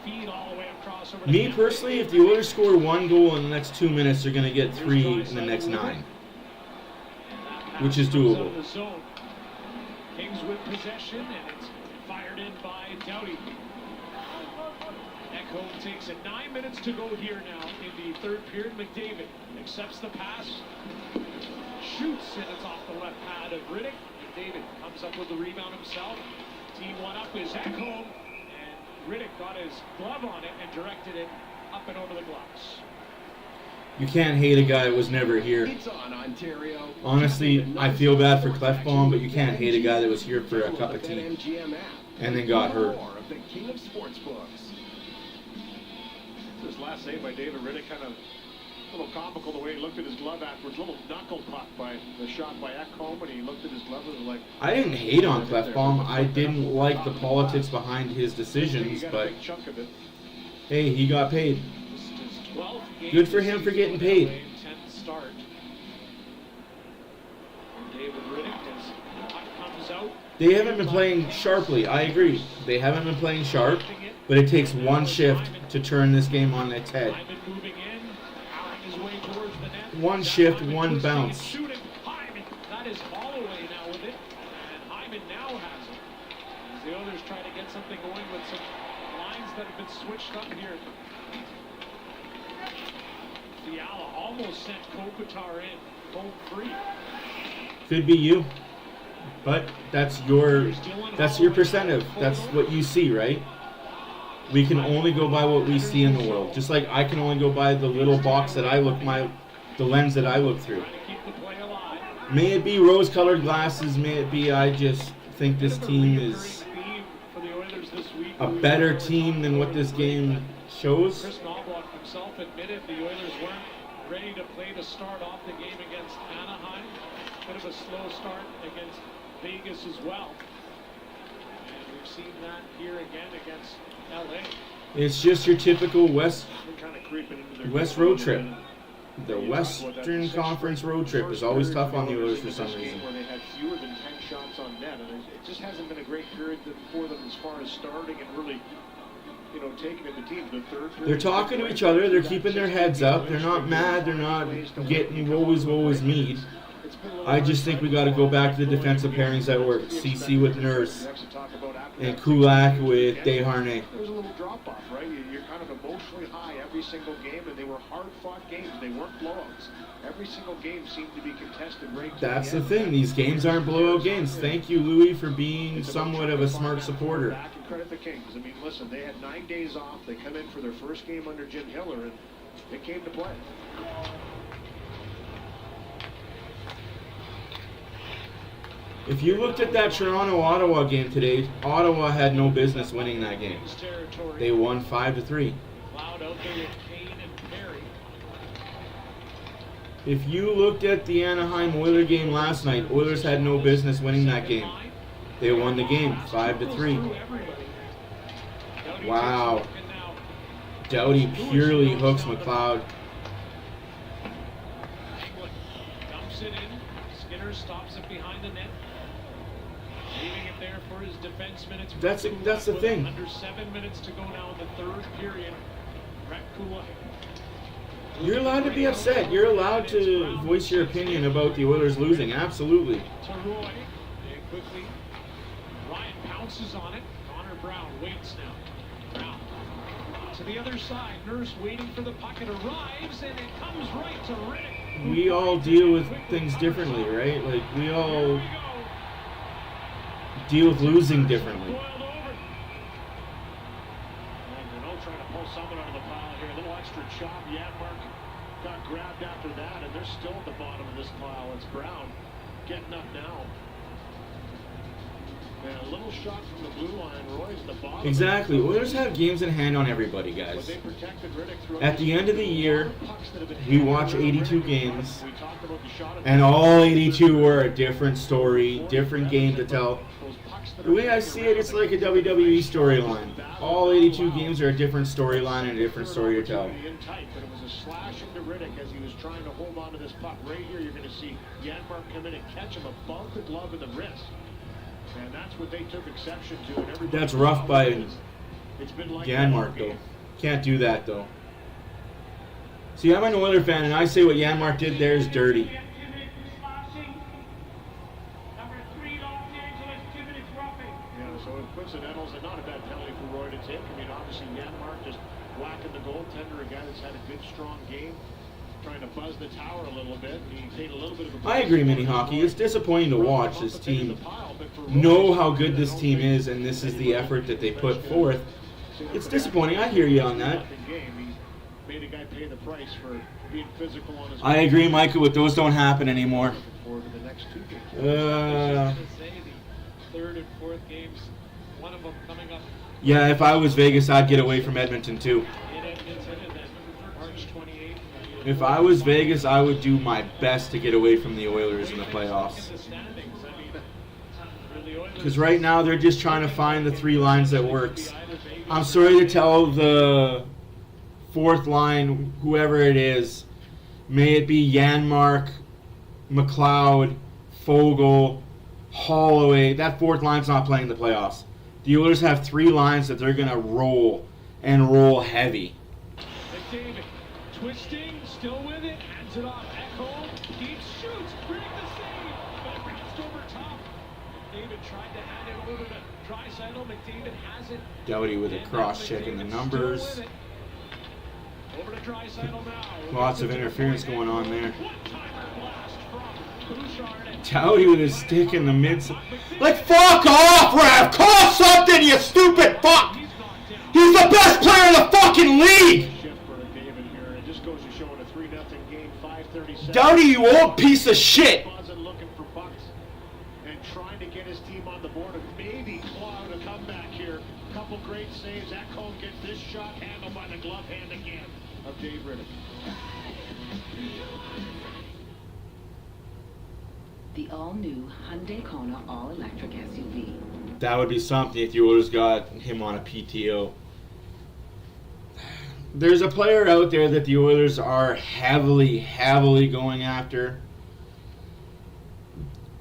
Feed all the way across over to Me personally, if the Oilers score 1 goal in the next 2 minutes, they're going to get 3 in the next 9. Which is doable. Kings with possession, and it's fired in by Doughty. Ekholm takes it. 9 minutes to go here now in the third period. McDavid accepts the pass, shoots, and it's off the left pad of Riddick. McDavid comes up with the rebound himself. Team one up is Ekholm, and Riddick got his glove on it and directed it up and over the glass. You can't hate a guy that was never here. It's on, Ontario. Honestly, I feel bad for Clefbaum, but you can't hate a guy that was here for a cup of tea and then got hurt. The king of sportsbooks. This last save by David Riddick, kind of a little comical the way he looked at his glove afterwards. A little knuckle puck by the shot by Ekholm, and he looked at his glove and was like... I didn't hate on Clefbaum. I didn't like the politics behind his decisions, but hey, he got paid. Good for him for getting paid. Start. David Riddick comes out. They haven't been playing sharply. I agree. They haven't been playing sharp, but it takes one shift to turn this game on its head. One shift, one bounce. That is Holloway now with it, and Hyman now has it. As the others try to get something going with some lines that have been switched up here. Fiala almost sent Kopitar in, home free. Could be you, but that's your percentage. That's what you see, right? We can only go by what we see in the world. Just like I can only go by the little box that I look the lens that I look through. May it be rose-colored glasses, may it be I just think this team is a better team than what this game shows. Chris Knobloch himself admitted the Oilers weren't ready to play to start off the game against Anaheim. Bit of a slow start against Vegas as well. And we've seen that here again against LA. It's just your typical West road trip. The Western Conference road trip is always tough on the Oilers for some reason. Where they had fewer than 10 shots on net, and it just hasn't been a great period for them as far as starting and really, taking in the team. The third period, they're talking to each other. They're keeping their heads up. They're not mad. They're not getting woes me. I just think we got to go back to the defensive pairings that work. CC with Nurse and Kulak with Desharnais. There's a little drop-off, right? You're kind of emotionally high every single game, and they were hard-fought games. They weren't blowouts. Every single game seemed to be contested right to That's the the thing. These games aren't blowout games. Thank you, Louis, for being somewhat of a smart supporter. Back and credit the Kings. I mean, listen, they had 9 days off. They come in for their first game under Jim Hiller, and it came to play. If you looked at that Toronto-Ottawa game today, Ottawa had no business winning that game. They won 5-3. Cloud out there with Kane and If you looked at the Anaheim Oilers game last night, Oilers had no business winning that game. They won the game 5-3. Wow. Doughty purely hooks McLeod. Dumps it in. Skinner stops it behind the net. Leaving it there for his defenseman. It's That's the thing. Under 7 minutes to go now in the third period. Kula. You're allowed to be upset. You're allowed to voice your opinion about the Oilers losing. Absolutely. To Roy. And quickly, Ryan pounces on it. Connor Brown waits now. Brown to the other side. Nurse waiting for the puck. It arrives, and it comes right to Riddick. We all deal with things differently, right? Like, we all deal with losing differently. Trying to pull someone out of the pile here. A little extra chop. Janmark got grabbed after that, and they're still at the bottom of this pile. It's Brown getting up now. And a little shot from the blue line. Roy's at the bottom. Exactly. Oilers have games in hand on everybody, guys. At the end of the year, we watch 82 games, and all 82 were a different story, different game to tell. The way I see it, it's like a WWE storyline. All 82 games are a different storyline and a different story to tell. But it was a slash into Riddick as he was trying to hold on to this puck. Right here, you're going to see Janmark come in and catch him above the glove of the wrist. And that's what they took exception to. And that's rough by like Janmark, though. Can't do that, though. See, I'm an Oiler fan, and I say what Janmark did there is dirty. Coincidentals and not a bad penalty for Roy to take. I mean, obviously Janmark just whacking the goaltender, a guy that's had a good, strong game, trying to buzz the tower a little bit. He paid a little bit of a... I agree, Mini Hockey. It's disappointing to watch this team know how good this team is, and this is the effort that they put forth. It's disappointing. I hear you on that. Made a guy pay the price for being physical on his... I agree, Michael, but those don't happen anymore. Third and fourth games, one of them coming up. Yeah, if I was Vegas, I'd get away from Edmonton too. In Edmonton, and then March 28th. If I was Vegas, I would do my best to get away from the Oilers in the playoffs. Because right now they're just trying to find the three lines that works. I'm sorry to tell the fourth line, whoever it is, may it be Janmark, McLeod, Fogle, Holloway, that fourth line's not playing the playoffs. The Oilers have three lines that they're going to roll, and roll heavy. McDavid twisting, still with it, hands it off. Echo, deep shoots, bring the save, but it bounced over top. McDavid tried to hand it over to Draisaitl. McDavid has it. Doughty with a cross-check in the numbers. Over to Draisaitl now. Lots of interference going on there. Doughty with his stick in the mid. Like, fuck off, Rav! Call something, you stupid fuck! He's the best player in the fucking league! Doughty, you old piece of shit! Looking for bucks and trying to get his team on the board and maybe claw out a comeback here. Couple great saves. Ekholm gets this shot handled by the glove hand again of Dave Riddick. The all-new Hyundai Kona all-electric SUV. That would be something if you Oilers got him on a PTO. There's a player out there that the Oilers are heavily going after.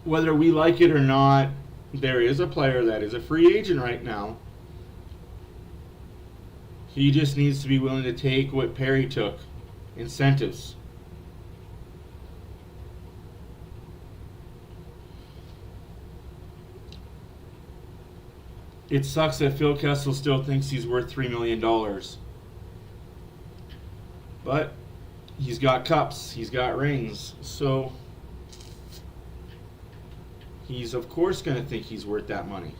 Whether we like it or not, there is a player that is a free agent right now. He just needs to be willing to take what Perry took. Incentives. It sucks that Phil Kessel still thinks he's worth $3 million. But he's got cups, he's got rings, so he's of course going to think he's worth that money.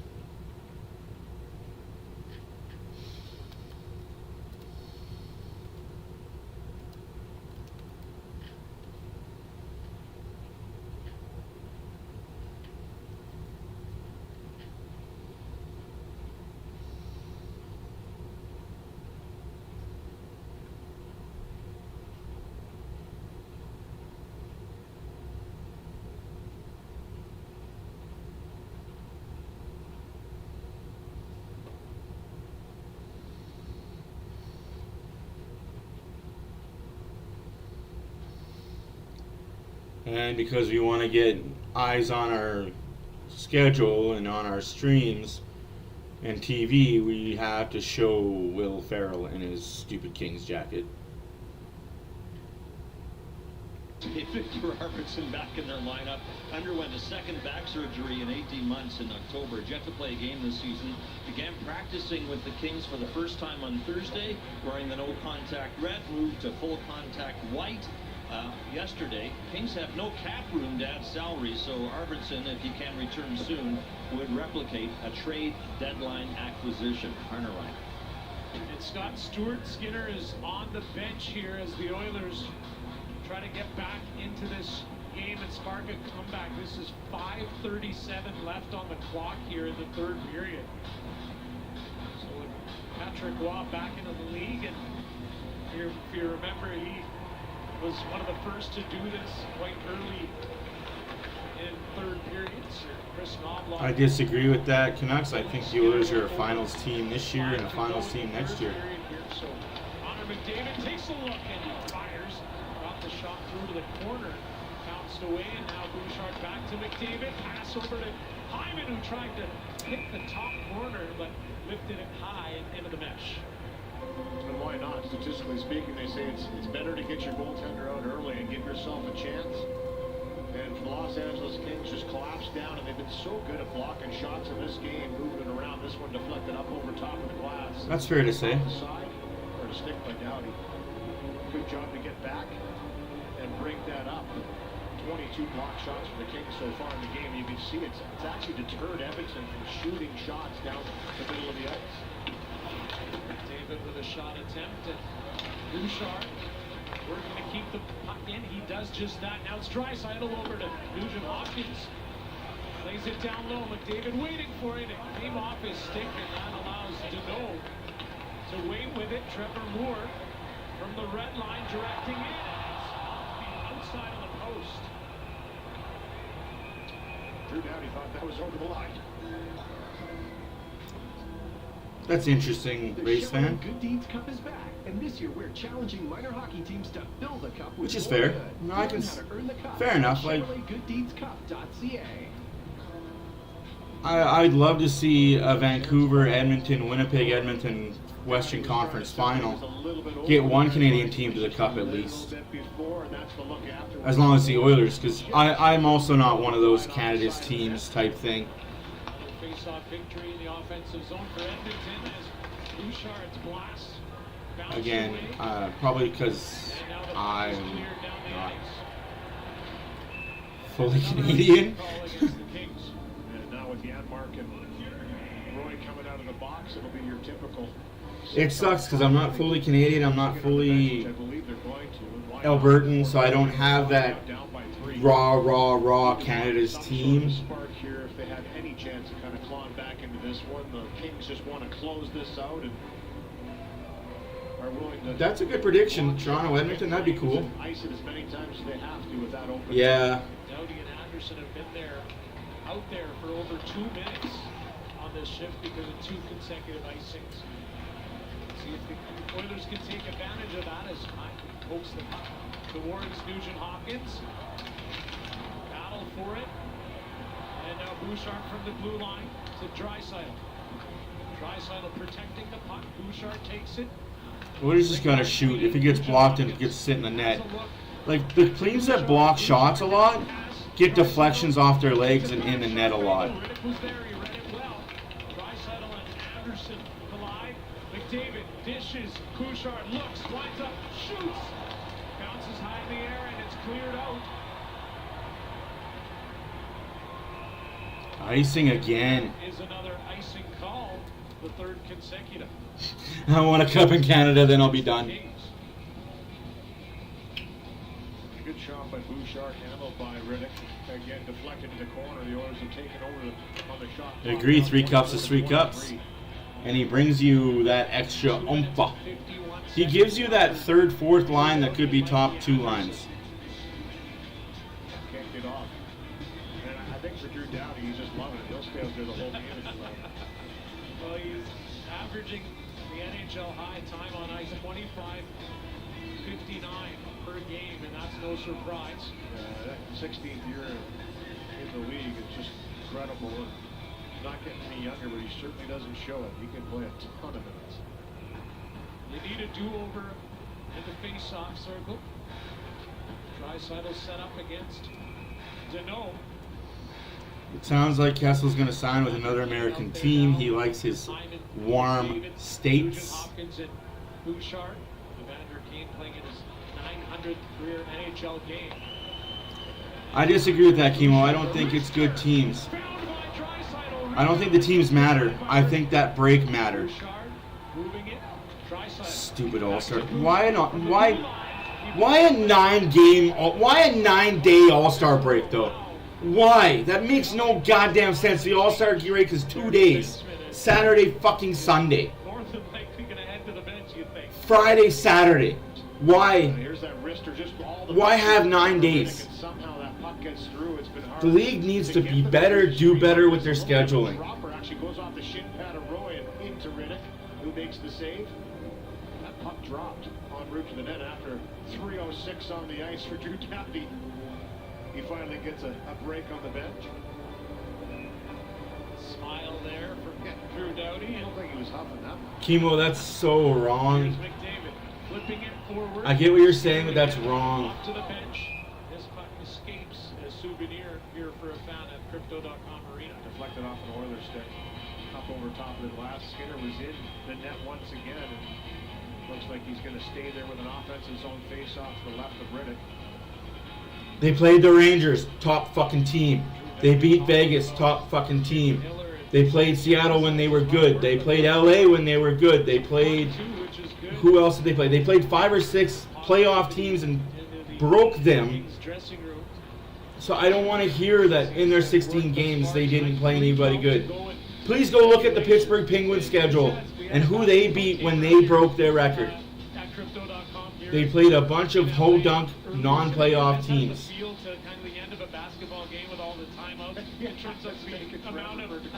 And because we want to get eyes on our schedule and on our streams and TV, we have to show Will Ferrell in his stupid Kings jacket. Victor Arvidsson back in their lineup. Underwent a second back surgery in 18 months in October. Yet to play a game this season. Began practicing with the Kings for the first time on Thursday, wearing the no-contact red. Moved to full-contact white yesterday. Kings have no cap room to add salary, so Arvidsson, if he can return soon, would replicate a trade deadline acquisition. Harnerine. And Scott Stewart Skinner is on the bench here as the Oilers try to get back into this game and spark a comeback. This is 5:37 left on the clock here in the third period. So with Patrick Waugh back into the league, and if you remember, he was one of the first to do this quite early in third periods. Chris Knobloch. I disagree with that, Canucks. I think the Oilers are a finals team this year and a finals team next year. So Connor McDavid takes a look and fires. Got the shot through to the corner. Bounced away, and now Bouchard back to McDavid. Pass over to Hyman, who tried to hit the top corner, but lifted it high and into the mesh. And why not? Statistically speaking, they say it's better to get your goaltender out early and give yourself a chance. And the Los Angeles Kings just collapsed down, and they've been so good at blocking shots in this game, moving it around. This one deflected up over top of the glass. That's fair to say. Off the side, or to stick by Doughty. Good job to get back and break that up. 22 block shots for the Kings so far in the game. You can see it's actually deterred Edmonton from shooting shots down the middle of the ice. David with a shot attempt, and Bouchard working to keep the puck in. He does just that. Now it's Draisaitl over to Nugent Hopkins. Lays it down low. McDavid waiting for it. It came off his stick, and that allows Deneau to wait with it. Trevor Moore from the red line directing it. It's off the outside of the post. Drew Doughty thought that was over the line. That's interesting, race fan. Good Deeds Cup is back, and this year we're challenging minor hockey teams to fill the cup, Which is fair. No, I can. Fair enough. Like, GoodDeedsCup.ca. I'd love to see a Vancouver, Edmonton, Winnipeg, Edmonton Western Conference final. Get one Canadian team to the cup at least. As long as the Oilers, because I'm also not one of those Canada's teams type thing. Face-off victory in the offensive zone for Edmonton as Bouchard's blast bounced Again, away. probably because I'm not fully Canadian. And now with Janmark and Roy coming out of the box, it'll be your typical. It sucks because I'm not fully Canadian. I'm not fully Albertan, so I don't have that raw Canada's team. Spark here if they had any chance of kind of clawing back into this one. The Kings just want to close this out and are willing to. That's a good prediction. Toronto, Edmonton, that'd be cool. Ice it as many times as they have to without open. Yeah. Doughty and Anderson have been out there for over 2 minutes on this shift because of 2 consecutive icings. See if the Oilers can take advantage of that as Mike pokes the puck towards Nugent Hopkins. Battle for it. And now Bouchard from the blue line to Draisaitl. Draisaitl protecting the puck. Bouchard takes it. Oilers just gonna shoot. If he gets blocked and gets sit in the net. Like, the teams that block shots a lot get deflections off their legs and in the net a lot. Riddick was there. He read it well. Draisaitl and Anderson collide. McDavid dishes. Bouchard looks, lines up, shoots. Bounces high in the air, and it's cleared out. Icing again. Is another icing call, the 3rd consecutive. I want a cup in Canada, then I'll be done. A good shot by Bouchard, handled by Riddick. Again, deflected to the corner. The Oilers have taken over on the shot. I agree, 3 cups is 3 cups. And he brings you that extra oomph. He gives you that 3rd, 4th line that could be top 2 lines. Can't get off. And I think for Drew Doughty, he's just loving it. He'll stay out there the whole game. Well, he's averaging the NHL high time on ice 25:59 per game, and that's no surprise. That 16th year in the league is just incredible. Not getting any younger, but he certainly doesn't show it. He can play a ton of minutes. You need a do-over in the face-off circle. Draisaitl set up against Deneau. It sounds like Kessel's going to sign with another American team. He likes his warm states. Hopkins and Bouchard. Evander Kane playing in his 900th career NHL game. I disagree with that, Kimo. I don't think it's good teams. I don't think the teams matter. I think that break mattered. Stupid All-Star. Why a 9-day All-Star break though? Why? That makes no goddamn sense. The All-Star break is 2 days. Saturday fucking Sunday. Friday, Saturday. Why? Why have 9 days? The league needs to be better, do better with their scheduling. Actually goes off the shin pad of Roy and into Riddick, who makes the save. That puck dropped en route to the net after 3:06 on the ice for Drew Doughty. He finally gets a break on the bench. Smile there for Drew Doughty. I don't think he was huffing that much. Kimo, that's so wrong. Flipping it forward. I get what you're saying, but that's wrong. Up to the bench. This puck escapes a souvenir here for a fan at Crypto.com Arena. Deflected off an Oilers stick. Up over top of the glass. Skinner was in the net once again. And looks like he's going to stay there with an offensive zone face-off to the left of Riddick. They played the Rangers, top fucking team. They beat Vegas, top fucking team. They played Seattle when they were good. They played LA when they were good. They played... Who else did they play? They played 5 or 6 playoff teams and broke them. So I don't want to hear that in their 16 games they didn't play anybody good. Please go look at the Pittsburgh Penguins schedule and who they beat when they broke their record. They played a bunch of ho-dunk, non-playoff teams.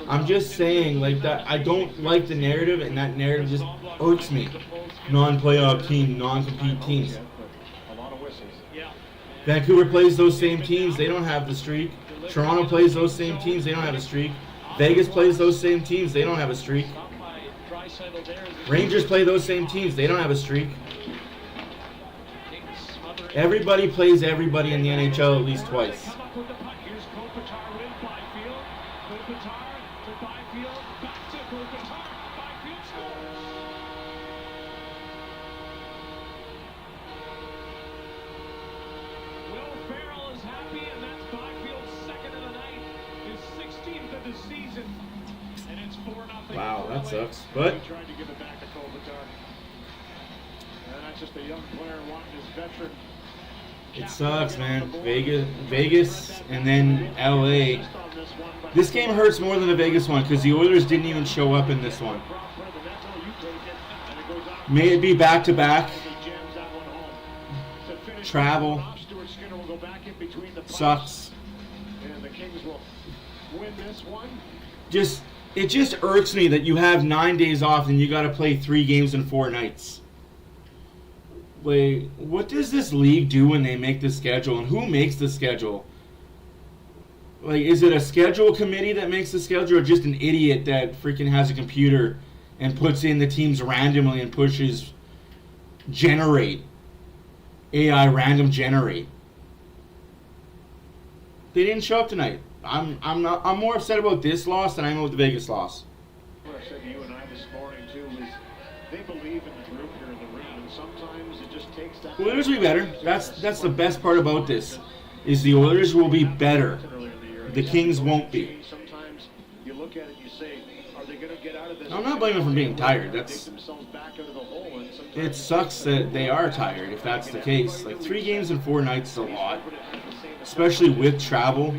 I'm just saying, like that. I don't like the narrative, and that narrative just irks me. Non-playoff team, non-compete teams. Vancouver plays those same teams. They don't have the streak. Toronto plays those same teams. They don't have a streak. Vegas plays those same teams. They don't have a streak. Rangers play those same teams. They don't have a streak. Everybody plays everybody in the NHL at least twice. Wow, that sucks. But it sucks, man. Vegas, and then LA. This game hurts more than the Vegas one because the Oilers didn't even show up in this one. May it be back-to-back. Travel. Sucks. It just irks me that you have 9 days off and you got to play 3 games in 4 nights. Wait, what does this league do when they make the schedule, and who makes the schedule? Like, is it a schedule committee that makes the schedule, or just an idiot that freaking has a computer and puts in the teams randomly and pushes generate, AI random generate? They didn't show up tonight. I'm more upset about this loss than I am about the Vegas loss. What I said to you and I this morning too was they believe in the group here in the room, and sometimes it just takes that. The Oilers will be better. That's the best part about this, is the Oilers will be better. The Kings won't be. Sometimes you look at it, you say, are they going to get out of this? I'm not blaming them for being tired. It sucks that they are tired if that's the case. Like 3 games in 4 nights is a lot, especially with travel.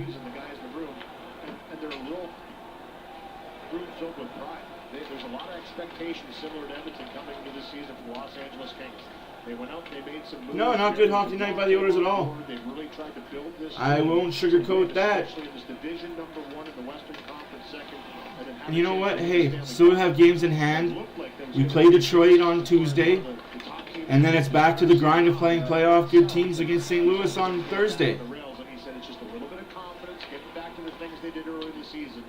There's a lot of expectations similar to Edmonton coming into this season from the Los Angeles Kings. They went out, they made some moves. No, not good hockey night by the Oilers at all. They really tried to build this. I won't sugarcoat that. Especially in this division number 1 in the Western Conference second. And you know what? Hey, still have games in hand. We play Detroit on Tuesday. And then it's back to the grind of playing playoff good teams against St. Louis on Thursday. The rails, and he said it's just a little bit of confidence, getting back to the things they did early in the season.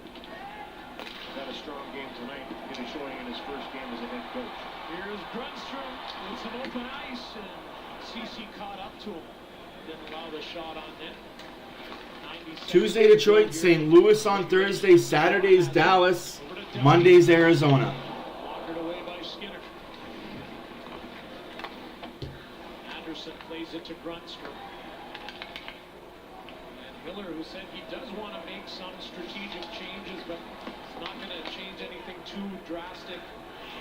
Got a strong game tonight, getting showing in his first game as a head coach. Here's Grunstrom with some open ice, and CC caught up to him. Didn't allow the shot on net. Tuesday, Detroit, St. Louis on Thursday, Saturday's Dallas, Monday's Arizona. Walkered away by Skinner. Anderson plays it to Grunstrom. And Hiller, who said he does want to make some strategic changes, but it's not going to change anything too drastic.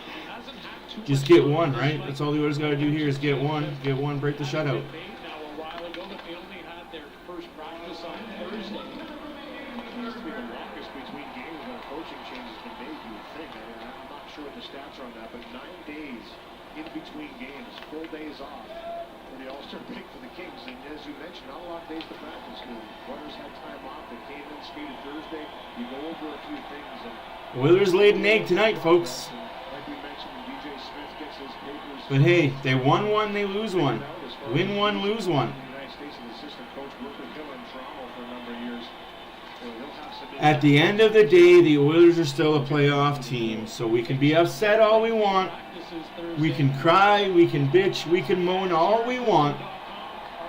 He hasn't had too Just much get time one, this right? night. That's all the Oilers got to do here is get one, break the shutout. Made now a while ago, but they only had their first practice on Thursday. Seems to be the longest between games when a coaching change has been made, you would think. I'm not sure what the stats are on that, but 9 days in between games, full days off for the All-Star break for the Kings. And as you mentioned, not a lot of days to practice. Runners had time off. They came in, skated Thursday. You go over a few things. And Oilers laid an egg tonight, folks. like we mentioned, when DJ Smith gets his papers. But hey, they won one, they lose one. Win one, lose one. The United States and assistant coach worked with Hill in Toronto for a number of years. So he'll have some At the end of the day, the Oilers are still a playoff team, so we can be upset all we want. We can cry, we can bitch, we can moan all we want.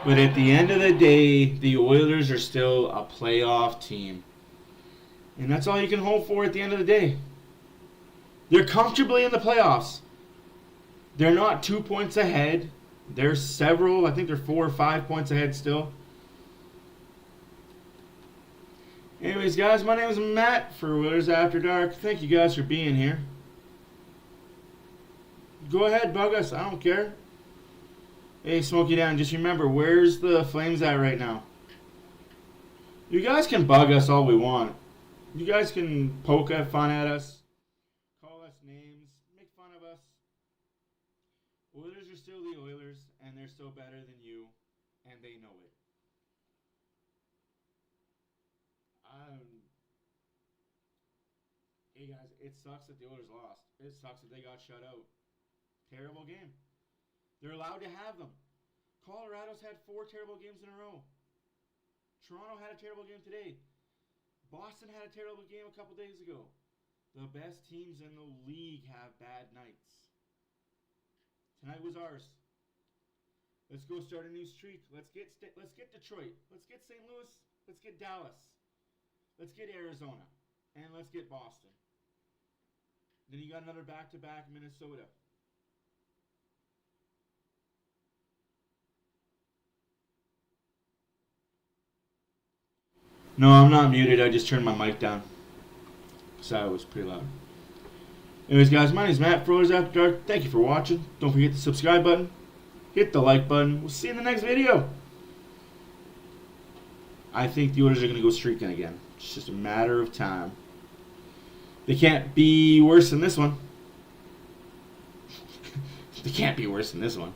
But at the end of the day, the Oilers are still a playoff team. And that's all you can hope for at the end of the day. They're comfortably in the playoffs. They're not 2 points ahead. They're several, I think they're 4 or 5 points ahead still. Anyways, guys, my name is Matt for Oilers After Dark. Thank you guys for being here. Go ahead, bug us. I don't care. Hey, Smokey Down, just remember, where's the Flames at right now? You guys can bug us all we want. You guys can poke fun at us, call us names, make fun of us. Oilers are still the Oilers, and they're still better than you, and they know it. Hey guys, it sucks that the Oilers lost. It sucks that they got shut out. Terrible game. They're allowed to have them. Colorado's had 4 terrible games in a row. Toronto had a terrible game today. Boston had a terrible game a couple days ago. The best teams in the league have bad nights. Tonight was ours. Let's go start a new streak. Let's get Detroit. Let's get St. Louis. Let's get Dallas. Let's get Arizona. And let's get Boston. Then you got another back-to-back Minnesota. No, I'm not muted. I just turned my mic down. Because I was pretty loud. Anyways, guys, my name is Matt for Oilers After Dark. Thank you for watching. Don't forget the subscribe button. Hit the like button. We'll see you in the next video. I think the Oilers are going to go streaking again. It's just a matter of time. They can't be worse than this one. They can't be worse than this one.